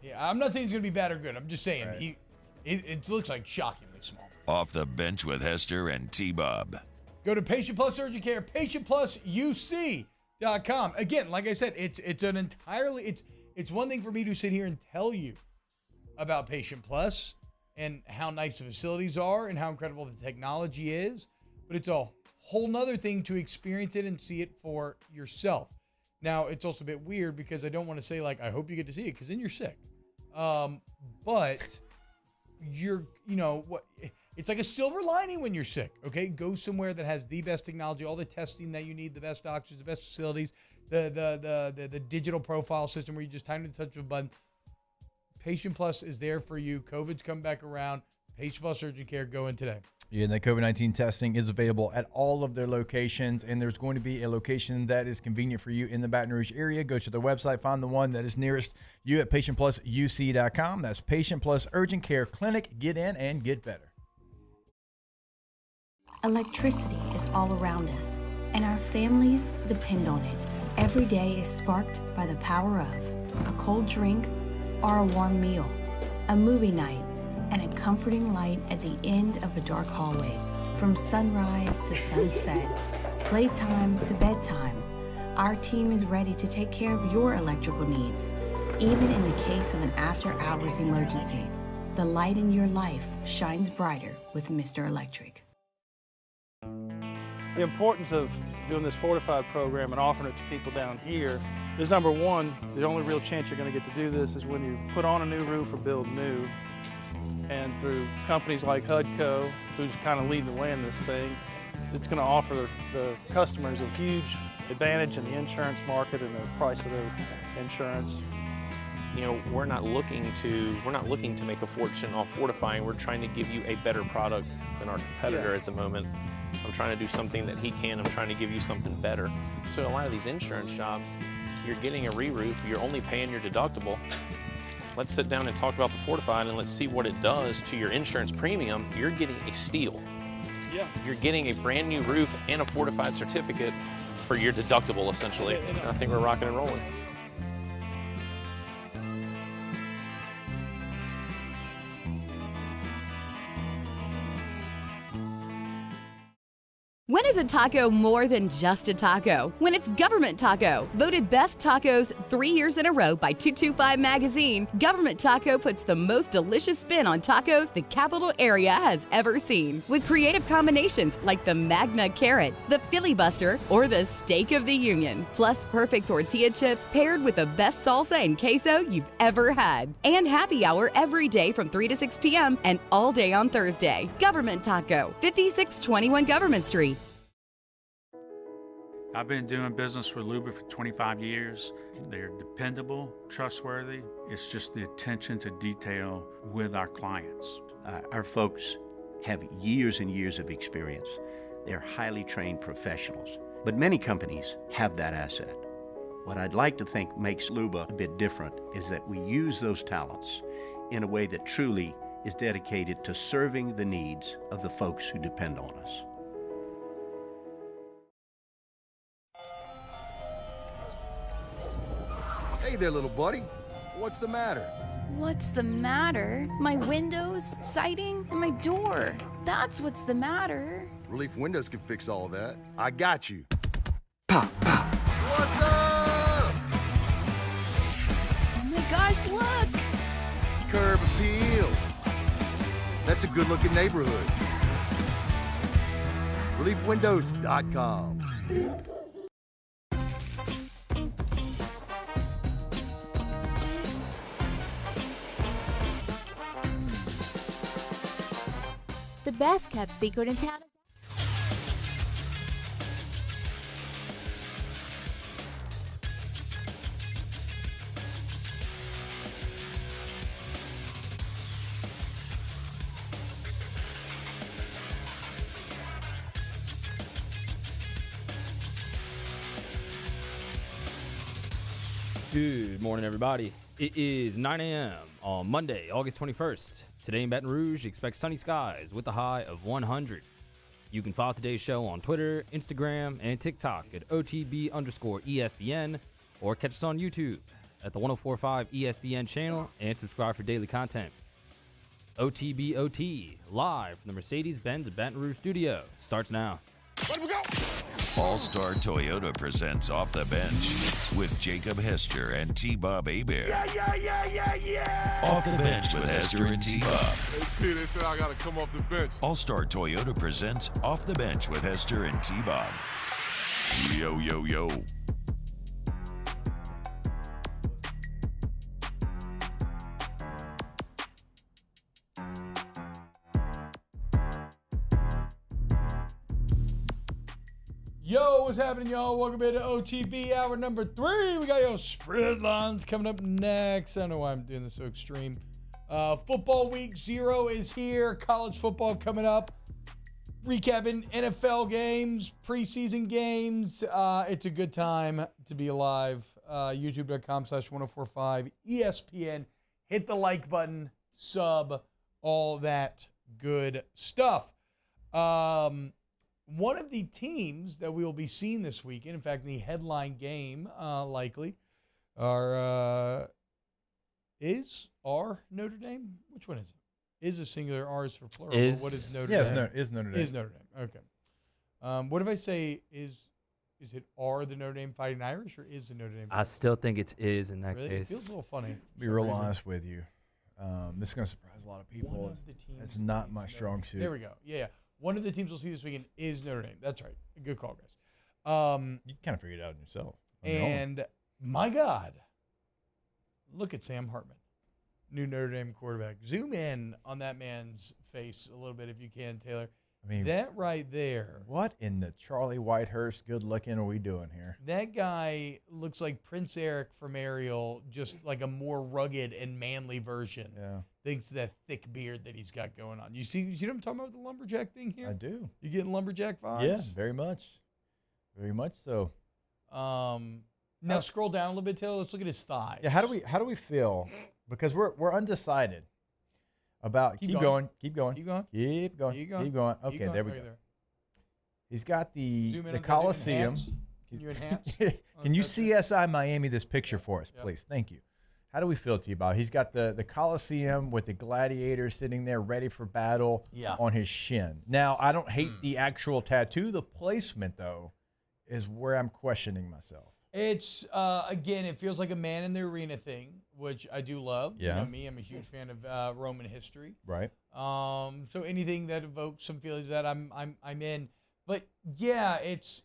Yeah, I'm not saying he's going to be bad or good. I'm just saying it looks like shockingly small. Off the bench with Hester and T-Bob. Go to Patient Plus Urgent Care, patientplusuc.com. Again, like I said, it's one thing for me to sit here and tell you about Patient Plus and how nice the facilities are and how incredible the technology is, but it's a whole nother thing to experience it and see it for yourself. Now, it's also a bit weird because I don't want to say like, I hope you get to see it because then you're sick. But it's like a silver lining when you're sick, okay? Go somewhere that has the best technology, all the testing that you need, the best doctors, the best facilities, the digital profile system where you just time to touch of a button. Patient Plus is there for you. COVID's come back around. Patient Plus Urgent Care, go in today. Yeah, and the COVID-19 testing is available at all of their locations, and there's going to be a location that is convenient for you in the Baton Rouge area. Go to their website, find the one that is nearest you at patientplusuc.com. That's Patient Plus Urgent Care Clinic. Get in and get better. Electricity is all around us, and our families depend on it. Every day is sparked by the power of a cold drink or a warm meal, a movie night, and a comforting light at the end of a dark hallway. From sunrise to sunset, playtime to bedtime, our team is ready to take care of your electrical needs. Even in the case of an after-hours emergency, the light in your life shines brighter with Mr. Electric. The importance of doing this Fortified program and offering it to people down here is, number one, the only real chance you're going to get to do this is when you put on a new roof or build new. And through companies like HUDCO, who's kind of leading the way in this thing, it's going to offer the customers a huge advantage in the insurance market and the price of their insurance. You know, we're not looking to make a fortune off fortifying. We're trying to give you a better product than our competitor at the moment. I'm trying to do something that he can. I'm trying to give you something better. So a lot of these insurance shops, you're getting a re-roof, you're only paying your deductible. Let's sit down and talk about the Fortified and let's see what it does to your insurance premium. You're getting a steal. Yeah. You're getting a brand new roof and a Fortified certificate for your deductible, essentially. And I think we're rocking and rolling. When is a taco more than just a taco? When it's Government Taco. Voted best tacos 3 years in a row by 225 Magazine, Government Taco puts the most delicious spin on tacos the capital area has ever seen. With creative combinations like the Magna Carrot, the Filibuster, or the Steak of the Union. Plus perfect tortilla chips paired with the best salsa and queso you've ever had. And happy hour every day from 3 to 6 p.m. and all day on Thursday. Government Taco, 5621 Government Street. I've been doing business with Luba for 25 years. They're dependable, trustworthy. It's just the attention to detail with our clients. Our folks have years and years of experience. They're highly trained professionals, but many companies have that asset. What I'd like to think makes Luba a bit different is that we use those talents in a way that truly is dedicated to serving the needs of the folks who depend on us. Hey there, little buddy. What's the matter? What's the matter? My windows, siding, and my door. That's what's the matter. Relief Windows can fix all that. I got you. Pop, pop. What's up? Oh my gosh, look! Curb appeal. That's a good-looking neighborhood. ReliefWindows.com. The best kept secret in town. Good morning, everybody. It is 9 a.m. on Monday, August 21st. Today in Baton Rouge, expect sunny skies with a high of 100. You can follow today's show on Twitter, Instagram, and TikTok at OTB_ESPN, or catch us on YouTube at the 1045 ESPN channel and subscribe for daily content. OTBOT, live from the Mercedes-Benz Baton Rouge studio, starts now. Let we go! All-Star Toyota presents Off the Bench with Jacob Hester and T-Bob Hebert. Yeah. Off the Bench with Hester and T-Bob. Hey, P, they said I gotta come off the bench. All-Star Toyota presents Off the Bench with Hester and T-Bob. Yo, yo, yo. Yo, what's happening, y'all? Welcome back to OTB hour number 3. We got your spread lines coming up next. I don't know why I'm doing this so extreme. Football week 0 is here. College football coming up. Recapping NFL games, preseason games. It's a good time to be alive. YouTube.com/1045 ESPN. Hit the like button, sub, all that good stuff. One of the teams that we will be seeing this weekend, in fact, the headline game likely, are Notre Dame? Which one is it? Is a singular, R is for plural. Is. What is Notre Dame? Dame? Is Notre Dame. Is Notre Dame. Okay. What if I say is it are the Notre Dame Fighting Irish, or is the Notre Dame? I still think it's is in that Really? case. It feels a little funny. Be real honest with you. This is going to surprise a lot of people. One of the teams It's not my strong suit. There we go. Yeah. One of the teams we'll see this weekend is Notre Dame. That's right. Good call, guys. You kind of figured it out yourself. And my God, look at Sam Hartman, new Notre Dame quarterback. Zoom in on that man's face a little bit if you can, Taylor. I mean, that right there. What in the Charlie Whitehurst good looking are we doing here? That guy looks like Prince Eric from Ariel, just like a more rugged and manly version. Yeah. Thanks to that thick beard that he's got going on. You see what I'm talking about with the lumberjack thing here? I do. You getting lumberjack vibes? Yeah, very much. Very much so. Now scroll down a little bit, Taylor. Let's look at his thighs. Yeah, how do we feel? Because we're undecided about keep going. Okay, there we go. He's got the Coliseum. Can you enhance? Can you CSI Miami this picture for us, please? Thank you. How do we feel, T-Bob? He's got the Coliseum with the gladiator sitting there ready for battle on his shin. Now, I don't hate the actual tattoo. The placement, though, is where I'm questioning myself. It's, again, it feels like a man in the arena thing, which I do love. Yeah. You know me, I'm a huge fan of Roman history. Right. So anything that evokes some feelings that I'm in. But yeah, it's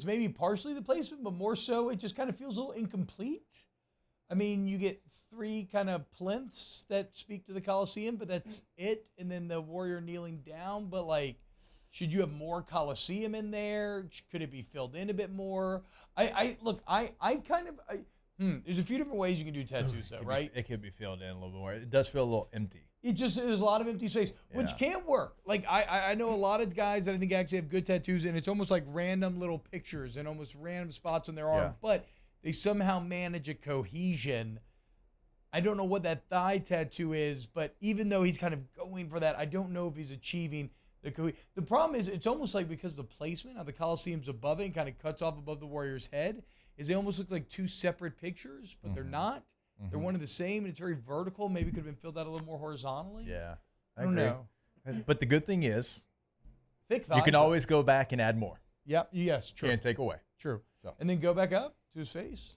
maybe partially the placement, but more so it just kind of feels a little incomplete. I mean, you get 3 kind of plinths that speak to the Colosseum, but that's it. And then the warrior kneeling down. But like, should you have more Colosseum in there? Could it be filled in a bit more? Look, there's a few different ways you can do tattoos though, right? It could be filled in a little bit more. It does feel a little empty. There's a lot of empty space, which can work. Like I know a lot of guys that I think actually have good tattoos, and it's almost like random little pictures and almost random spots on their arm, but they somehow manage a cohesion. I don't know what that thigh tattoo is, but even though he's kind of going for that, I don't know if he's achieving the cohesion. The problem is it's almost like because the placement of the Colosseum's above it and kind of cuts off above the warrior's head, is they almost look like 2 separate pictures, but they're not. They're one and the same, and it's very vertical. Maybe it could have been filled out a little more horizontally. Yeah, I don't know. But the good thing is, thick thighs. you can always go back and add more. Yep. Yes. True. Can't take away. True. So. And then go back up to his face.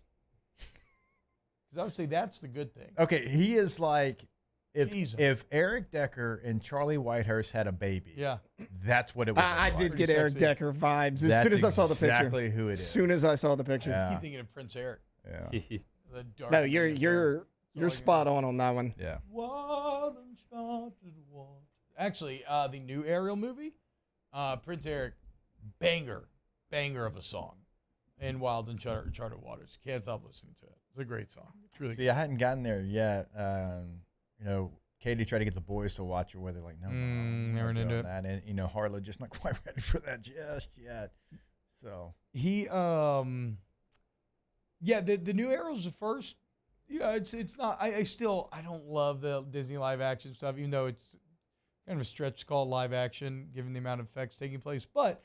Because I would say that's the good thing. Okay, he is like if Eric Decker and Charlie Whitehurst had a baby. Yeah. That's what it would. I did get Eric Decker vibes That's soon as I saw the picture. Exactly who it is. As soon as I saw the picture. I keep thinking of Prince Eric. Yeah. The dark No, you're spot on that one. Yeah. Wild uncharted water. Actually, the new Ariel movie, Prince Eric, banger of a song, in Wild Uncharted Waters. Can't stop listening to it. It's a great song. It's really See, I hadn't gotten there yet. Katie tried to get the boys to watch it, where they're like, no, never into it. that. And Harlow just not quite ready for that just yet. So he, the new Ariel's the first. It's not. I don't love the Disney live action stuff, even though it's kind of a stretch to call it live action given the amount of effects taking place. But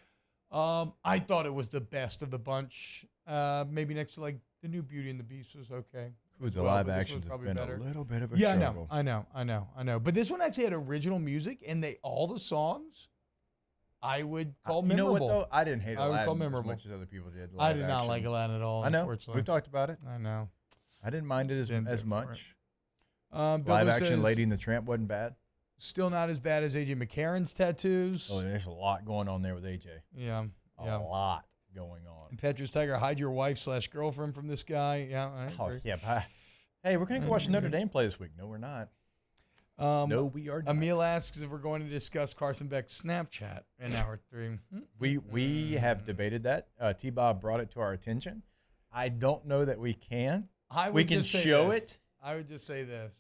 I thought it was the best of the bunch. Maybe next to like the new Beauty and the Beast was okay. the live action has been a little bit of a struggle. I know. But this one actually had original music, and all the songs I would call memorable. You know what though? I didn't hate Aladdin as memorable. much as other people did. I did not like Aladdin at all. I know. Unfortunately. We've talked about it. I know. I didn't mind it as much. Bilbo Live action says, Lady and the Tramp wasn't bad. Still not as bad as AJ McCarron's tattoos. Oh, there's a lot going on there with AJ. Yeah. A lot going on. And Petrus Tiger, hide your wife/girlfriend from this guy. Yeah. Hey, we're going to go watch Notre Dame play this week. No, we're not. No, we are not. Emil asks if we're going to discuss Carson Beck's Snapchat in hour 3. We have debated that. T-Bob brought it to our attention. I don't know that we can. We can show it. I would just say this.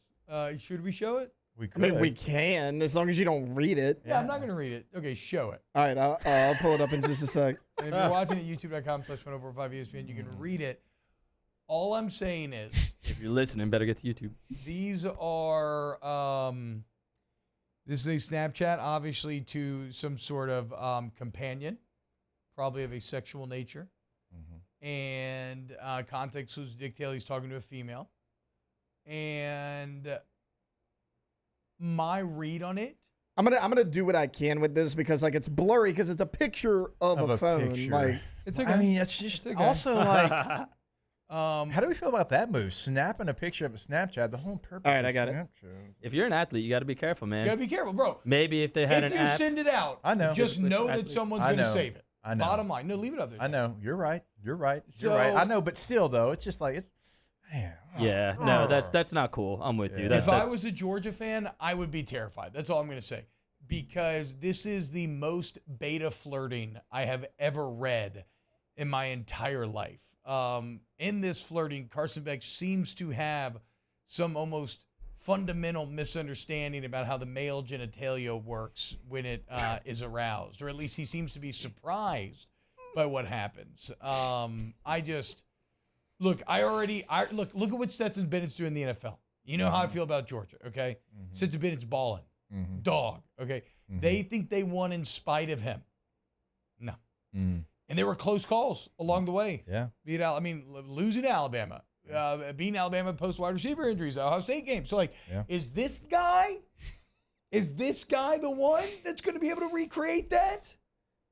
Should we show it? We could. I mean, we can, as long as you don't read it. Yeah, I'm not going to read it. Okay, show it. All right, I'll pull it up in just a sec. And if you're watching at youtube.com/1045ESPN, you can read it. All I'm saying is, if you're listening, better get to YouTube. These are, this is a Snapchat, obviously, to some sort of companion, probably of a sexual nature. And context clues dictate he's talking to a female. And my read on it, I'm gonna do what I can with this because like it's blurry because it's a picture of a phone. Picture. Like it's okay. I mean, it's just also like. How do we feel about that move? Snapping a picture of a Snapchat. The whole purpose. All right, I got it. If you're an athlete, you got to be careful, man. You got to be careful, bro. Maybe if they had if an you app. send it out, I know. Just know that someone's going to save it. I know. Bottom line, no, leave it up there. I know. You're right. You're right. So, You're right. I know, but still, though, it's just like it's. Man. Yeah. No, that's not cool. I'm with you. If I was a Georgia fan, I would be terrified. That's all I'm going to say. Because this is the most beta flirting I have ever read in my entire life. In this flirting, Carson Beck seems to have some almost fundamental misunderstanding about how the male genitalia works when it is aroused, or at least he seems to be surprised by what happens. Look at what Stetson Bennett's doing in the NFL. You know how I feel about Georgia, okay? Stetson Bennett's balling. Dog, okay? They think they won in spite of him. No. And there were close calls along the way. Yeah. Losing to Alabama. beating Alabama post wide receiver injuries, Ohio State game. So, is this guy the one that's going to be able to recreate that?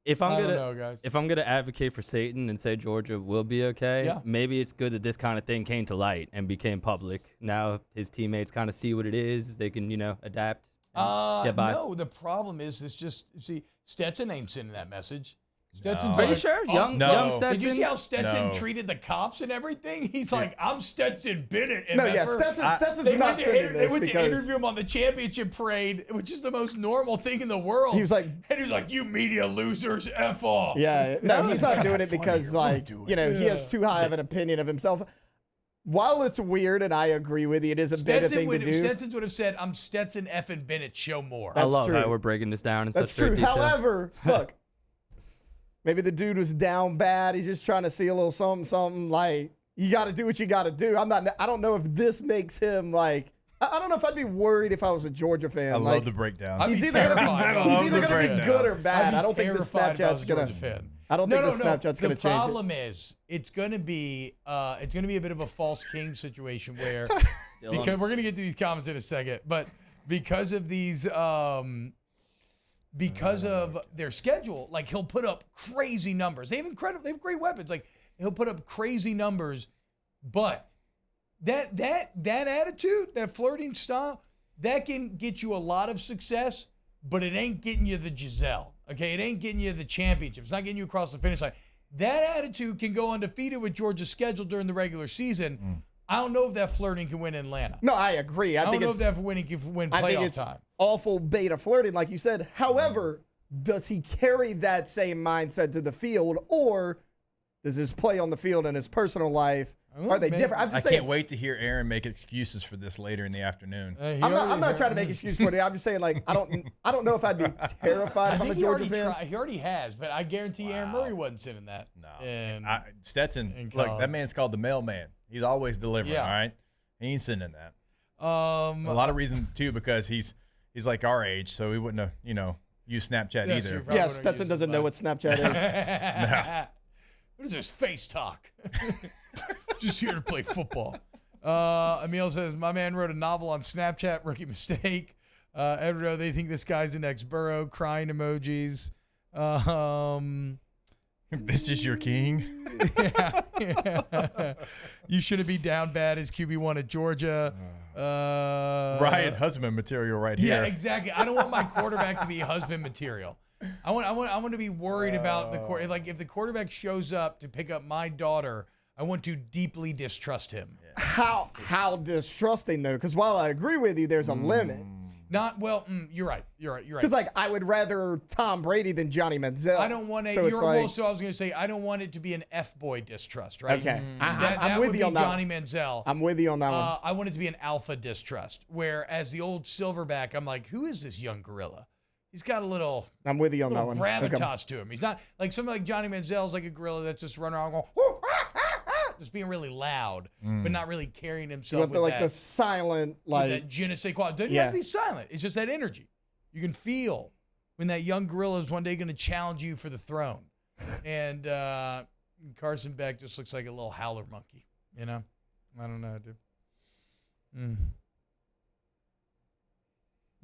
If I'm I don't know, guys. if I'm gonna advocate for Satan and say Georgia will be okay, maybe it's good that this kind of thing came to light and became public. Now his teammates kind of see what it is. They can, adapt. Get by. No, the problem is Stetson ain't sending that message. Are you sure? Young Stetson? Did you see how Stetson treated the cops and everything? He's like, I'm Stetson Bennett. And Stetson's not sending this. They went to interview him on the championship parade, which is the most normal thing in the world. He was like, you media losers, F off. Yeah, no, he's not doing it because, he has too high of an opinion of himself. While it's weird, and I agree with you, it is a better thing to do. Stetson would have said, I'm Stetson effing Bennett, show more. I love how we're breaking this down in such great detail. However, look, maybe the dude was down bad. He's just trying to see a little something. Like, you got to do what you got to do. I don't know if this makes him I don't know if I'd be worried if I was a Georgia fan. I love the breakdown. He's either going to be good or bad. I don't think the Snapchat's going to. I don't think the Snapchat's going to change it. The problem is it's going to be a bit of a false king situation where because we're going to get to these comments in a second, but because of these because of their schedule, he'll put up crazy numbers. They have great weapons. He'll put up crazy numbers, but that attitude, that flirting style, that can get you a lot of success, but it ain't getting you the Giselle. Okay, it ain't getting you the championship. It's not getting you across the finish line. That attitude can go undefeated with Georgia's schedule during the regular season. I don't know if that flirting can win in Atlanta. No, I agree. I don't know if that winning can win playoff I think it's time. Awful beta flirting, like you said. However, does he carry that same mindset to the field, or does his play on the field and his personal life, are they different? I can't wait to hear Aaron make excuses for this later in the afternoon. I'm not trying to make excuses for it. I'm just saying, I don't know if I'd be terrified if I'm a Georgia fan. He already has, but I guarantee Aaron Murray wasn't sending that. No. Stetson, look, that man's called the mailman. He's always delivering, all right? He ain't sending that. A lot of reason, too, because he's like our age, so he wouldn't have, used Snapchat either. Yeah, Stetson doesn't know what Snapchat is. No. What is this face talk? Just here to play football. Emil says, my man wrote a novel on Snapchat, rookie mistake. Every they think this guy's the next Burrow, crying emojis. This is your king? Yeah. You shouldn't be down bad as QB1 at Georgia. Ryan husband material right here. Yeah, exactly. I don't want my quarterback to be husband material. I want to be worried about the quarterback. If the quarterback shows up to pick up my daughter, I want to deeply distrust him. Yeah. How distrusting though? Because while I agree with you, there's a limit. You're right. Because I would rather Tom Brady than Johnny Manziel. I don't want to. So I was going to say I don't want it to be an F-boy distrust, right? Okay, I'm with you on that. Johnny Manziel. I'm with you on that one. I want it to be an alpha distrust, where as the old silverback, I'm like, who is this young gorilla? He's got a little. I'm with you on that one. Gravitas to him. He's not like somebody like Johnny Manziel's like a gorilla that's just running around going, whoo, ah, ah, ah, just being really loud, but not really carrying himself. You want the silent, that je ne sais quoi. Doesn't have to be silent. It's just that energy. You can feel when that young gorilla is one day going to challenge you for the throne. And Carson Beck just looks like a little howler monkey. I don't know, dude.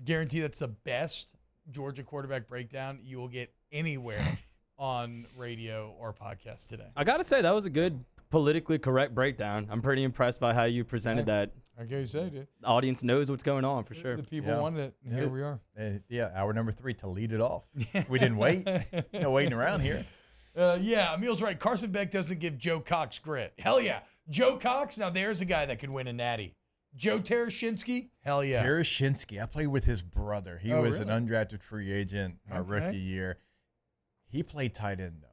Guarantee that's the best Georgia quarterback breakdown you will get anywhere on radio or podcast today. I got to say, that was a good politically correct breakdown. I'm pretty impressed by how you presented that. I guess you say, dude. The audience knows what's going on for sure. The people wanted it, and here we are. Hour number 3 to lead it off. We didn't wait. No waiting around here. Emil's right. Carson Beck doesn't give Joe Cox grit. Hell yeah. Joe Cox, now there's a guy that could win a natty. Joe Tereshinski? Hell yeah. Tereshinski. I played with his brother. He was an undrafted free agent my rookie year. He played tight end, though.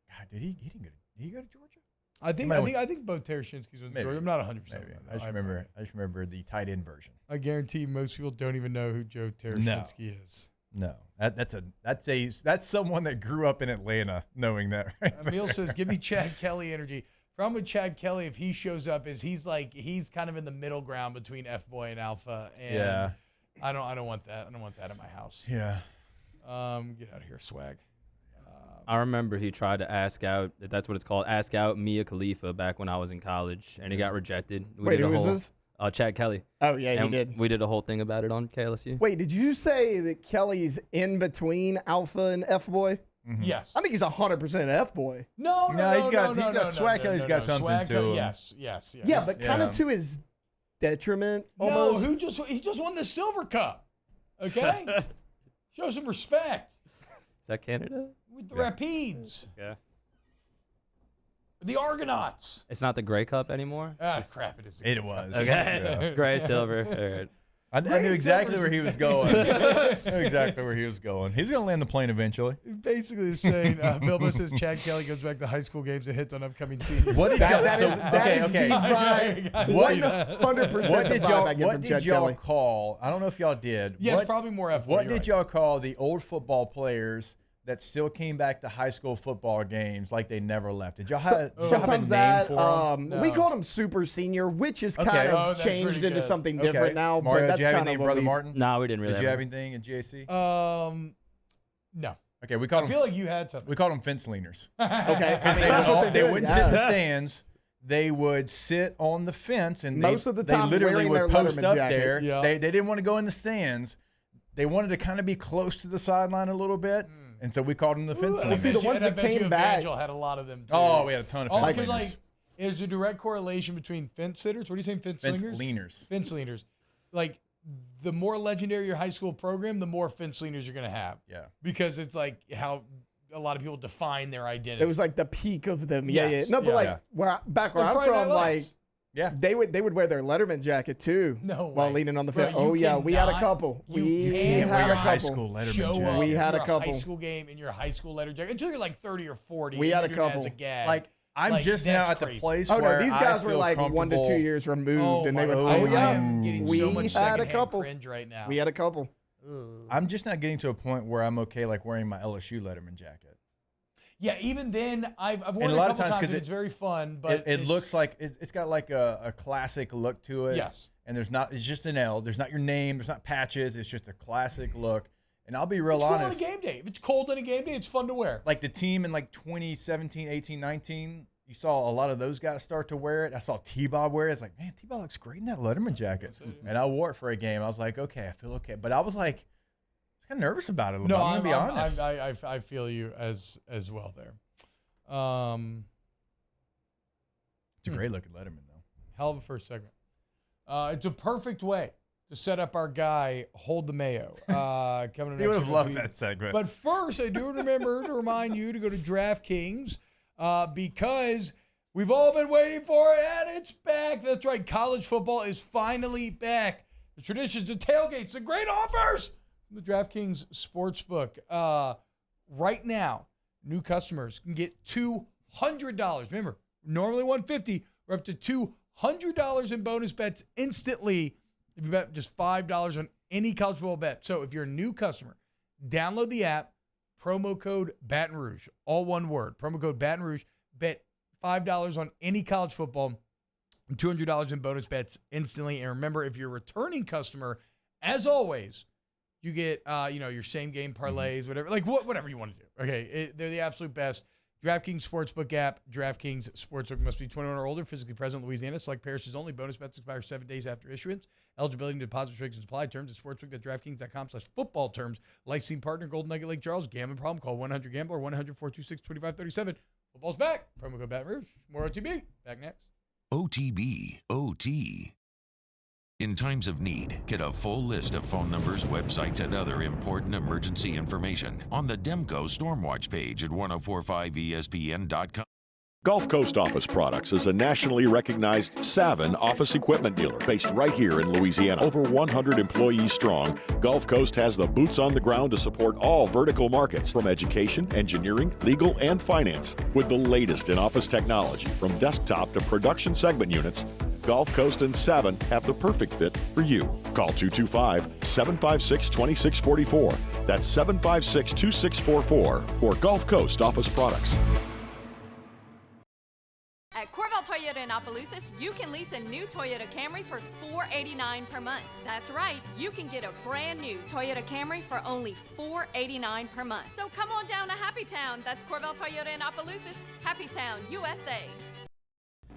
God, did he go to Georgia? I think both Tereshinskis went to Georgia. I'm not 100%. I just remember the tight end version. I guarantee most people don't even know who Joe Tereshinski is. No. That's someone that grew up in Atlanta knowing that. Right Emil says, give me Chad Kelly energy. Problem with Chad Kelly, if he shows up, is he's kind of in the middle ground between F-boy and alpha, and I don't want that. I don't want that in my house. Yeah. Get out of here, swag. I remember he tried to ask out, if that's what it's called, ask out Mia Khalifa back when I was in college, and he got rejected. Wait, who was this? Chad Kelly. Oh, yeah, and he did. We did a whole thing about it on KLSU. Wait, did you say that Kelly's in between Alpha and F-Boy? Mm-hmm. Yes. I think he's 100% F-Boy. No, he's got swag. Kelly's got something to him. Yes. Yeah, but kind of to his detriment. Almost. No, he just won the Silver Cup. Okay, show some respect. Is that Canada? With the Rapides. Yeah. The Argonauts. It's not the Grey Cup anymore? Ah, crap, it is. It was. Okay. Yeah. Gray, silver. All right. I knew exactly where he was going. He's going to land the plane eventually. Basically saying, Bilbo says Chad Kelly goes back to high school games and hits on upcoming seniors. What did y'all? That is the vibe. 100% What did y'all call? I don't know if y'all did. Yes, probably more F. What did y'all call the old football players that still came back to high school football games like they never left? Did y'all have sometimes a name for them? We called him Super Senior, which is kind of changed into something different now. Mario, but that's did you have kind anything, of Brother Martin? No, we didn't really. Did you have anything in GAC? No. Okay, we called I them. feel like you had something. We called them fence leaners. Okay, they wouldn't sit in the stands. They would sit on the fence, and most of the time they literally wearing would their post Letterman up jacket. there. Yeah. They didn't want to go in the stands. They wanted to kind of be close to the sideline a little bit, and so we called them the fence leaners. see, the ones that came back. Evangel had a lot of them too. Oh, we had a ton of fence leaners. Like, is a direct correlation between fence sitters? What are you saying, fence leaners? Fence leaners. Like, the more legendary your high school program, the more fence leaners you're going to have. Yeah. Because it's like how a lot of people define their identity. It was like the peak of them. Yes. Yeah. No, but back where I'm Friday Night from, Lights. they would wear their Letterman jacket too. No while way. leaning on the Bro, fence. Oh yeah, we had a couple. We had a high couple. school Letterman Show jacket. up We had in a your couple. high school game in your high school letter jacket until you're like 30 or 40. We and had a you're doing it couple. As a gag. Like, I'm just now at the place Oh where no, these I guys were feel like 1 to 2 comfortable. years removed, and they were. I Oh yeah, am getting we so much had a secondhand couple. cringe right now. We had a couple. I'm just not getting to a point where I'm okay like wearing my LSU Letterman jacket. Yeah, even then, I've worn And it a a lot couple of times times, 'cause and it's very fun. But it looks like it's got like a classic look to it. Yes. And it's just an L. There's not your name. There's not patches. It's just a classic look. And I'll be real it's honest. cool on a game day. If it's cold on a game day, it's fun to wear. Like the team in like 2017, 18, 19, you saw a lot of those guys start to wear it. I saw T-Bob wear it. It's like, man, T-Bob looks great in that Letterman jacket. And I wore it for a game. I was like, okay, I feel okay. But I was like, kind of nervous about it a little bit. I'm going to be honest. I feel you as well there. It's a great looking Letterman, though. Hell of a first segment. It's a perfect way to set up our guy, Hold the Mayo. Coming He would have loved that segment. But first, I do remember to remind you to go to DraftKings because we've all been waiting for it, and it's back. That's right. College football is finally back. The traditions, the tailgates, the great offers from the DraftKings Sportsbook. Right now, new customers can get $200. Remember, normally $150. We're up to $200 in bonus bets instantly if you bet just $5 on any college football bet. So if you're a new customer, download the app, promo code Baton Rouge, all one word, promo code Baton Rouge, bet $5 on any college football, and $200 in bonus bets instantly. And remember, if you're a returning customer, as always, you get your same game parlays, whatever you want to do. Okay, they're the absolute best. DraftKings Sportsbook app. DraftKings Sportsbook must be 21 or older, physically present in Louisiana. Select parishes only. Bonus bets expire 7 days after issuance. Eligibility and deposit restrictions apply. Terms at sportsbook.draftkings.com/football terms. Licensing partner, Golden Nugget Lake Charles. Gambling problem? Call 1-800-GAMBLER, 1-426-2537. Football's back. Promo code Baton Rouge. More OTB. Back next. OTB, OT. In times of need, get a full list of phone numbers, websites, and other important emergency information on the Demco Stormwatch page at 1045ESPN.com. Gulf Coast Office Products is a nationally recognized Savin office equipment dealer based right here in Louisiana. Over 100 employees strong, Gulf Coast has the boots on the ground to support all vertical markets, from education, engineering, legal, and finance. With the latest in office technology, from desktop to production segment units, Gulf Coast and Savin have the perfect fit for you. Call 225-756-2644. That's 756-2644 for Gulf Coast Office Products. At At Corval Toyota in Opelousas, you can lease a new Toyota Camry for $489 per month. That's right, you can get a brand new Toyota Camry for only $489 per month. So come on down to Happy Town. That's Corval Toyota in Opelousas, Happy Town, USA.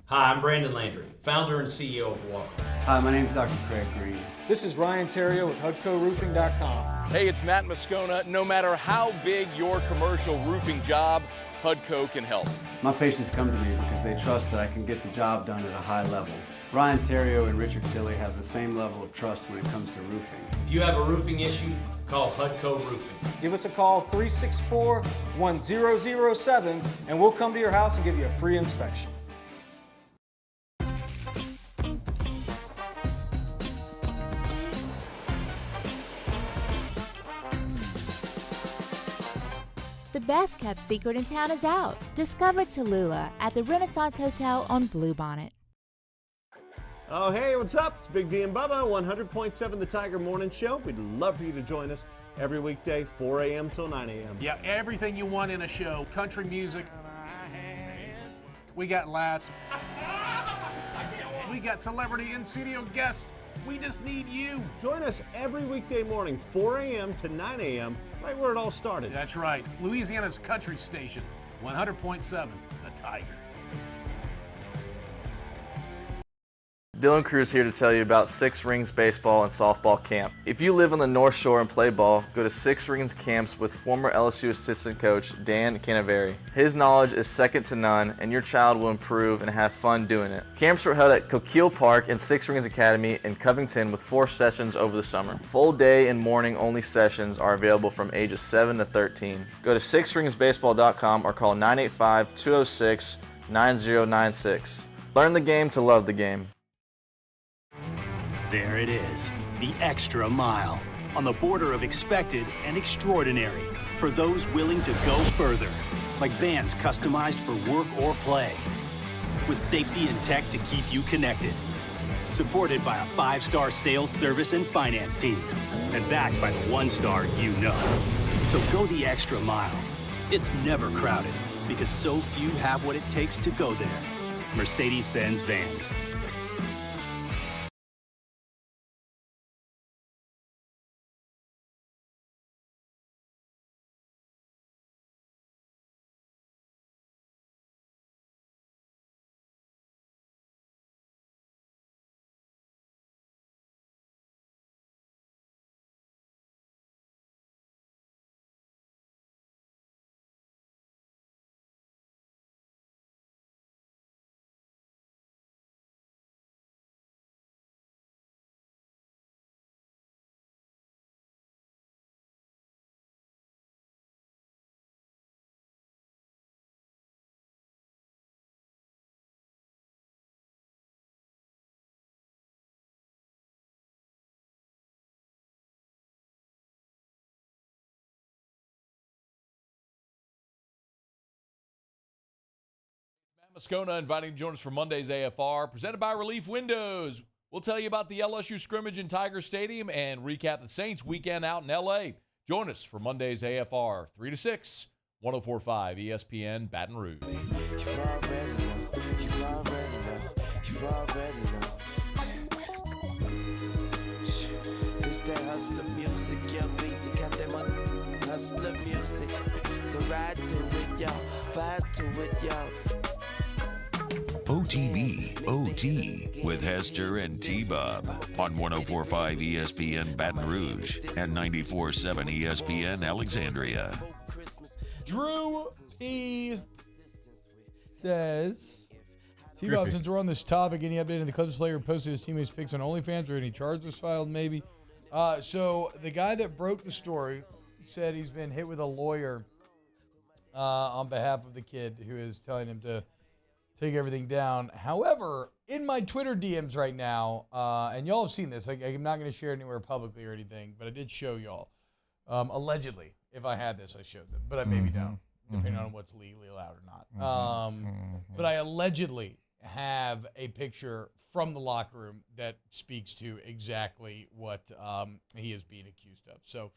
Hi, I'm Brandon Landry, founder and CEO of Walker. Hi, my name is Dr. Craig Green. This is Ryan Terrio with HUDCORoofing.com. Hey, it's Matt Moscona. No matter how big your commercial roofing job, HUDCO can help. My patients come to me because they trust that I can get the job done at a high level. Ryan Terrio and Richard Tilley have the same level of trust when it comes to roofing. If you have a roofing issue, call HUDCO Roofing. Give us a call, 364-1007, and we'll come to your house and give you a free inspection. The best kept secret in town is out. Discover Tallulah at the Renaissance Hotel on Bluebonnet. Oh, hey, what's up? It's Big V and Bubba, 100.7 The Tiger Morning Show. We'd love for you to join us every weekday, 4 a.m. till 9 a.m. Yeah, everything you want in a show. Country music. We got laughs. We got celebrity in-studio guests. We just need you. Join us every weekday morning, 4 a.m. to 9 a.m., right where it all started. That's right. Louisiana's country station, 100.7 The Tiger. Dylan Cruz here to tell you about Six Rings Baseball and Softball Camp. If you live on the North Shore and play ball, go to Six Rings Camps with former LSU assistant coach Dan Canaveri. His knowledge is second to none, and your child will improve and have fun doing it. Camps were held at Coquille Park and Six Rings Academy in Covington with 4 sessions over the summer. Full day and morning only sessions are available from ages 7 to 13. Go to sixringsbaseball.com or call 985-206-9096. Learn the game to love the game. There it is, the extra mile, on the border of expected and extraordinary for those willing to go further, like vans customized for work or play, with safety and tech to keep you connected, supported by a 5-star sales, service, and finance team, and backed by the 1-star you know. So go the extra mile. It's never crowded, because so few have what it takes to go there. Mercedes-Benz Vans. Moscona inviting to join us for Monday's AFR, presented by Relief Windows. We'll tell you about the LSU Scrimmage in Tiger Stadium and recap the Saints weekend out in L.A. Join us for Monday's AFR, 3 to 6, 104.5 ESPN Baton Rouge. This that hustler music, young Weezy got that money. Hustler music, so ride to it, y'all. Vibe to it, y'all. OTB, OT, with Hester and T-Bob on 104.5 ESPN Baton Rouge and 94.7 ESPN Alexandria. Drew P. says, T-Bob, since we're on this topic, any update on the Cubs player who posted his teammates' pics on OnlyFans or any charges filed maybe? So the guy that broke the story said he's been hit with a lawyer on behalf of the kid who is telling him to take everything down. However, in my Twitter DMs right now, and y'all have seen this, I'm not going to share it anywhere publicly or anything, but I did show y'all. Allegedly, if I had this, I showed them, but I maybe don't, depending on what's legally allowed or not. But I allegedly have a picture from the locker room that speaks to exactly what he is being accused of. So,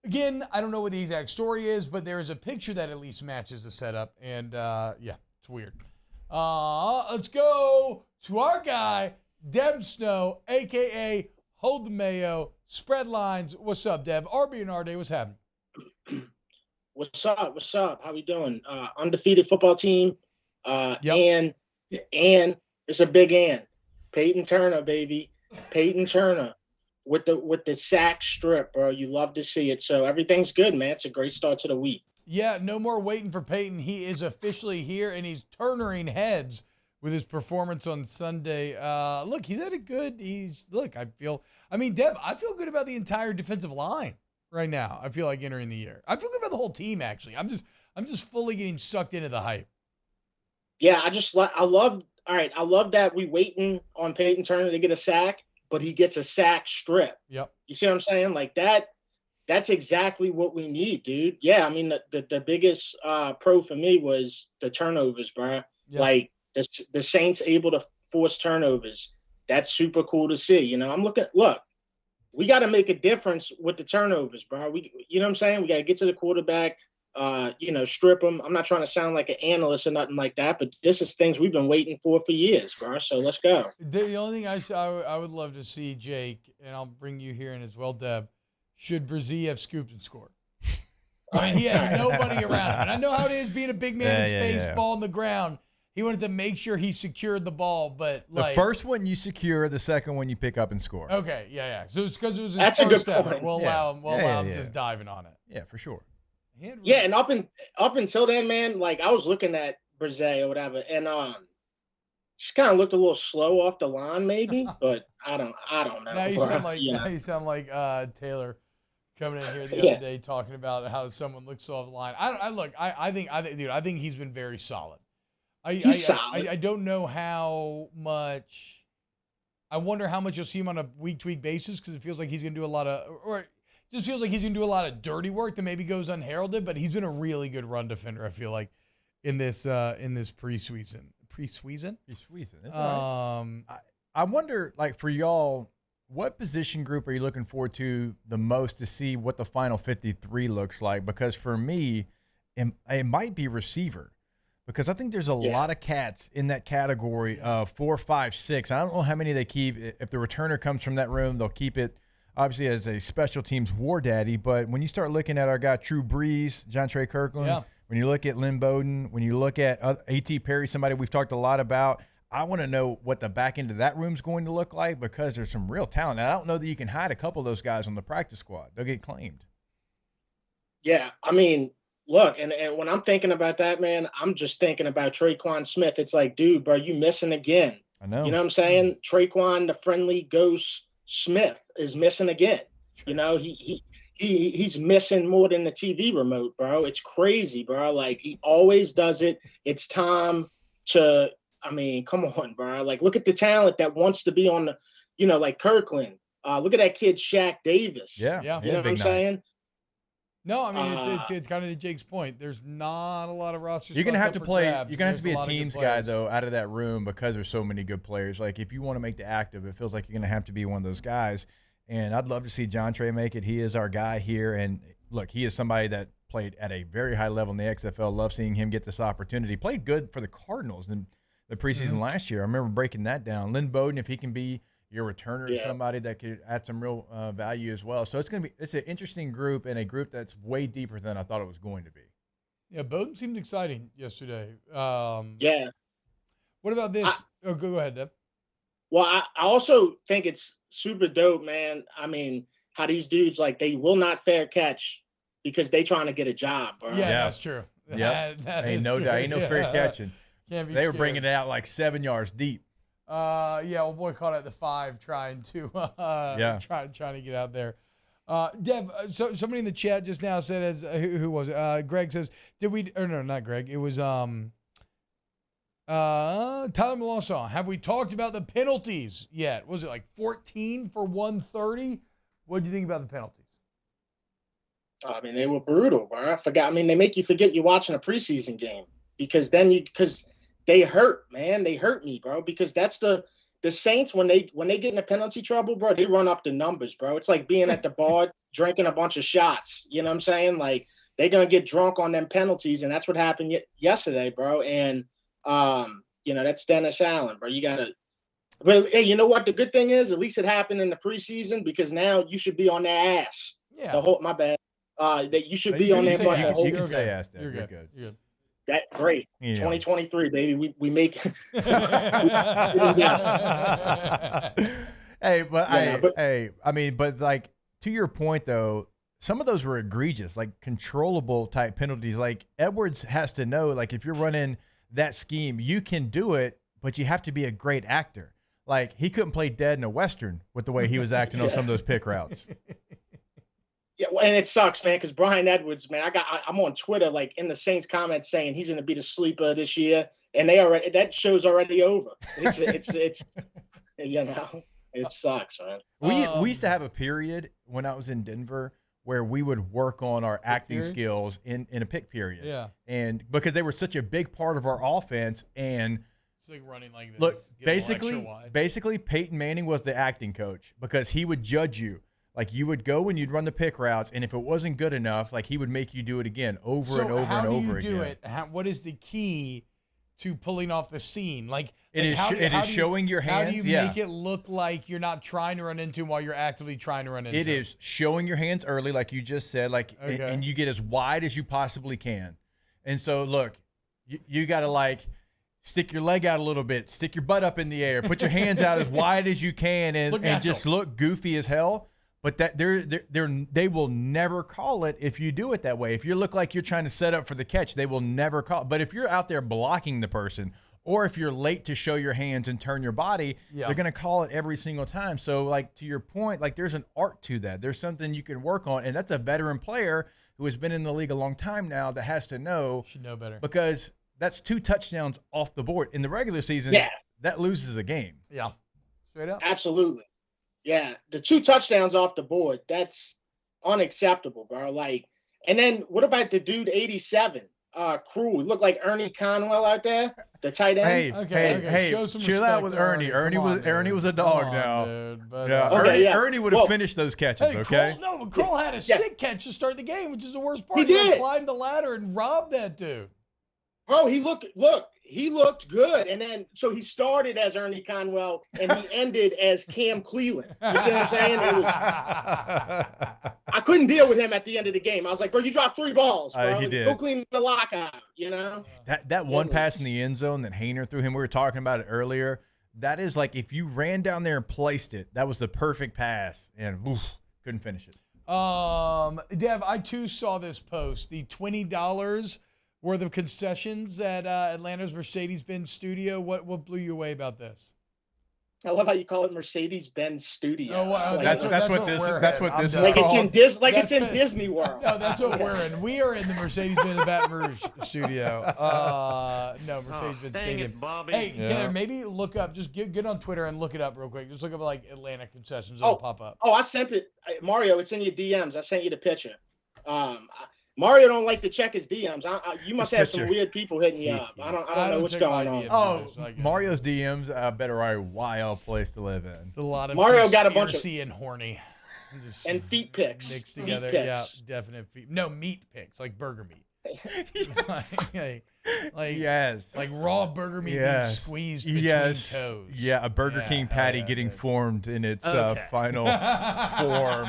again, I don't know what the exact story is, but there is a picture that at least matches the setup, and yeah, it's weird. Let's go to our guy, Deb Snow, a.k.a. Hold the Mayo, Spread Lines. What's up, Deb? RB and R Day, what's happening? What's up? What's up? How we doing? Undefeated football team. And it's a big and. Peyton Turner, baby. Peyton Turner with the sack strip, bro. You love to see it. So everything's good, man. It's a great start to the week. Yeah, no more waiting for Peyton. He is officially here, and he's turning heads with his performance on Sunday. Look, he's had a good. Deb, I feel good about the entire defensive line right now. I feel like entering the year. I feel good about the whole team. Actually, I'm just fully getting sucked into the hype. Yeah, I love that we waiting on Peyton Turner to get a sack, but he gets a sack strip. Yep. You see what I'm saying? Like that. That's exactly what we need, dude. Yeah, I mean, the biggest pro for me was the turnovers, bro. Yep. Like the Saints able to force turnovers. That's super cool to see. You know, look, we got to make a difference with the turnovers, bro. You know what I'm saying? We got to get to the quarterback, strip them. I'm not trying to sound like an analyst or nothing like that, but this is things we've been waiting for years, bro. So let's go. The only thing I would love to see, Jake, and I'll bring you here in as well, Deb, should Brzee have scooped and scored? I mean, he had nobody around him. And I know how it is being a big man in space, ball on the ground. He wanted to make sure he secured the ball, but the first one you secure, the second one you pick up and score. Okay, yeah. So it's because it was his That's first a good ever. point. We'll allow him just diving on it. Yeah, for sure. Yeah, and up until then, man, like I was looking at Brzee or whatever, and just kind of looked a little slow off the line, maybe, but I don't know. Now you sound like Taylor coming in here the other day talking about how someone looks off the line. I think he's been very solid. He's solid. I don't know how much. I wonder how much you'll see him on a week-to-week basis because it feels like he's going to do a lot of, or it just feels like he's going to do a lot of dirty work that maybe goes unheralded. But he's been a really good run defender. I feel like in this preseason. Preseason. That's all right. I wonder, like for y'all, what position group are you looking forward to the most to see what the final 53 looks like? Because for me, it might be receiver. Because I think there's a lot of cats in that category of 4, 5, 6. I don't know how many they keep. If the returner comes from that room, they'll keep it, obviously, as a special teams war daddy. But when you start looking at our guy, True Breeze, John Trey Kirkland, when you look at Lynn Bowden, when you look at A.T. Perry, somebody we've talked a lot about, I want to know what the back end of that room's going to look like because there's some real talent. And I don't know that you can hide a couple of those guys on the practice squad. They'll get claimed. Yeah, I mean, look, and when I'm thinking about that, man, I'm just thinking about Traquan Smith. It's like, dude, bro, you missing again. I know. You know what I'm saying? Traquan, the friendly ghost Smith, is missing again. You know, he's missing more than the TV remote, bro. It's crazy, bro. Like, he always does it. It's time to, I mean, come on, bro. Like, look at the talent that wants to be on the, like Kirkland. Look at that kid, Shaq Davis. Yeah. You know what I'm saying? No, I mean it's kind of to Jake's point. There's not a lot of rosters. You're gonna have to play. Grabs. You're gonna have to be a teams guy though, out of that room because there's so many good players. Like if you want to make the active, it feels like you're gonna have to be one of those guys. And I'd love to see John Trey make it. He is our guy here, and look, he is somebody that played at a very high level in the XFL. Love seeing him get this opportunity. Played good for the Cardinals in the preseason last year. I remember breaking that down. Lynn Bowden, if he can be your returner is somebody that could add some real value as well. So it's an interesting group and a group that's way deeper than I thought it was going to be. Yeah, Bowden seemed exciting yesterday. Yeah. What about this? Go ahead, Deb. Well, I also think it's super dope, man. I mean, how these dudes, like, they will not fair catch because they trying to get a job, bro. Yeah, that's true. Yeah, ain't no doubt. Ain't no fair catching. They were bringing it out like 7 yards deep. Well, boy caught at the 5 trying to trying to get out there. Deb, so somebody in the chat just now said, who was it? Greg says, not Greg. It was Tyler Melanson. Have we talked about the penalties yet? Was it like 14 for 130? What do you think about the penalties? I mean, they were brutal, bro. I forgot. I mean, they make you forget you're watching a preseason game because they hurt, man. They hurt me, bro, because that's the Saints when they get into penalty trouble, bro, they run up the numbers, bro. It's like being at the bar drinking a bunch of shots. You know what I'm saying? Like, they're going to get drunk on them penalties, and that's what happened yesterday, bro. And That's Dennis Allen, bro. You gotta. But hey, you know what? The good thing is, at least it happened in the preseason because now you should be on their ass. Yeah. The whole, my bad. That you should be on their butt. You can say ass there. You're good. You're good. That great. 2023, baby. We make. Hey, but like to your point though, some of those were egregious, like controllable type penalties. Like Edwards has to know, like if you're running that scheme, you can do it, but you have to be a great actor. Like he couldn't play dead in a Western with the way he was acting on some of those pick routes. Yeah, well, and it sucks, man, because Brian Edwards, man, I'm on Twitter, like in the Saints comments saying he's going to be the sleeper this year, and that show's already over. It's it sucks, man. We used to have a period when I was in Denver where we would work on our acting skills in a pick period. Yeah, and because they were such a big part of our offense, and it's like running like this. Look, basically, Peyton Manning was the acting coach because he would judge you. Like you would go and you'd run the pick routes, and if it wasn't good enough, like he would make you do it again over and over and over again. How do you do it? What is the key to pulling off the scene? Like it is showing your hands. How do you make it look like you're not trying to run into him while you're actively trying to run into him? It is showing your hands early, like you just said, and you get as wide as you possibly can. And so, look, you got to like stick your leg out a little bit, stick your butt up in the air, put your hands out as wide as you can, and just look goofy as hell. But that they will never call it if you do it that way. If you look like you're trying to set up for the catch, they will never call it. But if you're out there blocking the person, or if you're late to show your hands and turn your body, they're going to call it every single time. So, like, to your point, like, there's an art to that. There's something you can work on, and that's a veteran player who has been in the league a long time now that has to know. Should know better. Because that's 2 touchdowns off the board. In the regular season, that loses a game. Yeah. Straight up. Absolutely. Yeah, the 2 touchdowns off the board, that's unacceptable, bro. Like, and then what about the dude 87? Crew, looked like Ernie Conwell out there, the tight end. Hey, show some chill out with Ernie. Ernie was a dog now. Dude, but, Ernie would have finished those catches. Hey, but Kroll had a sick catch to start the game, which is the worst part. He did. Climbed the ladder and robbed that dude. Bro, he looked good. And then, so he started as Ernie Conwell and he ended as Cam Cleveland. You see what I'm saying? I couldn't deal with him at the end of the game. I was like, bro, you dropped 3 balls, bro. He did. Go clean the lockout, That one pass in the end zone that Hainer threw him, we were talking about it earlier. That is like, if you ran down there and placed it, that was the perfect pass. And couldn't finish it. Dev, I too saw this post. The $20 worth of concessions at Atlanta's Mercedes-Benz studio. What blew you away about this? I love how you call it Mercedes-Benz Studio. Oh, wow. That's what this is like called. It's in Disney World. No, that's what we're in. We are in the Mercedes-Benz Baton Rouge studio. No, Mercedes-Benz Stadium. Bobby. Hey, Taylor, maybe look up, just get on Twitter and look it up real quick. Just look up like Atlanta concessions. It'll pop up. Oh, I sent it. Mario, it's in your DMs. I sent you the picture. Mario don't like to check his DMs. You must have some weird people hitting you up. I don't know what's going on. Oh, Mario's DMs better are a wild place to live in. It's a lot of Mario got a bunch of and horny and feet pics mixed together. Yeah, definite feet. No, meat pics, like burger meat. Like raw burger meat being squeezed between toes. Yeah, a Burger King patty getting formed in its final form.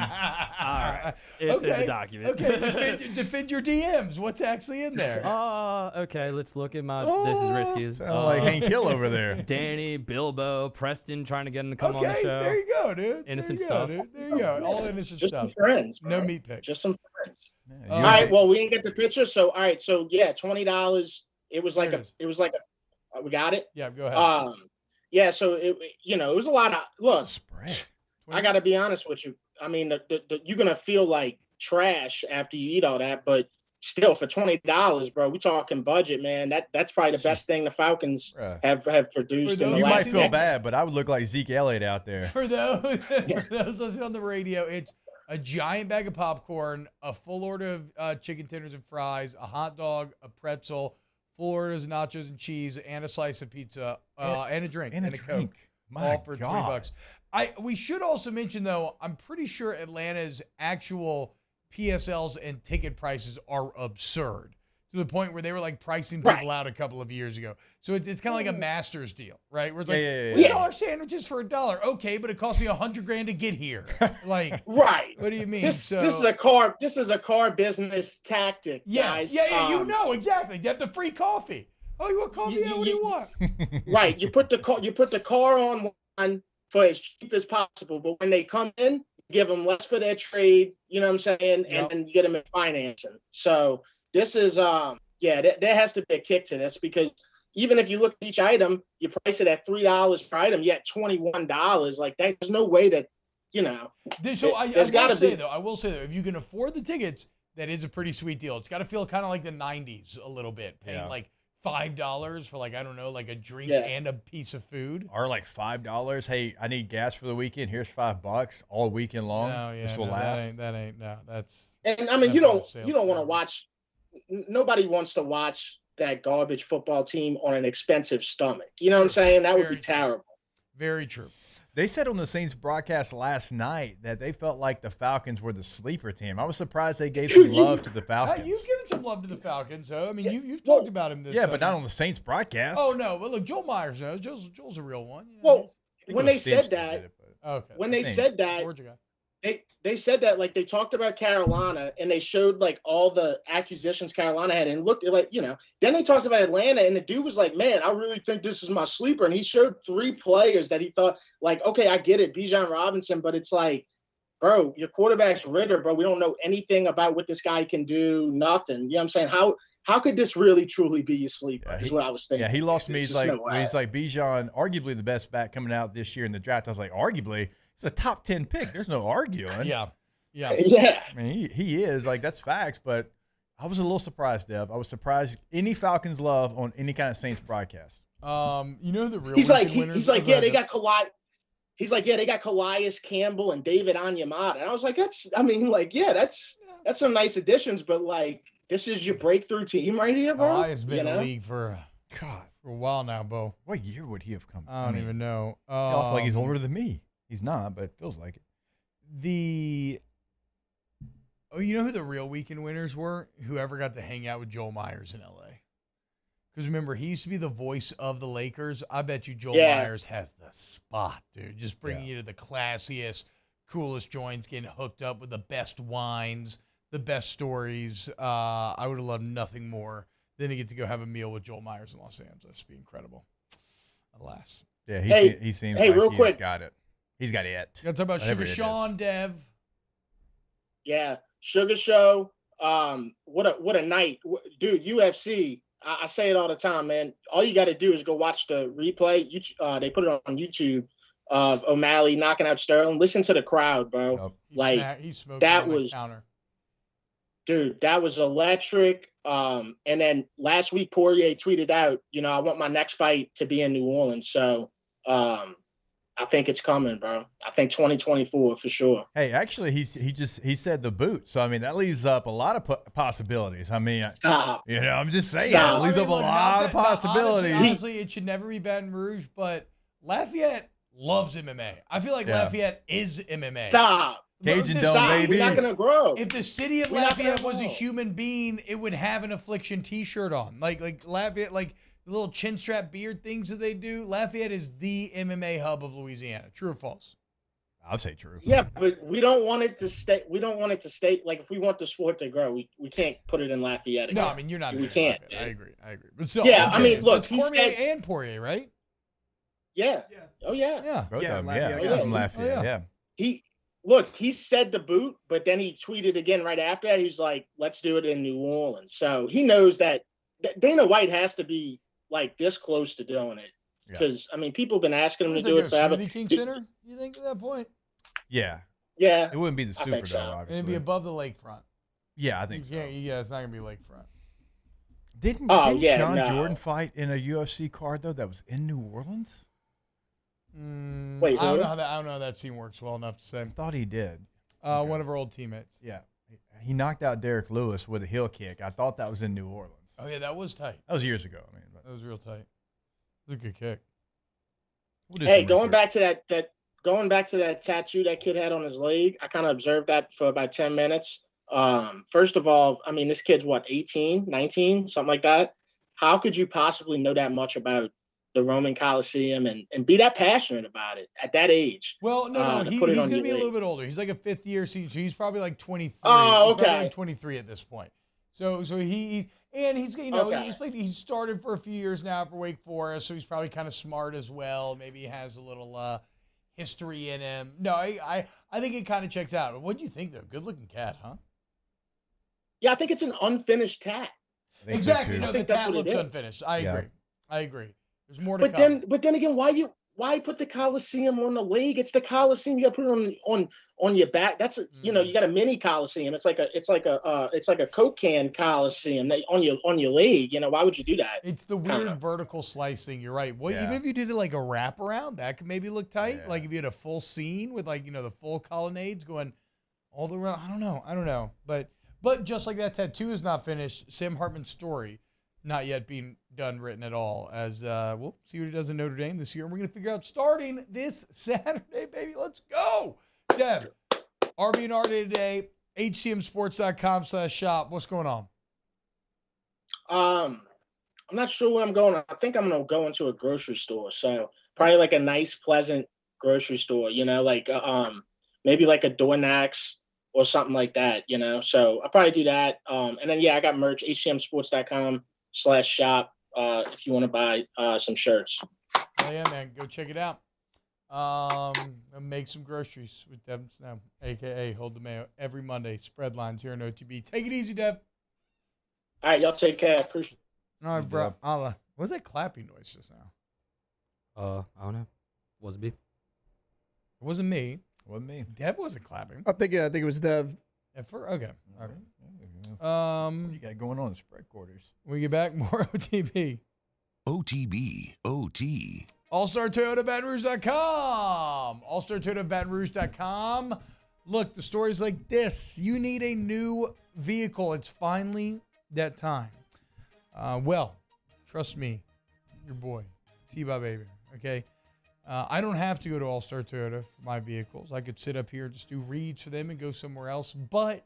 All right, it's in the document. Okay, defend your DMs. What's actually in there? Okay, let's look at my. This is risky. Sound like Hank Hill over there. Danny, Bilbo, Preston trying to get him to come on the show. There you go, dude. Innocent stuff. There you go. All innocent just stuff. Some friends, bro. No meat pics. Just some friends. All right. Well, we didn't get the picture, so all right. So yeah, $20. It was like we got it. Yeah, go ahead. Yeah. So it was a lot of look. I got to be honest with you. I mean, you're gonna feel like trash after you eat all that, but still, for $20, bro, we talking budget, man. That's probably the best thing the Falcons have produced. You might feel bad, but I would look like Zeke Elliott out there. For those listening on the radio, it's a giant bag of popcorn, a full order of chicken tenders and fries, a hot dog, a pretzel, full orders of nachos and cheese, and a slice of pizza, and a drink, and a Coke, all for $3. We should also mention, though, I'm pretty sure Atlanta's actual PSLs and ticket prices are absurd. to the point where they were like pricing people out a couple of years ago. So it's kind of like a Master's deal, right? Where it's like, we sell our sandwiches for $1. Okay, but it cost me $100,000 to get here. Like, right. What do you mean? This is a car business tactic, guys. You know exactly. They have the free coffee. Oh, you want coffee? What do you want? Right. You put the car on one for as cheap as possible, but when they come in, you give them less for their trade. You know what I'm saying? And then you get them in financing. So this is there has to be a kick to this, because even if you look at each item, you price it at $3 per item, yet $21. Like, there's no way that, you know. So I will say though, if you can afford the tickets, that is a pretty sweet deal. It's got to feel kind of like the 90s a little bit, paying like $5 for, like, I don't know, like a drink and a piece of food. Or like $5. Hey, I need gas for the weekend. Here's $5 all weekend long. This will last. That's. And I mean, you don't want to watch. Nobody wants to watch that garbage football team on an expensive stomach. You know what I'm saying? That would be terrible. Very true. They said on the Saints broadcast last night that they felt like the Falcons were the sleeper team. I was surprised they gave some love to the Falcons. You've given some love to the Falcons, though. I mean, you've talked about him this. Yeah, but not on the Saints broadcast. Oh no, but look, Joel Myers knows. Joel's a real one. Well, when they said that, Georgia guy. They said that, like, they talked about Carolina and they showed like all the acquisitions Carolina had and looked at, like, you know, then they talked about Atlanta and the dude was like, man, I really think this is my sleeper. And he showed 3 players that he thought, like, okay, I get it, Bijan Robinson, but it's like, bro, your quarterback's Ritter, bro. We don't know anything about what this guy can do, nothing. You know what I'm saying? How could this really truly be your sleeper is what I was thinking. Yeah, he lost me. He's like Bijan, arguably the best back coming out this year in the draft. I was like, arguably? It's a top 10 pick. There's no arguing. Yeah. Yeah. I mean, he is. Like, that's facts, but I was a little surprised, Dev. I was surprised any Falcons love on any kind of Saints broadcast. You know the real He's like, they got Calais. He's like, they got Calais Campbell and David Onyemata. And I was like, that's some nice additions, but like, this is your breakthrough team right here, bro. Calais has been in the league for a while now, Bo. What year would he have come? I don't even know. I feel like he's older than me. He's not, but it feels like it. You know who the real weekend winners were? Whoever got to hang out with Joel Myers in L.A. Because remember, he used to be the voice of the Lakers. I bet you Joel Myers has the spot, dude. Just bringing you to the classiest, coolest joints, getting hooked up with the best wines, the best stories. I would have loved nothing more than to get to go have a meal with Joel Myers in Los Angeles. It'd be incredible. Alas. Yeah, he seems like real quick. Got it. He's got it. Got to talk about Sugar Sean, Dev. Yeah, Sugar Show. What a night, dude. UFC. I say it all the time, man. All you got to do is go watch the replay. They put it on YouTube of O'Malley knocking out Sterling. Listen to the crowd, bro. Yep. He smoked that was counter. Dude, that was electric. And then last week Poirier tweeted out, you know, I want my next fight to be in New Orleans. So I think it's coming, bro. I think 2024 for sure. Hey, actually, he said the boot. So I mean, that leaves up a lot of possibilities. I mean, you know, I'm just saying, it leaves up a lot of possibilities. Honestly, it should never be Baton Rouge, but Lafayette loves MMA. I feel like Lafayette is MMA. Stop. Cajun Dome, baby. We're not gonna grow. If the city of Lafayette was a human being, it would have an Affliction T-shirt on. Like Lafayette, like the little chin strap beard things that they do. Lafayette is the MMA hub of Louisiana. True or false? I'd say true. Yeah, but we don't want it to stay. We don't want it to stay. Like, if we want the sport to grow, we can't put it in Lafayette again. No, I mean, you're not. We can't. I agree. But still, I mean, look, it's Cormier and Poirier, right? Yeah. Oh yeah. Yeah. Both of them. Lafayette. Yeah. From Lafayette. Yeah. He said the boot, but then he tweeted again right after that. He's like, let's do it in New Orleans. So he knows that Dana White has to be like this close to doing it. Because, I mean, people have been asking him to do it forever. Smoothie King Center, you think, at that point? Yeah. Yeah. It wouldn't be the Superdome, so. obviously. It'd be above the lakefront. Yeah, I think so. Yeah, it's not going to be lakefront. Didn't Sean Jordan fight in a UFC card, though, that was in New Orleans? Wait, I don't know how that scene works well enough to say. I thought he did. One of our old teammates. Yeah. He knocked out Derek Lewis with a heel kick. I thought that was in New Orleans. Oh, yeah, that was tight. That was years ago. I mean, that was real tight. It was a good kick. Hey, going back to that tattoo that kid had on his leg, I kind of observed that for about 10 minutes. First of all, I mean, this kid's what, 18, 19, something like that. How could you possibly know that much about the Roman Coliseum and be that passionate about it at that age? Well, no, he's going to be a little bit older. He's like a fifth-year senior, so he's probably like 23. Oh, okay. He's probably like 23 at this point. So he's started for a few years now for Wake Forest, so he's probably kind of smart as well. Maybe he has a little history in him. No, I think it kind of checks out. What do you think, though? Good-looking cat, huh? Yeah, I think it's an unfinished tat. Exactly. No, the tat looks unfinished. I agree. There's more to come. But then again, why put the Coliseum on the leg? It's the Coliseum. You got to put it on your back. That's you got a mini Coliseum. It's like a Coke can Coliseum on your leg. Why would you do that? It's the weird vertical slice thing. You're right. Even if you did it like a wraparound, that could maybe look tight. Yeah. Like if you had a full scene with the full colonnades going all the way around. I don't know. But just like that tattoo is not finished, Sam Hartman's story not yet being done, written at all. As we'll see what he does in Notre Dame this year. And we're going to figure out starting this Saturday, baby. Let's go. Dev, RB&R Day today, hcmsports.com/shop. What's going on? I'm not sure where I'm going. I think I'm going to go into a grocery store. So probably like a nice, pleasant grocery store, maybe like a Dornax or something like that, So I'll probably do that. And then, I got merch, hcmsports.com/shop if you want to buy some shirts. Oh, yeah, man. Go check it out. Make some groceries with Devin Snow, a.k.a. Hold the Mayo, every Monday. Spread lines here on OTB. Take it easy, Dev. All right, y'all take care. Appreciate it. All right, bro. What was that clapping noise just now? I don't know. Was it me? It wasn't me. Wasn't me. Dev wasn't clapping. I think it was Dev. Okay. All right. What you got going on in spread quarters? When we get back, more OTB. OTB. OT. AllStarToyotaBatonRouge.com. AllStarToyotaBatonRouge.com. Look, the story's like this. You need a new vehicle. It's finally that time. Trust me, your boy, T-Bob Baby, okay? I don't have to go to All-Star Toyota for my vehicles. I could sit up here and just do reads for them and go somewhere else. But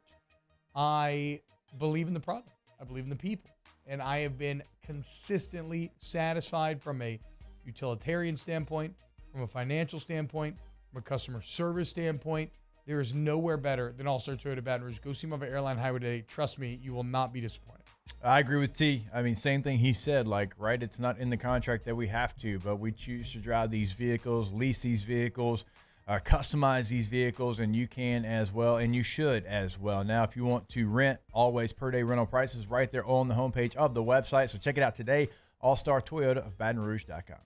I believe in the product. I believe in the people. And I have been consistently satisfied from a utilitarian standpoint, from a financial standpoint, from a customer service standpoint. There is nowhere better than All-Star Toyota Baton Rouge. Go see them on the Airline Highway today. Trust me, you will not be disappointed. I agree with T. I mean, same thing he said, right? It's not in the contract that we have to, but we choose to drive these vehicles, lease these vehicles, customize these vehicles, and you can as well, and you should as well. Now, if you want to rent, always per-day rental prices right there on the homepage of the website. So check it out today, All-Star Toyota of BatonRouge.com.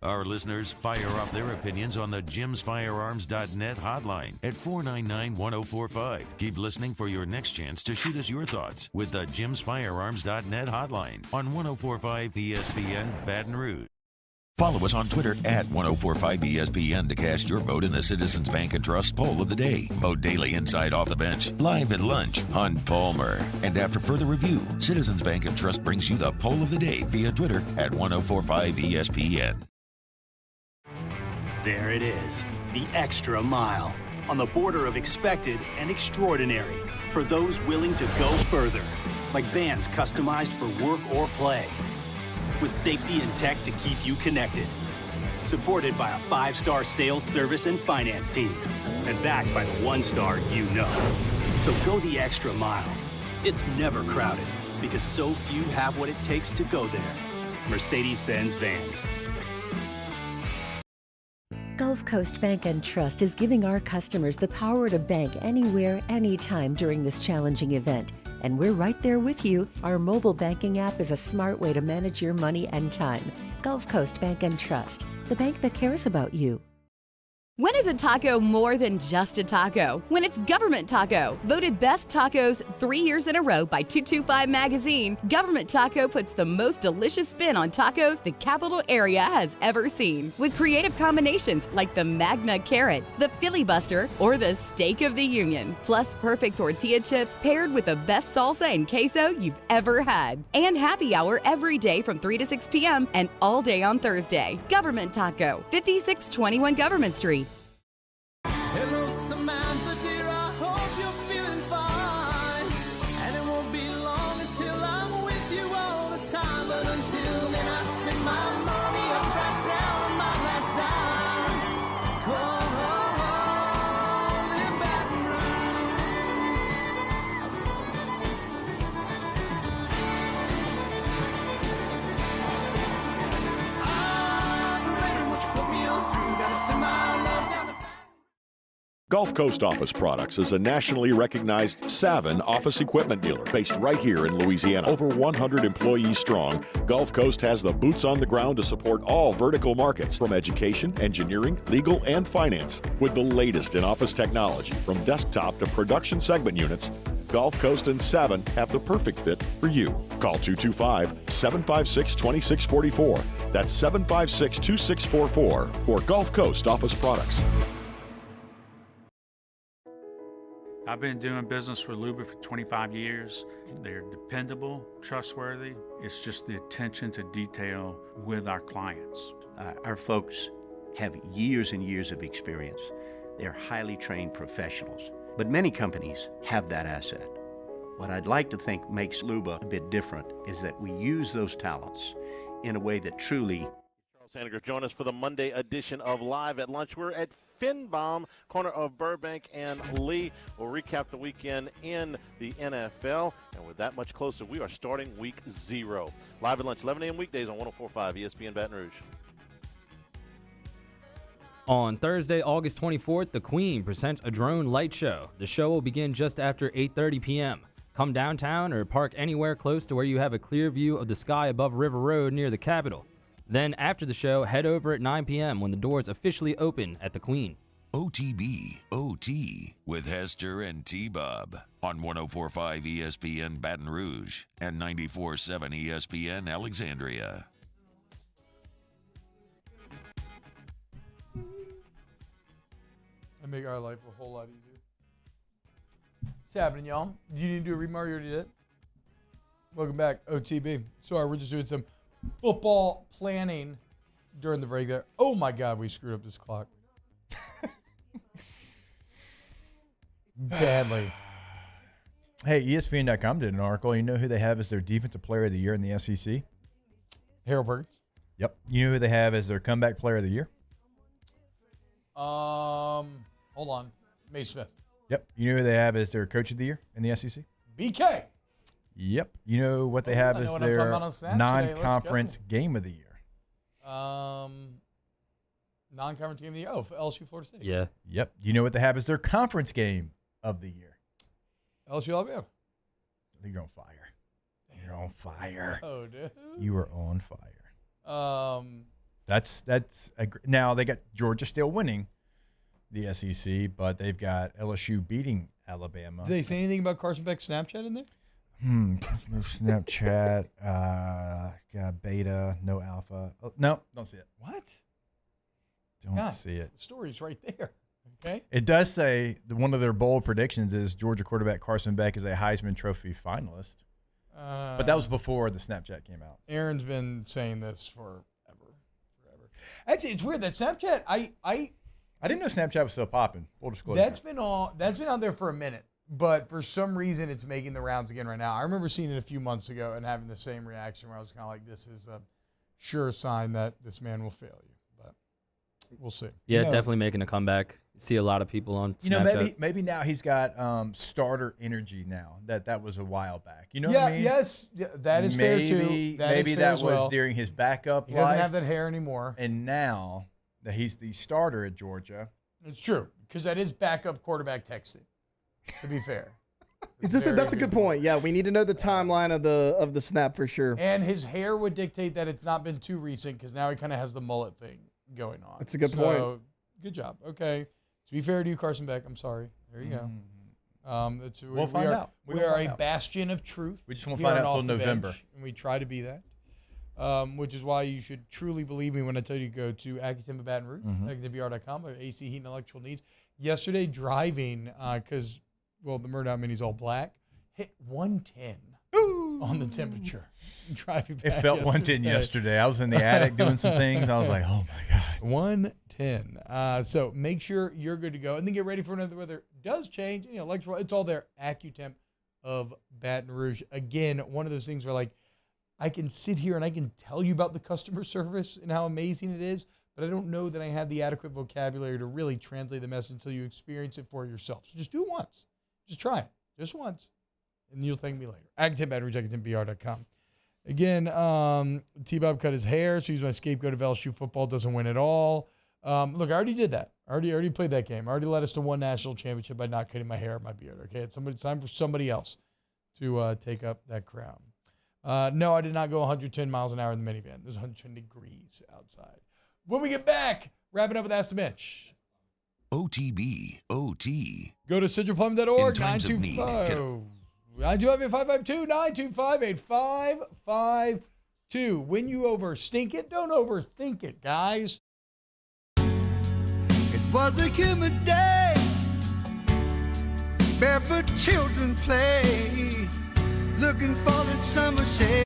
Our listeners fire off their opinions on the jimsfirearms.net hotline at 499-1045. Keep listening for your next chance to shoot us your thoughts with the jimsfirearms.net hotline on 1045 ESPN Baton Rouge. Follow us on Twitter at 1045ESPN to cast your vote in the Citizens Bank and Trust poll of the day. Vote daily inside Off the Bench, live at lunch, on Palmer. And after further review, Citizens Bank and Trust brings you the poll of the day via Twitter at 1045ESPN. There it is, the extra mile, on the border of expected and extraordinary, for those willing to go further, like vans customized for work or play, with safety and tech to keep you connected, supported by a 5-star sales, service, and finance team, and backed by the 1-star you know. So go the extra mile. It's never crowded, because so few have what it takes to go there. Mercedes-Benz Vans. Gulf Coast Bank and Trust is giving our customers the power to bank anywhere, anytime during this challenging event. And we're right there with you. Our mobile banking app is a smart way to manage your money and time. Gulf Coast Bank and Trust, the bank that cares about you. When is a taco more than just a taco? When it's Government Taco. Voted best tacos 3 years in a row by 225 Magazine, Government Taco puts the most delicious spin on tacos the capital area has ever seen. With creative combinations like the Magna Carrot, the Filibuster, or the Steak of the Union. Plus perfect tortilla chips paired with the best salsa and queso you've ever had. And happy hour every day from 3 to 6 p.m. and all day on Thursday. Government Taco, 5621 Government Street. Hello, Samantha, dear, I hope you're feeling fine. Gulf Coast Office Products is a nationally recognized Savin office equipment dealer based right here in Louisiana. Over 100 employees strong, Gulf Coast has the boots on the ground to support all vertical markets, from education, engineering, legal, and finance. With the latest in office technology, from desktop to production segment units, Gulf Coast and Savin have the perfect fit for you. Call 225-756-2644. That's 756-2644 for Gulf Coast Office Products. I've been doing business with Luba for 25 years. They're dependable, trustworthy. It's just the attention to detail with our clients. Our folks have years and years of experience. They're highly trained professionals, but many companies have that asset. What I'd like to think makes Luba a bit different is that we use those talents in a way that truly... Sandegriff, join us for the Monday edition of Live at Lunch. We're at Finbaum, corner of Burbank and Lee. We'll recap the weekend in the NFL. And with that much closer, we are starting week 0. Live at Lunch, 11 a.m. weekdays on 104.5 ESPN Baton Rouge. On Thursday, August 24th, the Queen presents a drone light show. The show will begin just after 8:30 p.m. Come downtown or park anywhere close to where you have a clear view of the sky above River Road near the Capitol. Then, after the show, head over at 9 p.m. when the doors officially open at the Queen. OTB, OT, with Hester and T-Bob on 104.5 ESPN Baton Rouge and 94.7 ESPN Alexandria. I make our life a whole lot easier. What's happening, y'all? Do you need to do a read, Mario? You already did? Welcome back, OTB. Sorry, we're just doing some football planning during the break there. Oh my God, we screwed up this clock. Badly. Hey, ESPN.com did an article. You know who they have as their defensive player of the year in the SEC? Harold Burns. Yep. You know who they have as their comeback player of the year? Hold on. May Smith. Yep. You know who they have as their coach of the year in the SEC? BK. Yep. You know what they have as their non-conference game of the year? Non-conference game of the year? Oh, for LSU Florida State. Yeah. Yep. You know what they have as their conference game of the year? LSU Alabama. You're on fire. You're on fire. Oh, dude. You are on fire. Now they got Georgia still winning the SEC, but they've got LSU beating Alabama. Did they say anything about Carson Beck's Snapchat in there? No Snapchat. Got beta, no alpha. Oh, no, don't see it. What? Don't see it. The story's right there. Okay. It does say one of their bold predictions is Georgia quarterback Carson Beck is a Heisman Trophy finalist. But that was before the Snapchat came out. Aaron's been saying this forever. Actually, it's weird that Snapchat. I didn't know Snapchat was still popping. Full disclosure. That's been out there for a minute, but for some reason it's making the rounds again right now. I remember seeing it a few months ago and having the same reaction where I was kind of like, "This is a sure sign that this man will fail you." But we'll see. Yeah, definitely making a comeback. See a lot of people on Snapchat. You know, maybe now he's got starter energy now. That was a while back. You know what I mean? Yes, that is fair too. Maybe that was during his backup He life. doesn't have that hair anymore. And now that he's the starter at Georgia. It's true, because that is backup quarterback texting, to be fair. That's a good point. Yeah, we need to know the timeline of the snap for sure. And his hair would dictate that it's not been too recent, because now he kind of has the mullet thing going on. That's a good point. Good job. Okay. To be fair to you, Carson Beck, I'm sorry. There you go. We'll find out. We are a bastion of truth. We just won't find out until November. And we try to be that. Which is why you should truly believe me when I tell you to go to Accutemp Baton Rouge, AccuTempBR.com, or AC Heat and Electrical Needs. Yesterday, driving, because, the Murdoch Mini's all black, hit 110 on the temperature. Driving back It felt 110 yesterday. I was in the attic doing some things. I was like, oh, my God. 110. So make sure you're good to go. And then get ready for another weather. Does change. Electrical, it's all there. Accutemp of Baton Rouge. Again, one of those things where, I can sit here and I can tell you about the customer service and how amazing it is, but I don't know that I have the adequate vocabulary to really translate the message until you experience it for yourself. So just do it once. Just try it. Just once. And you'll thank me later. Accutemp Baton Rouge, AccuTempBR.com. Again, T-Bob cut his hair, so he's my scapegoat of LSU football. Doesn't win at all. Look, I already did that. I already played that game. I already led us to one national championship by not cutting my hair or my beard. Okay, it's time for somebody else to take up that crown. No, I did not go 110 miles an hour in the minivan. There's 110 degrees outside. When we get back, wrapping up with Ask the Bench. OTB, OT. Go to centralplumbing.org, In times of need, 925-552. When you overstink it, don't overthink it, guys. It was a humid day, barefoot children play, looking for that summer shade.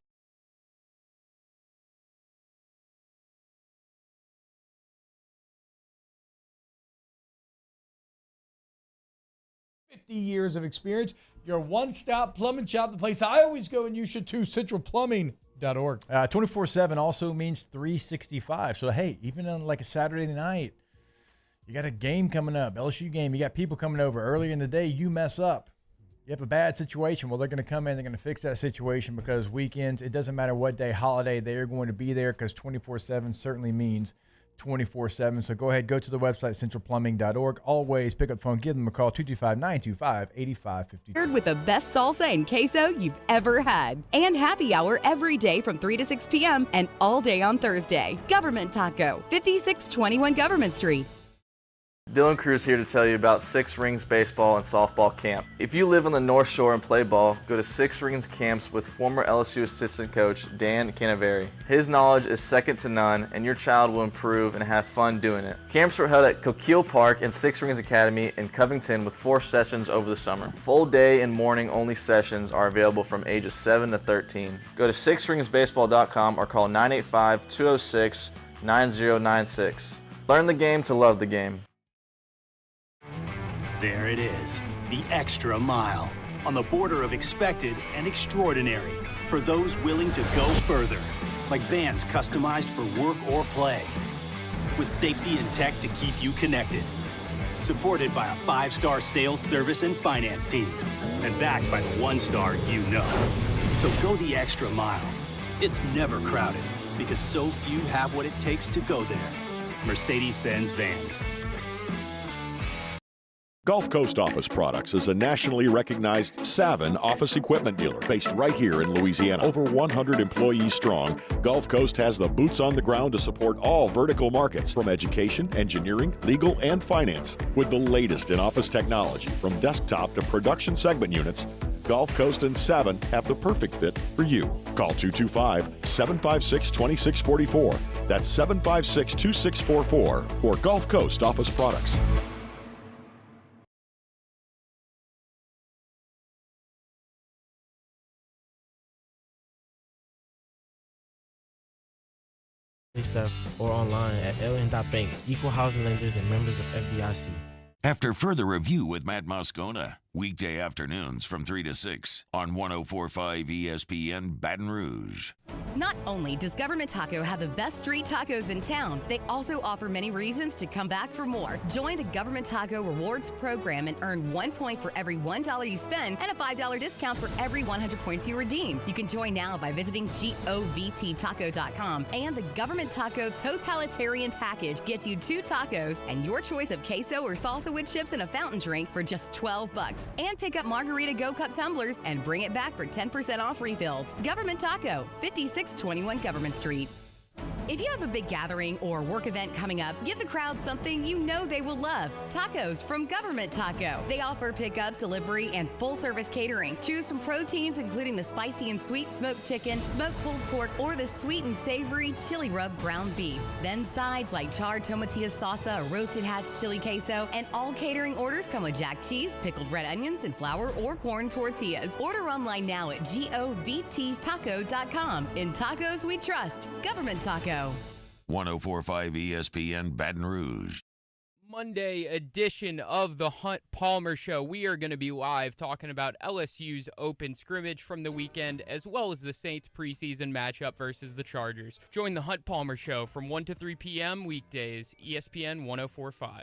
50 years of experience. Your one-stop plumbing shop, the place I always go, and you should too, centralplumbing.org. 24/7 also means 365. So, hey, even on like a Saturday night, you got a game coming up, LSU game, you got people coming over early in the day, you mess up. You have a bad situation. Well, they're going to come in, they're going to fix that situation because weekends, it doesn't matter what day, holiday, they're going to be there because 24/7 certainly means 24/7. So go ahead, go to the website, centralplumbing.org. Always pick up the phone, give them a call, 225-925-8550. With the best salsa and queso you've ever had. And happy hour every day from 3 to 6 p.m. and all day on Thursday. Government Taco, 5621 Government Street. Dylan Cruz here to tell you about Six Rings Baseball and Softball Camp. If you live on the North Shore and play ball, go to Six Rings Camps with former LSU assistant coach Dan Canaveri. His knowledge is second to none, and your child will improve and have fun doing it. Camps were held at Coquille Park and Six Rings Academy in Covington with 4 sessions over the summer. Full day and morning only sessions are available from ages 7 to 13. Go to sixringsbaseball.com or call 985-206-9096. Learn the game to love the game. There it is, the extra mile, on the border of expected and extraordinary, for those willing to go further, like vans customized for work or play, with safety and tech to keep you connected, supported by a 5-star sales, service, and finance team, and backed by the 1-star you know. So go the extra mile. It's never crowded, because so few have what it takes to go there. Mercedes-Benz Vans. Gulf Coast Office Products is a nationally recognized Savin office equipment dealer based right here in Louisiana. Over 100 employees strong, Gulf Coast has the boots on the ground to support all vertical markets, from education, engineering, legal, and finance. With the latest in office technology, from desktop to production segment units, Gulf Coast and Savin have the perfect fit for you. Call 225-756-2644. That's 756-2644 for Gulf Coast Office Products. Stuff or online at ln.bank, equal housing lenders and members of FDIC. After further review with Matt Moscona, weekday afternoons from 3 to 6 on 104.5 ESPN Baton Rouge. Not only does Government Taco have the best street tacos in town, they also offer many reasons to come back for more. Join the Government Taco Rewards program and earn 1 point for every $1 you spend and a $5 discount for every 100 points you redeem. You can join now by visiting govttaco.com. And the Government Taco Totalitarian Package gets you 2 tacos and your choice of queso or salsa with chips and a fountain drink for just $12. And pick up Margarita Go Cup tumblers and bring it back for 10% off refills. Government Taco, 5621 Government Street. If you have a big gathering or work event coming up, give the crowd something you know they will love. Tacos from Government Taco. They offer pickup, delivery, and full-service catering. Choose from proteins including the spicy and sweet smoked chicken, smoked pulled pork, or the sweet and savory chili rub ground beef. Then sides like charred tomatillo salsa, roasted hatch chili queso, and all catering orders come with jack cheese, pickled red onions, and flour or corn tortillas. Order online now at govttaco.com. In tacos we trust. Government Taco. 104.5 ESPN Baton Rouge. Monday edition of the Hunt Palmer Show. We are going to be live talking about LSU's open scrimmage from the weekend, as well as the Saints preseason matchup versus the Chargers. Join the Hunt Palmer Show from 1 to 3 p.m. weekdays, ESPN 104.5.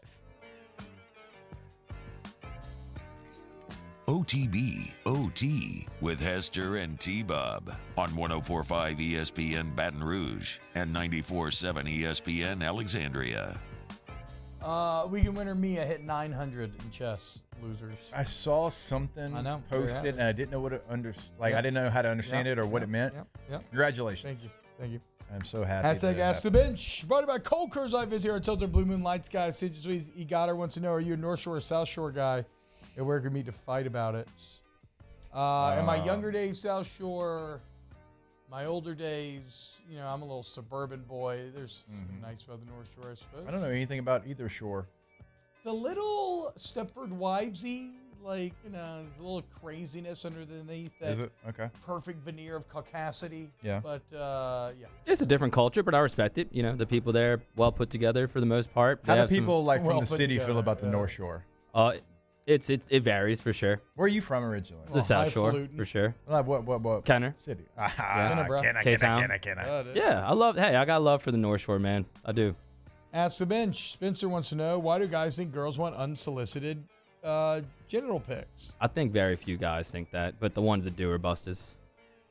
OTB, OT, with Hester and T-Bob on 104.5 ESPN Baton Rouge and 94.7 ESPN Alexandria. Weekend winner Mia hit 900 in chess. Losers. I saw something posted, and I didn't know what it I didn't know how to understand it or what it meant. Congratulations. Thank you. I'm so happy. Hashtag Ask the Bench. Brought to you by Cold Curse Life is here at Tilton Blue Moon Lights, guys. He got her. Wants to know, are you a North Shore or South Shore guy? And where can we meet to fight about it? In my younger days, South Shore. My older days, I'm a little suburban boy. There's something nice about the North Shore, I suppose. I don't know anything about either shore. The little Stepford Wivesy, there's a little craziness underneath that Is it? Okay. perfect veneer of caucasity. Yeah. But, yeah. It's a different culture, but I respect it. The people there well put together for the most part. How do people from the city feel about the North Shore? It varies for sure. Where are you from originally? The South Shore, for sure. What? Kenner. City. K-Town. Yeah, I got love for the North Shore, man. I do. Ask the Bench. Spencer wants to know, why do guys think girls want unsolicited genital pics? I think very few guys think that, but the ones that do are busters.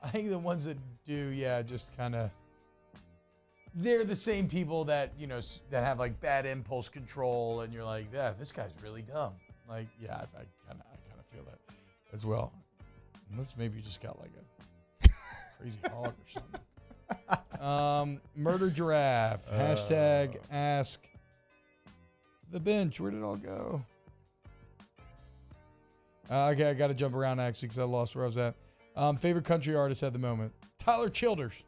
I think the ones that do, just kind of, they're the same people that, that have bad impulse control, and you're like, yeah, this guy's really dumb. I kind of feel that as well. Unless maybe you just got a crazy hog or something. Murder Giraffe. Hashtag Ask the Bench. Where did it all go? Okay, I got to jump around actually because I lost where I was at. Favorite country artist at the moment? Tyler Childers.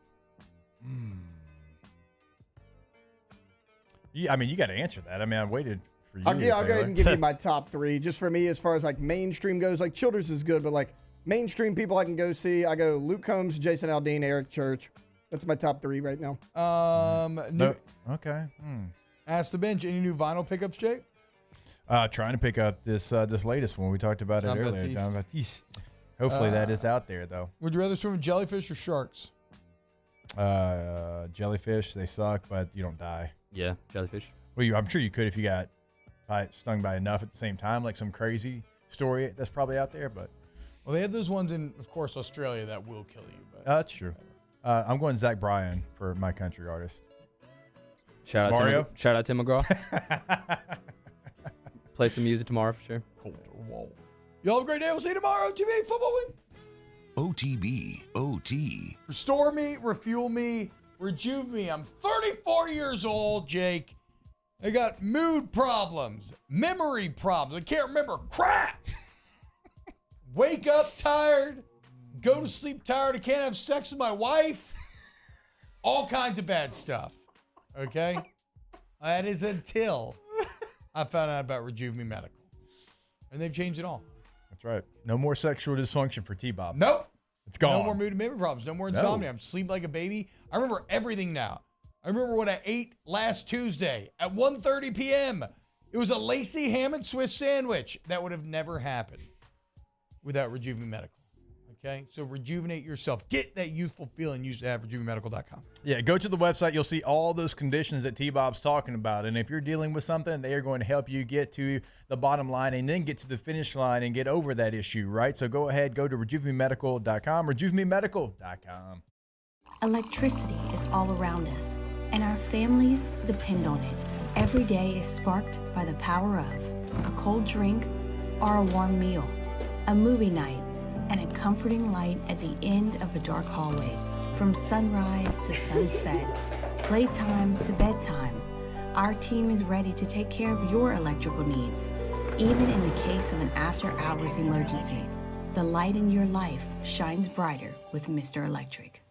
Yeah, you got to answer that. I waited for you. I'll go ahead and give you my top three. Just for me, as far as mainstream goes, Childers is good, but mainstream people I can go see, I go Luke Combs, Jason Aldean, Eric Church. That's my top three right now. Okay. Ask the Bench. Any new vinyl pickups, Jake? Trying to pick up this atelast one. We talked about it earlier. John Baptiste. Hopefully that is out there, though. Would you rather swim with jellyfish or sharks? Jellyfish, they suck, but you don't die. Yeah, jellyfish. Well, I'm sure you could if you got stung by enough at the same time, some crazy story that's probably out there. But they have those ones in, of course, Australia that will kill you. But that's true. I'm going Zach Bryan for my country artist. Shout out Mario. Shout out Tim McGraw. Play some music tomorrow for sure. Y'all have a great day. We'll see you tomorrow. OTB Football Week. OTB, OT. Restore me, refuel me, rejuve me. I'm 34 years old, Jake. I got mood problems, memory problems. I can't remember crap. Wake up tired. Go to sleep tired. I can't have sex with my wife. All kinds of bad stuff. Okay? That is until I found out about Rejuve Me Medical. And they've changed it all. That's right. No more sexual dysfunction for T-Bob. Nope. It's gone. No more mood and memory problems. No more insomnia. I'm sleeping like a baby. I remember everything now. I remember what I ate last Tuesday at 1:30 p.m. It was a Lacey ham and Swiss sandwich. That would have never happened without Rejuve Me Medical. Okay? So rejuvenate yourself. Get that youthful feeling you used to have at RejuveMedical.com. Yeah, go to the website. You'll see all those conditions that T-Bob's talking about. And if you're dealing with something, they are going to help you get to the bottom line and then get to the finish line and get over that issue, right? So go ahead, go to RejuveMeMedical.com, RejuveMeMedical.com. Electricity is all around us, and our families depend on it. Every day is sparked by the power of a cold drink or a warm meal, a movie night, and a comforting light at the end of a dark hallway. From sunrise to sunset, playtime to bedtime, our team is ready to take care of your electrical needs. Even in the case of an after-hours emergency, the light in your life shines brighter with Mr. Electric.